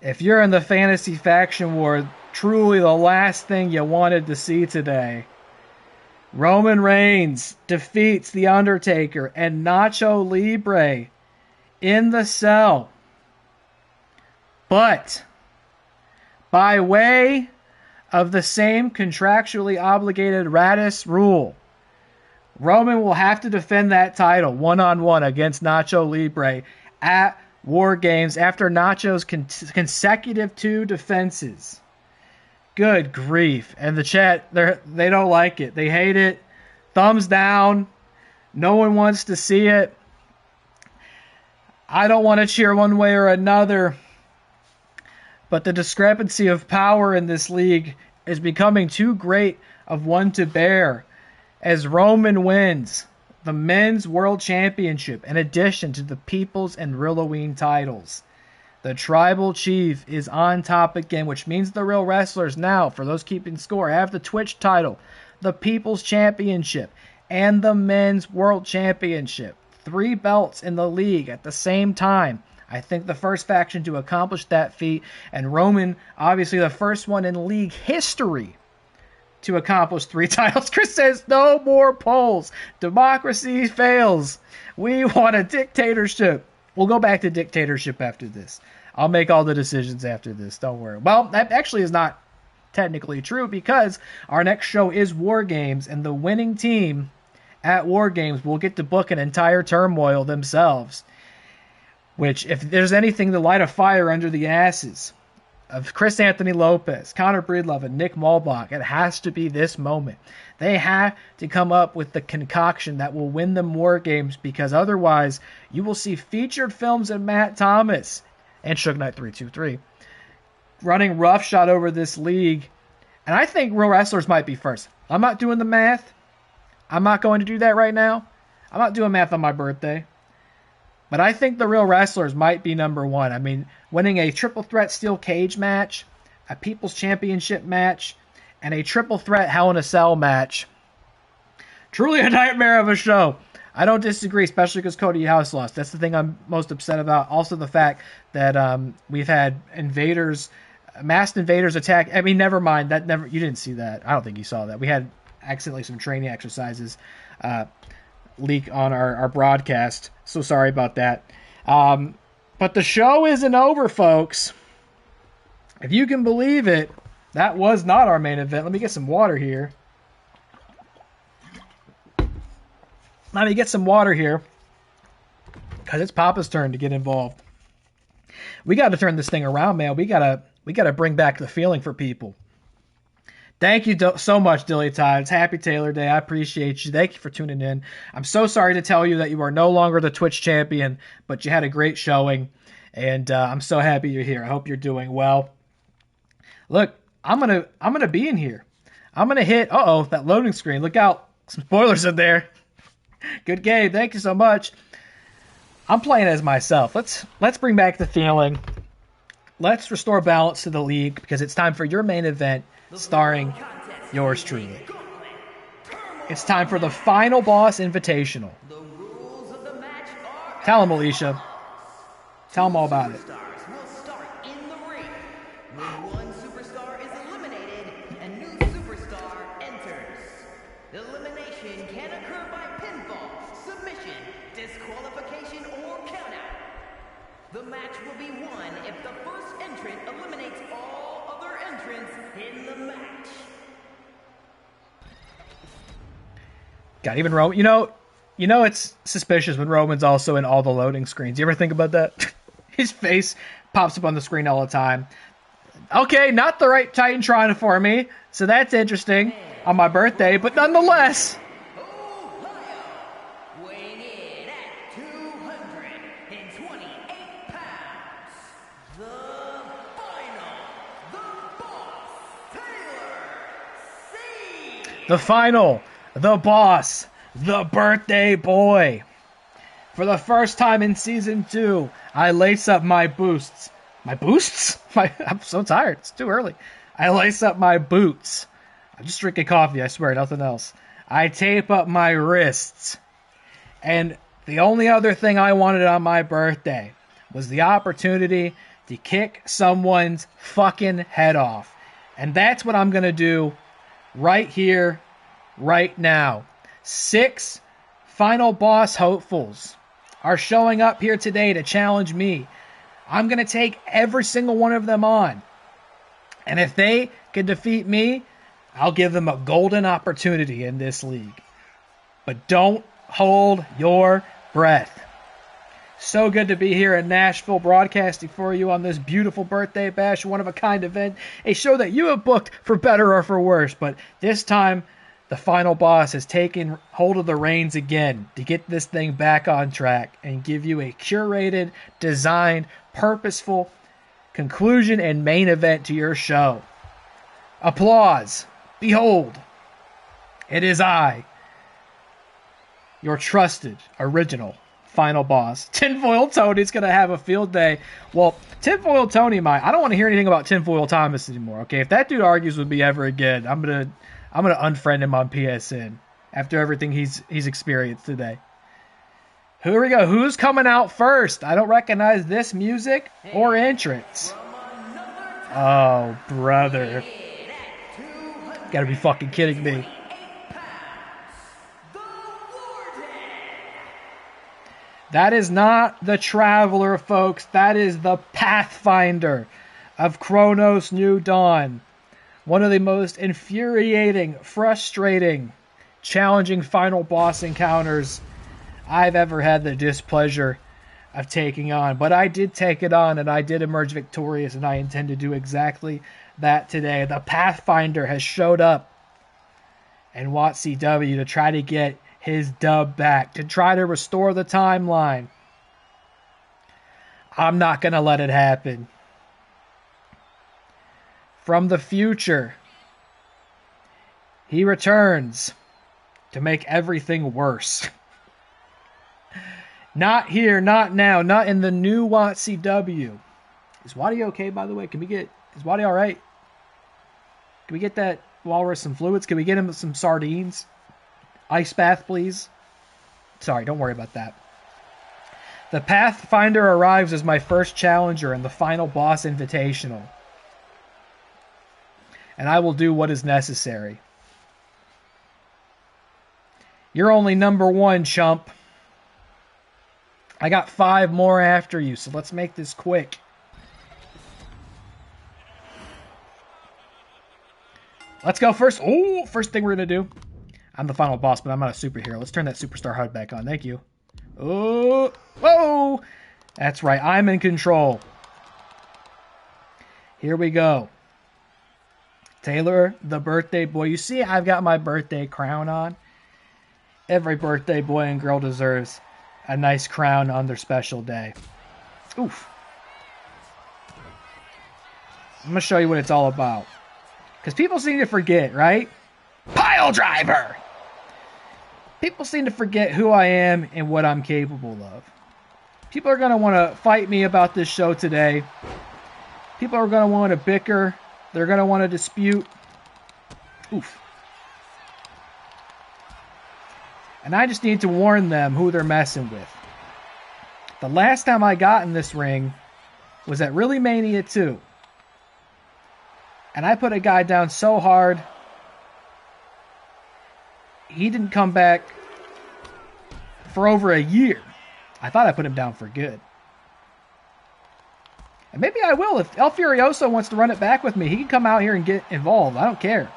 if you're in the fantasy faction war, truly the last thing you wanted to see today. Roman Reigns defeats The Undertaker and Nacho Libre in the cell. But by way of the same contractually obligated Radis rule, Roman will have to defend that title one-on-one against Nacho Libre at War Games after Nacho's consecutive 2 defenses. Good grief. And the chat, they don't like it. They hate it. Thumbs down. No one wants to see it. I don't want to cheer one way or another. But the discrepancy of power in this league is becoming too great of one to bear, as Roman wins the Men's World Championship in addition to the People's and Halloween titles. The Tribal Chief is on top again, which means the Real Wrestlers now, for those keeping score, have the Twitch title, the People's Championship, and the Men's World Championship. 3 belts in the league at the same time. I think the first faction to accomplish that feat, and Roman, obviously the first one in league history to accomplish 3 titles. Chris says, no more polls. Democracy fails. We want a dictatorship. We'll go back to dictatorship after this. I'll make all the decisions after this. Don't worry. Well, that actually is not technically true because our next show is War Games, and the winning team at War Games will get to book an entire turmoil themselves. Which, if there's anything to light a fire under the asses of Chris Anthony Lopez, Connor Breedlove, and Nick Muhlbach, it has to be this moment. They have to come up with the concoction that will win them War Games, because otherwise you will see Featured Films and Matt Thomas and Suge Knight 323 running roughshod over this league. And I think Real Wrestlers might be first. I'm not doing the math. I'm not going to do that right now. I'm not doing math on my birthday. But I think the Real Wrestlers might be number 1. I mean, winning a triple threat steel cage match, a People's Championship match, and a triple threat Hell in a Cell match. Truly a nightmare of a show. I don't disagree, especially because Cody House lost. That's the thing I'm most upset about. Also the fact that we've had masked invaders attack. I mean, never mind. You didn't see that. I don't think you saw that. We had accidentally some training exercises leak on our broadcast. So sorry about that. But the show isn't over, folks. If you can believe it, that was not our main event. Let me get some water here. Let me get some water here, because it's Papa's turn to get involved. We got to turn this thing around, man. We gotta bring back the feeling for people. Thank you so much, DillyTodds. Happy Taylor Day. I appreciate you. Thank you for tuning in. I'm so sorry to tell you that you are no longer the Twitch champion, but you had a great showing, and I'm so happy you're here. I hope you're doing well. Look, I'm gonna be in here. I'm gonna hit. That loading screen. Look out! Some spoilers in there. Good game. Thank you so much. I'm playing as myself. Let's bring back the feeling. Let's restore balance to the league, because it's time for your main event, starring yours truly. It's time for the Final Boss Invitational. Tell him, Alicia. Tell him all about it. The match will be won if the first entrant eliminates all other entrants in the match. God, even Roman, you know it's suspicious when Roman's also in all the loading screens. You ever think about that? His face pops up on the screen all the time. Okay, not the right Titantron for me, so that's interesting on my birthday, but nonetheless. The final, the boss, the birthday boy. For the first time in Season 2, I lace up my boosts, my boosts. I'm so tired. It's too early. I lace up my boots. I'm just drinking coffee, I swear, nothing else. I tape up my wrists. And the only other thing I wanted on my birthday was the opportunity to kick someone's fucking head off. And that's what I'm going to do right here, right now. 6 final boss hopefuls are showing up here today to challenge me. I'm going to take every single one of them on. And if they can defeat me, I'll give them a golden opportunity in this league. But don't hold your breath. So good to be here in Nashville broadcasting for you on this beautiful birthday bash, one-of-a-kind event, a show that you have booked for better or for worse. But this time, the final boss has taken hold of the reins again to get this thing back on track and give you a curated, designed, purposeful conclusion and main event to your show. Applause. Behold, it is I, your trusted, original, final boss. Tinfoil Tony's going to have a field day. Well, Tinfoil Tony I don't want to hear anything about Tinfoil Thomas anymore, okay? If that dude argues with me ever again, I'm going to unfriend him on PSN after everything he's experienced today. Here we go. Who's coming out first? I don't recognize this music or entrance. Oh, brother. Gotta be fucking kidding me. That is not the Traveler, folks. That is the Pathfinder of Chronos New Dawn. One of the most infuriating, frustrating, challenging final boss encounters I've ever had the displeasure of taking on. But I did take it on, and I did emerge victorious, and I intend to do exactly that today. The Pathfinder has showed up in WATCW to try to get his dub back, to try to restore the timeline. I'm not going to let it happen. From the future, he returns to make everything worse. Not here, not now, not in the new WATCW. Is Waddy okay, by the way? Is Waddy alright? Can we get that walrus some fluids? Can we get him some sardines? Ice bath, please. Sorry, don't worry about that. The Pathfinder arrives as my first challenger in the final boss invitational. And I will do what is necessary. You're only number 1, chump. I got 5 more after you, so let's make this quick. Let's go first. Oh, first thing we're going to do. I'm the final boss, but I'm not a superhero. Let's turn that superstar HUD back on. Thank you. Oh, whoa. That's right. I'm in control. Here we go. Taylor, the birthday boy. You see, I've got my birthday crown on. Every birthday boy and girl deserves a nice crown on their special day. Oof. I'm going to show you what it's all about. Because people seem to forget, right? Pile driver! People seem to forget who I am and what I'm capable of. People are going to want to fight me about this show today. People are going to want to bicker. They're going to want to dispute. Oof. And I just need to warn them who they're messing with. The last time I got in this ring was at Really Mania 2. And I put a guy down so hard, he didn't come back for over a year. I thought I put him down for good. And maybe I will. If El Furioso wants to run it back with me, he can come out here and get involved. I don't care.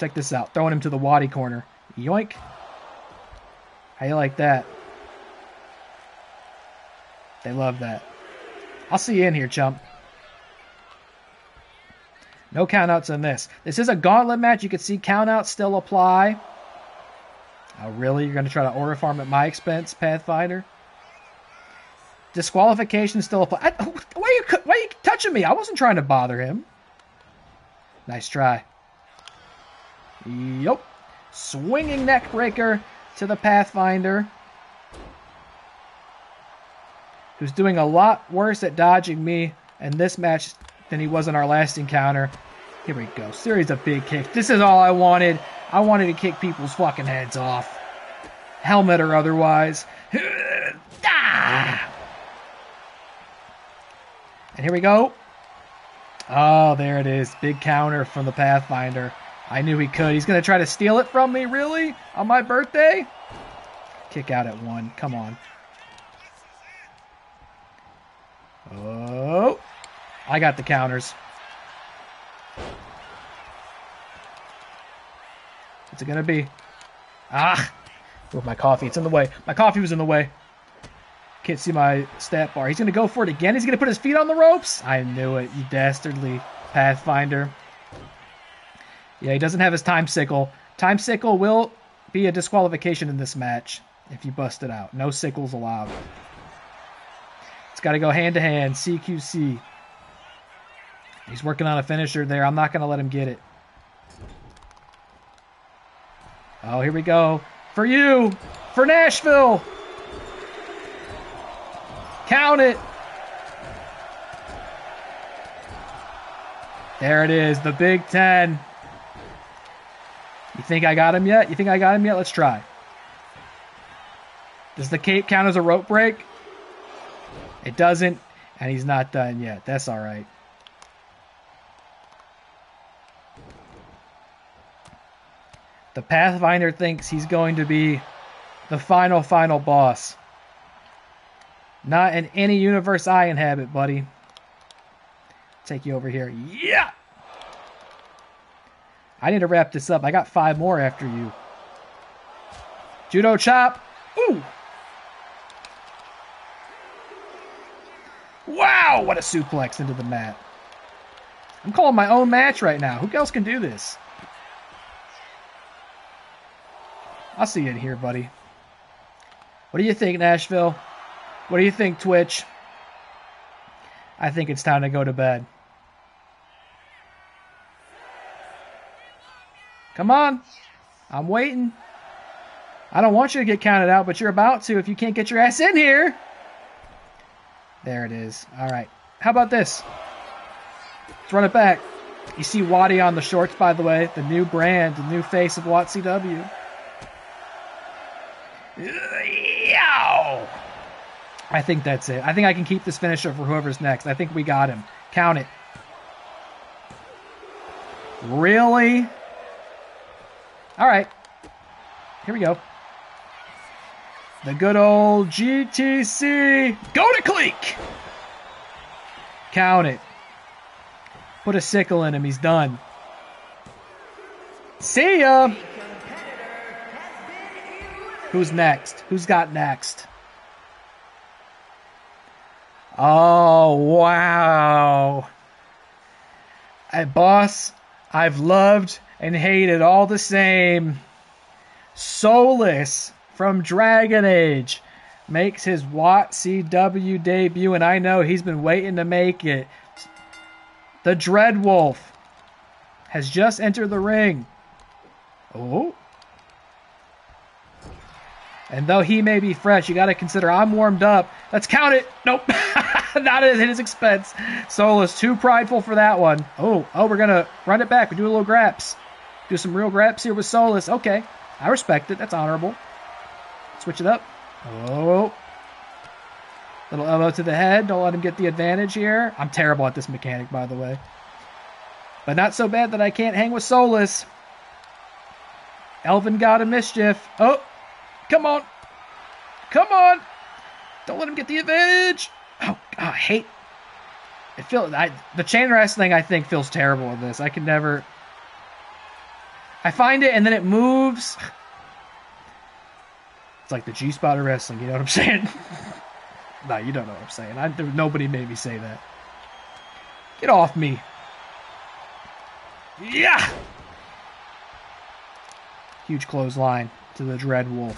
Check this out. Throwing him to the Waddy corner. Yoink. How you like that? They love that. I'll see you in here, chump. No countouts on this. This is a gauntlet match. You can see countouts still apply. Oh, really? You're going to try to order farm at my expense, Pathfinder? Disqualification still apply. Why are you touching me? I wasn't trying to bother him. Nice try. Yup. Swinging neck breaker to the Pathfinder, who's doing a lot worse at dodging me in this match than he was in our last encounter. Here we go. Series of big kicks. This is all I wanted. I wanted to kick people's fucking heads off. Helmet or otherwise. Ah! And here we go. Oh, there it is. Big counter from the Pathfinder. I knew he could. He's going to try to steal it from me, really? On my birthday? Kick out at 1. Come on. Oh. I got the counters. What's it going to be? Ah. With my coffee. It's in the way. My coffee was in the way. Can't see my stat bar. He's going to go for it again. He's going to put his feet on the ropes. I knew it, you dastardly Pathfinder. Yeah, he doesn't have his time sickle. Time sickle will be a disqualification in this match if you bust it out. No sickles allowed. It's got to go hand to hand. CQC. He's working on a finisher there. I'm not going to let him get it. Oh, here we go. For you. For Nashville. Count it. There it is. The Big Ten. You think I got him yet? You think I got him yet? Let's try. Does the cape count as a rope break? It doesn't. And he's not done yet. That's all right. The Pathfinder thinks he's going to be the final boss. Not in any universe I inhabit, buddy. Take you over here. Yeah! I need to wrap this up. I got 5 more after you. Judo chop. Ooh! Wow! What a suplex into the mat. I'm calling my own match right now. Who else can do this? I'll see you in here, buddy. What do you think, Nashville? What do you think, Twitch? I think it's time to go to bed. Come on. I'm waiting. I don't want you to get counted out, but you're about to if you can't get your ass in here. There it is. All right. How about this? Let's run it back. You see Waddy on the shorts, by the way. The new brand, the new face of WATCW. Yow! I think that's it. I think I can keep this finisher for whoever's next. I think we got him. Count it. Really? All right. Here we go. The good old GTC. Go to Cleek. Count it. Put a sickle in him. He's done. See ya. Who's next? Who's got next? Oh, wow. Boss, I've loved and hated all the same. Solus from Dragon Age makes his WATCW debut, and I know he's been waiting to make it. The Dreadwolf has just entered the ring. Oh. And though he may be fresh, you got to consider I'm warmed up. Let's count it. Nope. Not at his expense. Solus too prideful for that one. Oh, we're going to run it back. We do a little graps. Do some real graps here with Solus. Okay. I respect it. That's honorable. Switch it up. Oh. Little elbow to the head. Don't let him get the advantage here. I'm terrible at this mechanic, by the way. But not so bad that I can't hang with Solus. Elvin God of Mischief. Oh. Come on. Come on. Don't let him get the advantage. Oh, I hate it. The chain wrestling, I think, feels terrible with this. I can never. I find it, and then it moves. It's like the G-spot of wrestling. You know what I'm saying? No, you don't know what I'm saying. Nobody made me say that. Get off me. Yeah. Huge clothesline to the Dreadwolf.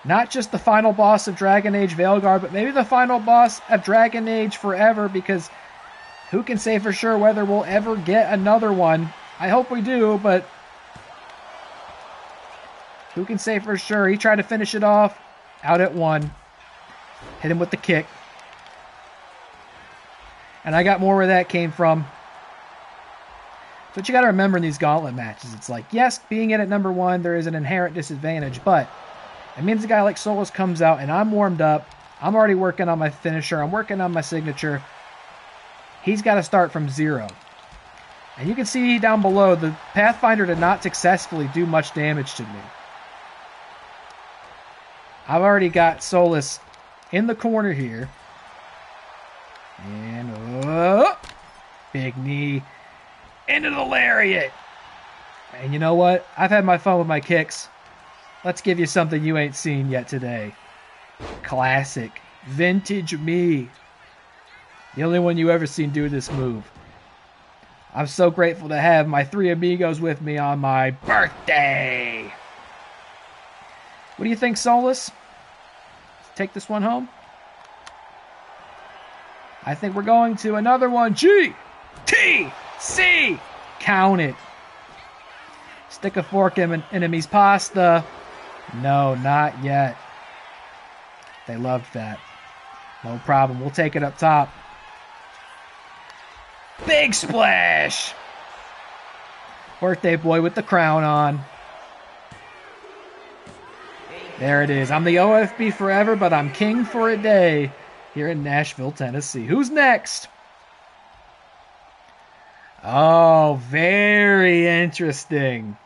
Not just the final boss of Dragon Age Veilguard, but maybe the final boss of Dragon Age forever, because who can say for sure whether we'll ever get another one? I hope we do, but who can say for sure? He tried to finish it off. Out at 1. Hit him with the kick. And I got more where that came from. But you got to remember in these gauntlet matches, it's like, yes, being in at number 1, there is an inherent disadvantage, but it means a guy like Solus comes out and I'm warmed up. I'm already working on my finisher. I'm working on my signature. He's got to start from 0. And you can see down below, the Pathfinder did not successfully do much damage to me. I've already got Solus in the corner here. And big knee into the lariat. And you know what? I've had my fun with my kicks. Let's give you something you ain't seen yet today. Classic. Vintage me. The only one you ever seen do this move. I'm so grateful to have my 3 amigos with me on my birthday. What do you think, Solus? Take this one home? I think we're going to another one. G, T, C. Count it. Stick a fork in an enemy's pasta. No, not yet. They loved that. No problem. We'll take it up top. Big splash. Birthday boy with the crown on. There it is. I'm the OFB forever, but I'm king for a day here in Nashville, Tennessee. Who's next? Oh, very interesting.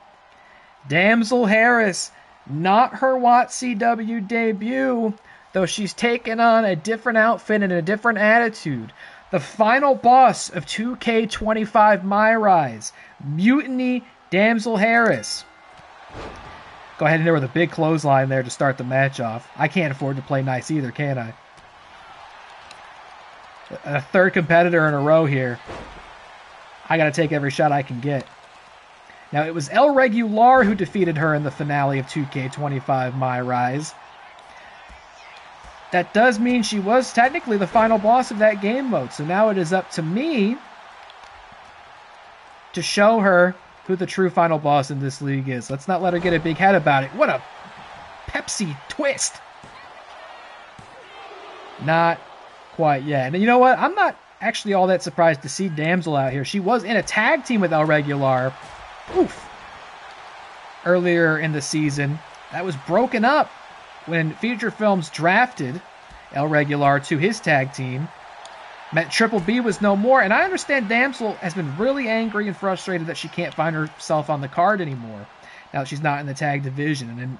Damsel Harris. Not her WATCW debut, though she's taken on a different outfit and a different attitude. The final boss of 2K25 My Rise, Mutiny Damsel Harris. Go ahead and there with a big clothesline there to start the match off. I can't afford to play nice either, can I? A third competitor in a row here. I got to take every shot I can get. Now, it was El Regular who defeated her in the finale of 2K25 My Rise. That does mean she was technically the final boss of that game mode. So now it is up to me to show her who the true final boss in this league is. Let's not let her get a big head about it. What a Pepsi twist. Not quite yet. And you know what? I'm not actually all that surprised to see Damsel out here. She was in a tag team with El Regular. Oof. Earlier in the season. That was broken up when FeaturedFilms drafted El Regular to his tag team. Meant Triple B was no more, and I understand Damsel has been really angry and frustrated that she can't find herself on the card anymore now that she's not in the tag division. And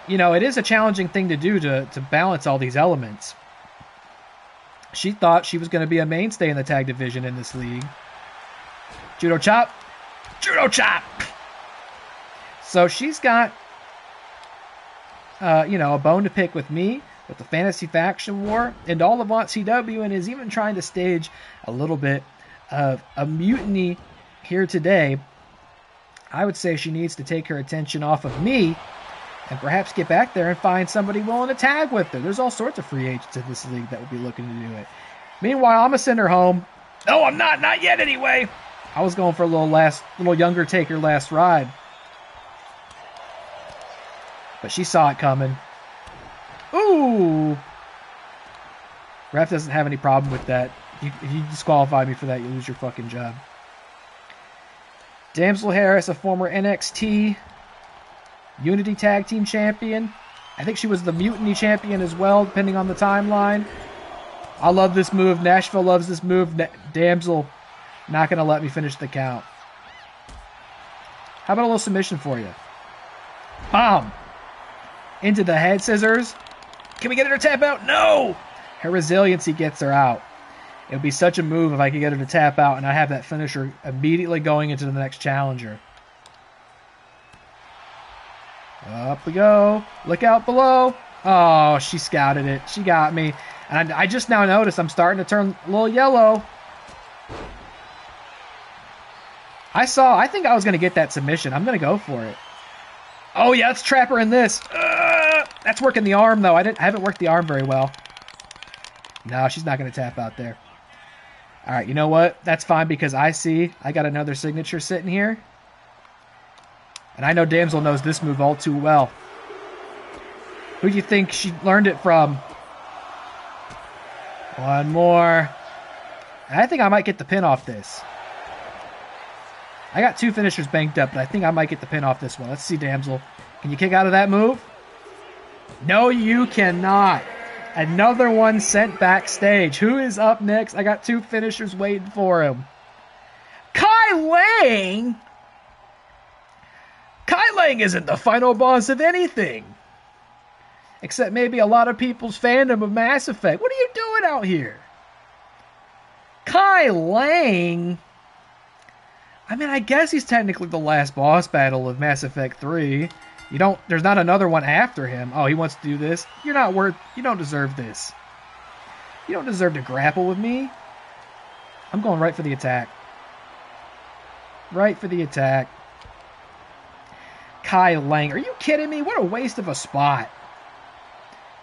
you know, it is a challenging thing to do to balance all these elements. She thought she was going to be a mainstay in the tag division in this league. Judo chop. Judo chop! So she's got a bone to pick with me, with the Fantasy Faction War, and all of WATCW, and is even trying to stage a little bit of a mutiny here today. I would say she needs to take her attention off of me and perhaps get back there and find somebody willing to tag with her. There's all sorts of free agents in this league that would be looking to do it. Meanwhile, I'm going to send her home. No, I'm not. Not yet anyway. I was going for a little younger taker last ride. But she saw it coming. Ooh! Ref doesn't have any problem with that. If you disqualify me for that, you lose your fucking job. Damsel Harris, a former NXT Unity Tag Team Champion. I think she was the Mutiny Champion as well, depending on the timeline. I love this move. Nashville loves this move. Damsel not going to let me finish the count. How about a little submission for you? Bomb! Into the head scissors. Can we get her to tap out? No! Her resiliency gets her out. It would be such a move if I could get her to tap out and I have that finisher immediately going into the next challenger. Up we go. Look out below. Oh, she scouted it. She got me. And I just now noticed I'm starting to turn a little yellow. I think I was going to get that submission. I'm going to go for it. Oh, yeah, let's trap her in this. That's working the arm, though. I haven't worked the arm very well. No, she's not going to tap out there. All right, you know what? That's fine because I got another signature sitting here. And I know Damsel knows this move all too well. Who do you think she learned it from? One more. And I think I might get the pin off this. I got 2 finishers banked up, but I think I might get the pin off this one. Let's see, Damsel. Can you kick out of that move? No, you cannot. Another one sent backstage. Who is up next? I got 2 finishers waiting for him. Kai Lang? Kai Lang isn't the final boss of anything. Except maybe a lot of people's fandom of Mass Effect. What are you doing out here? Kai Lang? I mean, I guess he's technically the last boss battle of Mass Effect 3. There's not another one after him. Oh, he wants to do this? You don't deserve this. You don't deserve to grapple with me. I'm going right for the attack. Right for the attack. Kai Lang. Are you kidding me? What a waste of a spot.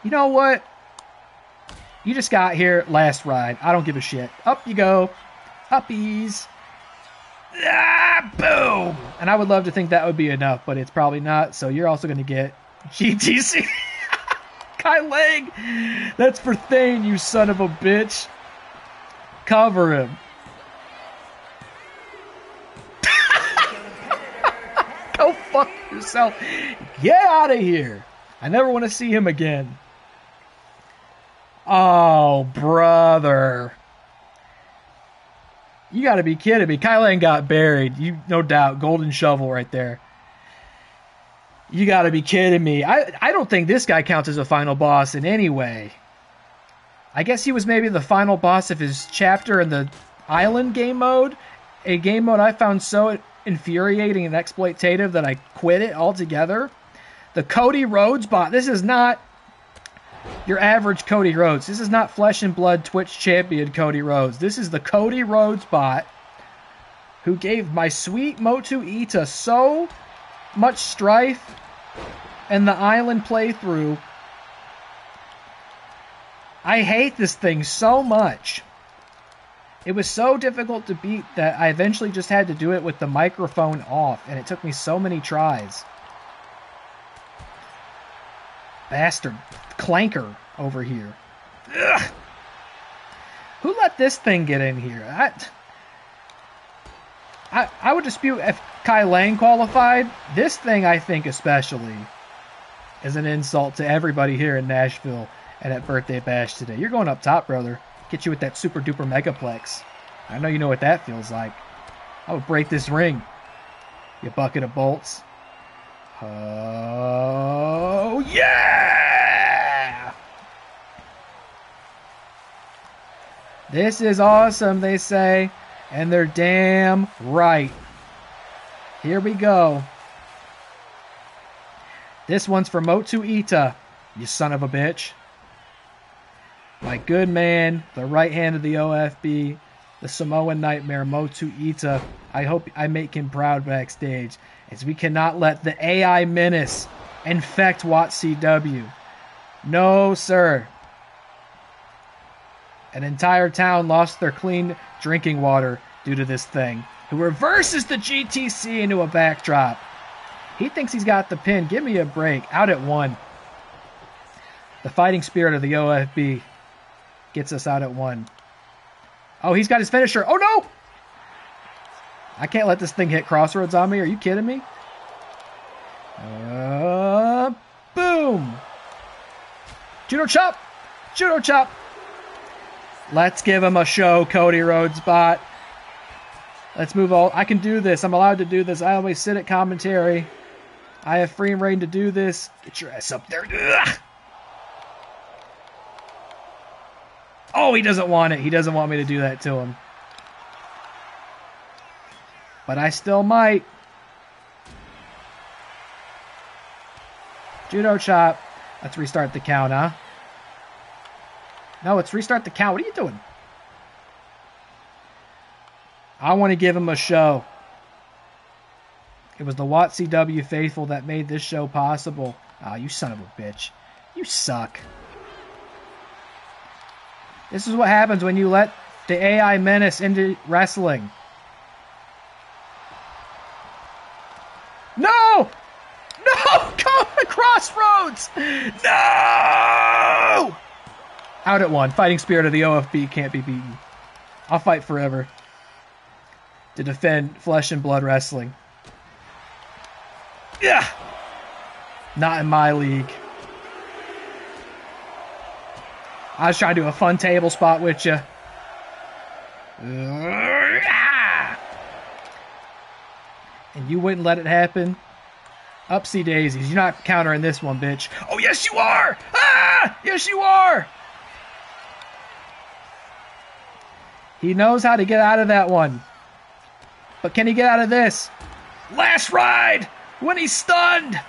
You know what? You just got here last ride. I don't give a shit. Up you go. Uppies. Ah, boom! And I would love to think that would be enough, but it's probably not. So you're also going to get GTC. Kai Lang. That's for Thane, you son of a bitch. Cover him. Go fuck yourself. Get out of here. I never want to see him again. Oh, brother. You got to be kidding me. Kai Lang got buried. No doubt. Golden shovel right there. You got to be kidding me. I don't think this guy counts as a final boss in any way. I guess he was maybe the final boss of his chapter in the island game mode. A game mode I found so infuriating and exploitative that I quit it altogether. The Cody Rhodes bot. This is not your average Cody Rhodes. This is not Flesh and Blood Twitch champion Cody Rhodes. This is the Cody Rhodes bot who gave my sweet Motu Ita so much strife in the island playthrough. I hate this thing so much. It was so difficult to beat that I eventually just had to do it with the microphone off, and it took me so many tries. Bastard clanker over here. Ugh. Who let this thing get in here? I would dispute if Kai Lang qualified. This thing, I think especially, is an insult to everybody here in Nashville and at Birthday Bash today. You're going up top, brother. Get you with that super duper megaplex. I know you know what that feels like. I would break this ring. You bucket of bolts. Oh, yeah! This is awesome, they say. And they're damn right. Here we go. This one's for Motu Ita, you son of a bitch. My good man, the right hand of the OFB, the Samoan Nightmare, Motu Ita. I hope I make him proud backstage, as we cannot let the AI menace infect WATCW. No, sir. An entire town lost their clean drinking water due to this thing, who reverses the GTC into a backdrop. He thinks he's got the pin. Give me a break. Out at 1. The fighting spirit of the OFB gets us out at 1. Oh, he's got his finisher. Oh, no! I can't let this thing hit Crossroads on me. Are you kidding me? Boom! Judo chop! Judo chop! Let's give him a show, Cody Rhodes bot. Let's move on. I can do this. I'm allowed to do this. I always sit at commentary. I have free reign to do this. Get your ass up there. Ugh. Oh, he doesn't want it. He doesn't want me to do that to him. But I still might. Judo chop. Let's restart the count, huh? No, let's restart the count. What are you doing? I want to give him a show. It was the WATCW faithful that made this show possible. Ah, you son of a bitch. You suck. This is what happens when you let the AI menace into wrestling. No! No! Go to Crossroads! No! Out at 1. Fighting spirit of the OFB can't be beaten. I'll fight forever to defend flesh and blood wrestling. Yeah. Not in my league. I was trying to do a fun table spot with you. And you wouldn't let it happen. Upsy daisies. You're not countering this one, bitch. Oh, yes, you are. Ah! Yes, you are. He knows how to get out of that one. But can he get out of this? Last ride when he's stunned.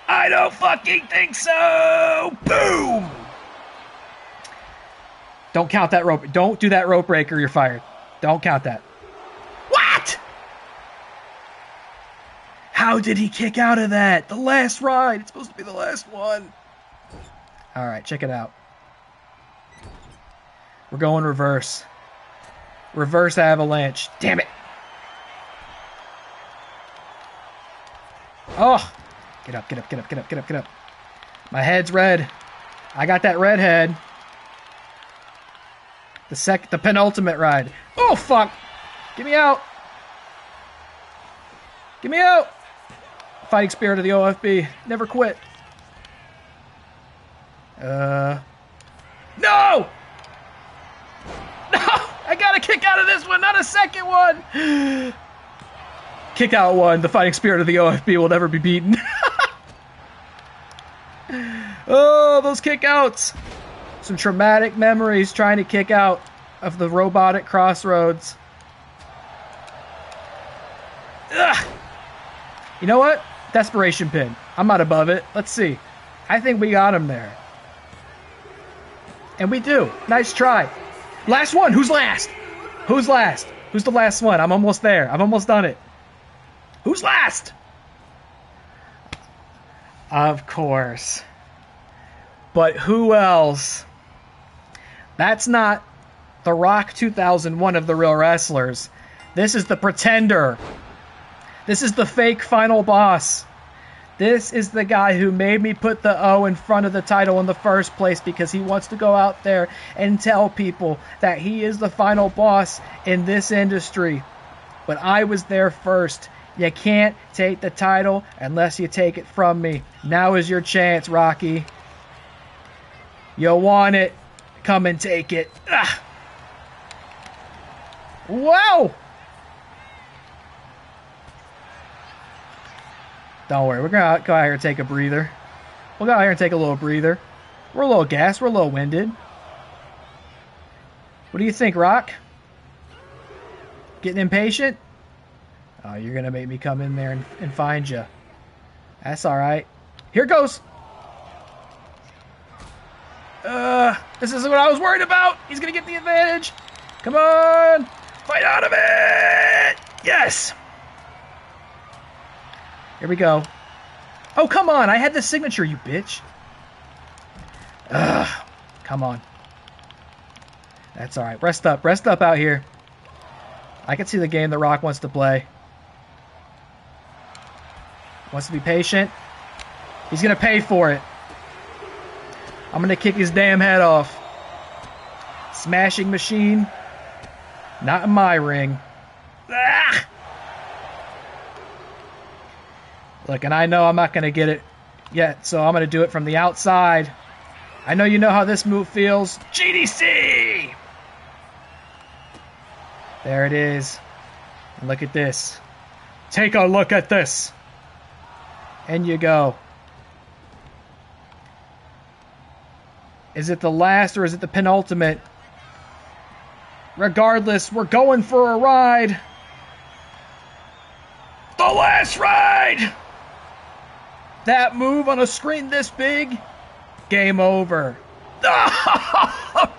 I don't fucking think so. Boom. Don't count that rope. Don't do that rope breaker. You're fired. Don't count that. What? How did he kick out of that? The last ride. It's supposed to be the last one. All right, check it out. We're going reverse. Reverse avalanche. Damn it. Oh. Get up, get up, get up, get up, get up, get up. My head's red. I got that red head. The penultimate ride. Oh, fuck. Get me out. Get me out. Fighting spirit of the OFB. Never quit. No! No! I gotta kick out of this one, not a second one. Kick out one. The fighting spirit of the OFB will never be beaten. Oh, those kickouts. Some traumatic memories trying to kick out of the robotic crossroads. Ugh. You know what? Desperation pin. I'm not above it. Let's see. I think we got him there. And we do. Nice try. Last one. Who's last? Who's last? Who's the last one? I'm almost there. I've almost done it. Who's last? Of course. But who else? That's not The Rock 2001 of the Real Wrestlers. This is the Pretender. This is the fake final boss. This is the guy who made me put the O in front of the title in the first place because he wants to go out there and tell people that he is the final boss in this industry. But I was there first. You can't take the title unless you take it from me. Now is your chance, Rocky. You want it. Come and take it. Ah. Whoa! Don't worry, we're going to go out here and take a breather. We'll go out here and take a little breather. We're a little gassed. We're a little winded. What do you think, Rock? Getting impatient? Oh, you're going to make me come in there and find you. That's all right. Here goes. This isn't what I was worried about. He's going to get the advantage. Come on. Fight out of it. Yes. Here we go. Oh, come on. I had the signature, you bitch. Come on. That's all right. Rest up. Rest up out here. I can see the game that Rock wants to play. Wants to be patient. He's going to pay for it. I'm going to kick his damn head off. Smashing machine. Not in my ring. Ah! Look, and I know I'm not going to get it yet, so I'm going to do it from the outside. I know you know how this move feels. GDC! There it is. And look at this. Take a look at this. And you go. Is it the last or is it the penultimate? Regardless, we're going for a ride. The last ride! That move on a screen this big? Game over.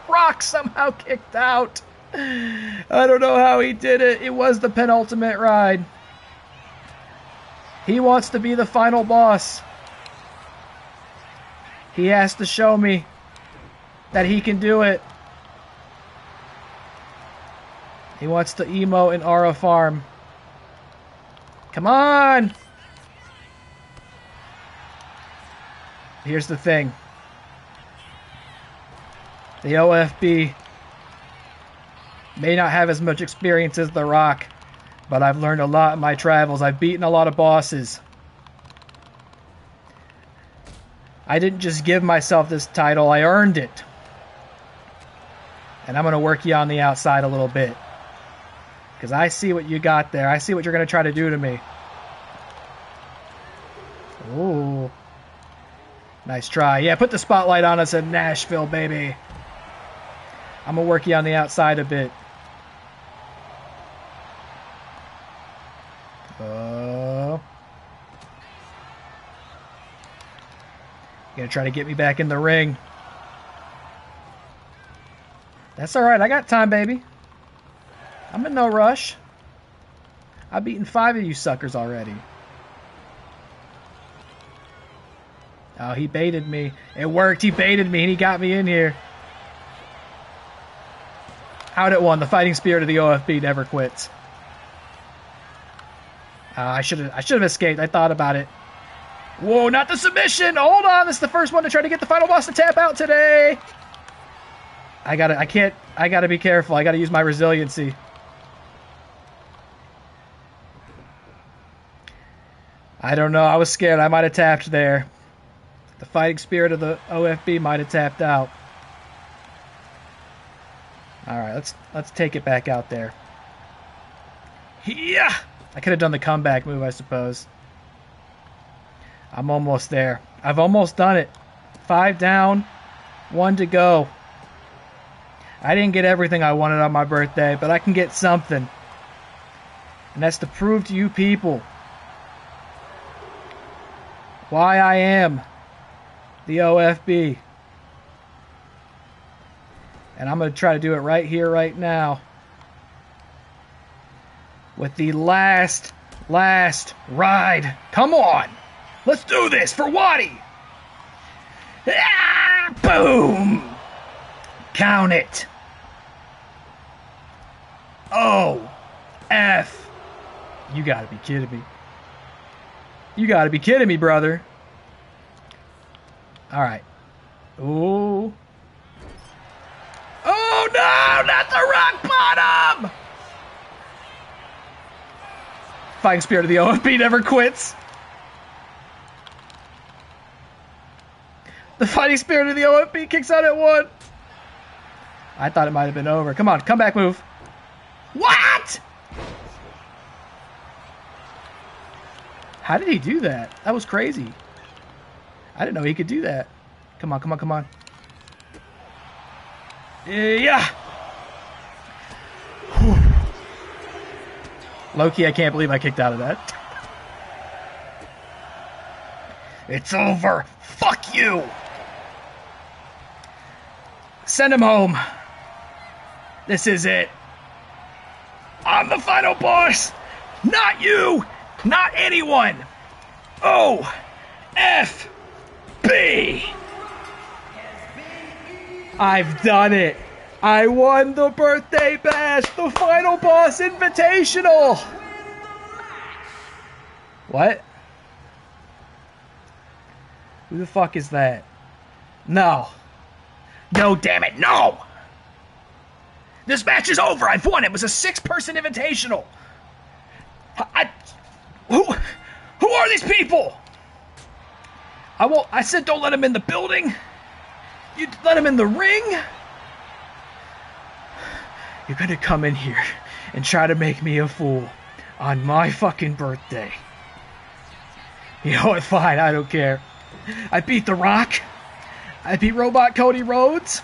Rock somehow kicked out. I don't know how he did it. It was the penultimate ride. He wants to be the final boss. He has to show me that he can do it. He wants to emo in Aura Farm. Come on! Here's the thing. The OFB May not have as much experience as The Rock, but I've learned a lot in my travels. I've beaten a lot of bosses. I didn't just give myself this title, I earned it. And I'm going to work you on the outside a little bit. Because I see what you got there. I see what you're going to try to do to me. Ooh. Nice try. Yeah, put the spotlight on us in Nashville, baby. I'm going to work you on the outside a bit. Gonna try to get me back in the ring. That's alright, I got time, baby. I'm in no rush. I've beaten 5 of you suckers already. Oh, he baited me. It worked, he baited me and he got me in here. Out at 1, the fighting spirit of the OFB never quits. I should have escaped, I thought about it. Whoa, not the submission! Hold on, this is the first one to try to get the final boss to tap out today! I gotta be careful. I gotta use my resiliency. I don't know, I was scared. I might have tapped there. The fighting spirit of the OFB might have tapped out. Alright, let's take it back out there. Yeah! I could have done the comeback move, I suppose. I'm almost there. I've almost done it. 5 down, 1 to go. I didn't get everything I wanted on my birthday, but I can get something. And that's to prove to you people why I am the OFB. And I'm going to try to do it right here, right now. With the last ride. Come on! Let's do this for Waddy! Ah, boom! Count it. Oh, F. You gotta be kidding me. You gotta be kidding me, brother. Alright. Ooh. Oh no, not the rock bottom! Fighting spirit of the OFB never quits. The fighting spirit of the OFB kicks out at 1. I thought it might have been over. Come on, comeback move. What? How did he do that? That was crazy. I didn't know he could do that. Come on, come on, come on. Yeah. Low-key, I can't believe I kicked out of that. It's over. Fuck you. Send him home. This is it. I'm the final boss. Not you. Not anyone. O. F. B. I've done it. I won the Birthday Bash, the Final Boss Invitational. What? Who the fuck is that? No. No, damn it, no! This match is over. I've won. It was a 6-person invitational. Who are these people? I said don't let them in the building. You let them in the ring? You're gonna come in here and try to make me a fool on my fucking birthday. You know what? Fine, I don't care. I beat The Rock. I beat Robot Cody Rhodes.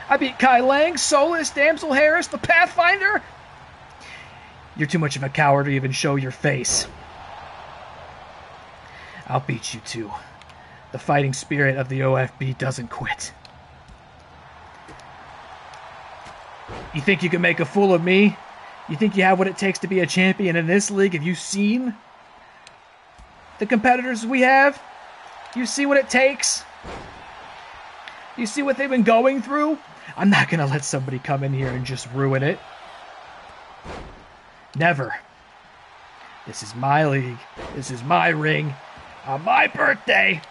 I beat Kai Lang, Solus, Damsel Harris, the Pathfinder. You're too much of a coward to even show your face. I'll beat you too. The fighting spirit of the OFB doesn't quit. You think you can make a fool of me? You think you have what it takes to be a champion in this league? Have you seen the competitors we have? You see what it takes? You see what they've been going through? I'm not going to let somebody come in here and just ruin it. Never. This is my league. This is my ring. On my birthday.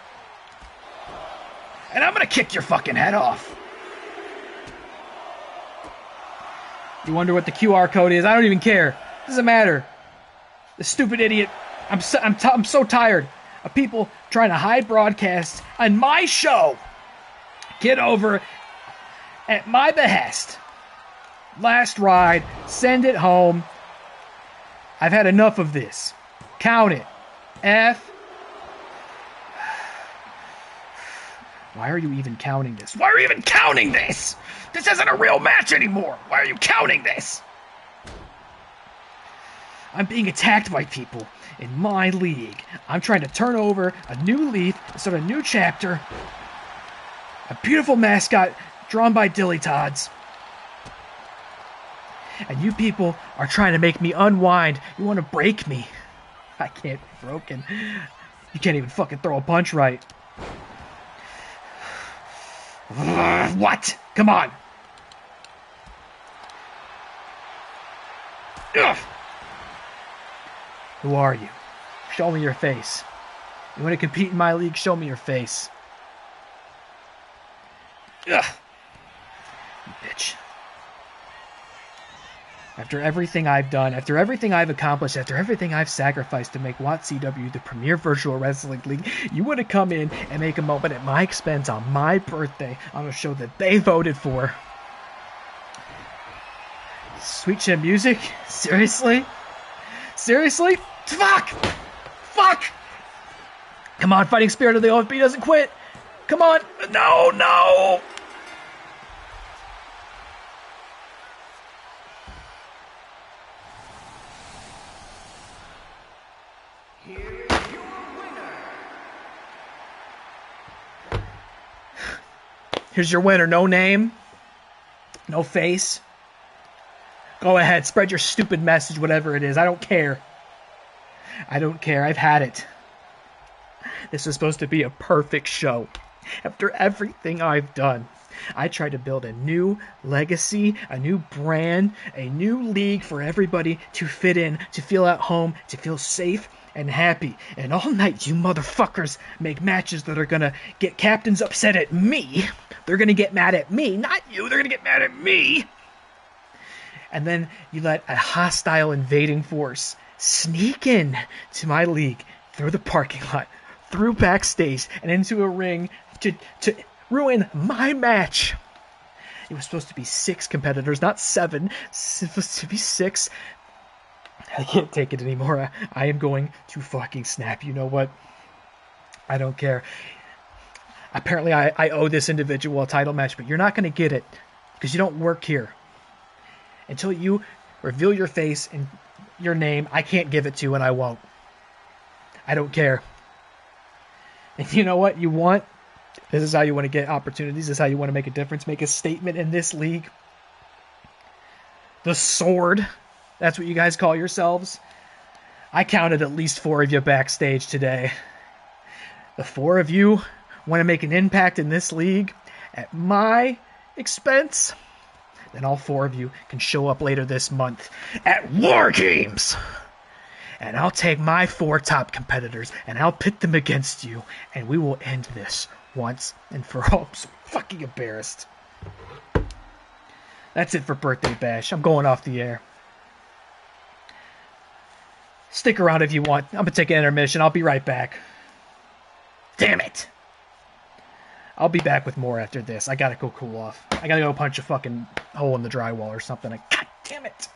And I'm going to kick your fucking head off. You wonder what the QR code is? I don't even care. Doesn't matter. The stupid idiot. I'm so tired of people trying to hide broadcasts on my show. Get over at my behest. Last ride. Send it home. I've had enough of this. Count it. F. Why are you even counting this? Why are you even counting this? This isn't a real match anymore. Why are you counting this? I'm being attacked by people in my league. I'm trying to turn over a new leaf, start a new chapter. A beautiful mascot drawn by DillyTodds. And you people are trying to make me unwind. You want to break me. I can't be broken. You can't even fucking throw a punch right. What? Come on. Ugh. Who are you? Show me your face. You want to compete in my league? Show me your face. Ugh. You bitch. After everything I've done, after everything I've accomplished, after everything I've sacrificed to make WATCW the premier virtual wrestling league, you want to come in and make a moment at my expense on my birthday on a show that they voted for. Sweet chin music? Seriously? Seriously? Fuck! Fuck! Come on, fighting spirit of the OFB doesn't quit. Come on. No, no! Here's your winner. No name. No face. Go ahead. Spread your stupid message, whatever it is. I don't care. I don't care. I've had it. This is supposed to be a perfect show. After everything I've done, I tried to build a new legacy, a new brand, a new league for everybody to fit in, to feel at home, to feel safe and happy. And all night you motherfuckers make matches that are gonna get captains upset at me. They're gonna get mad at me, not you. They're gonna get mad at me. And then you let a hostile invading force sneak in to my league through the parking lot, through backstage, and into a ring to ruin my match. It was supposed to be 6 competitors, not 7. It was supposed to be 6. I can't take it anymore. I am going to fucking snap. You know what? I don't care. Apparently, I owe this individual a title match, but you're not going to get it because you don't work here. Until you reveal your face and your name, I can't give it to you, and I won't. I don't care. And you know what you want? This is how you want to get opportunities. This is how you want to make a difference, make a statement in this league. The Sword. That's what you guys call yourselves. I counted at least 4 of you backstage today. The 4 of you want to make an impact in this league at my expense, then all 4 of you can show up later this month at War Games. And I'll take my 4 top competitors and I'll pit them against you. And we will end this once and for all. I'm so fucking embarrassed. That's it for Birthday Bash. I'm going off the air. Stick around if you want. I'm going to take an intermission. I'll be right back. Damn it. I'll be back with more after this. I got to go cool off. I got to go punch a fucking hole in the drywall or something. God damn it.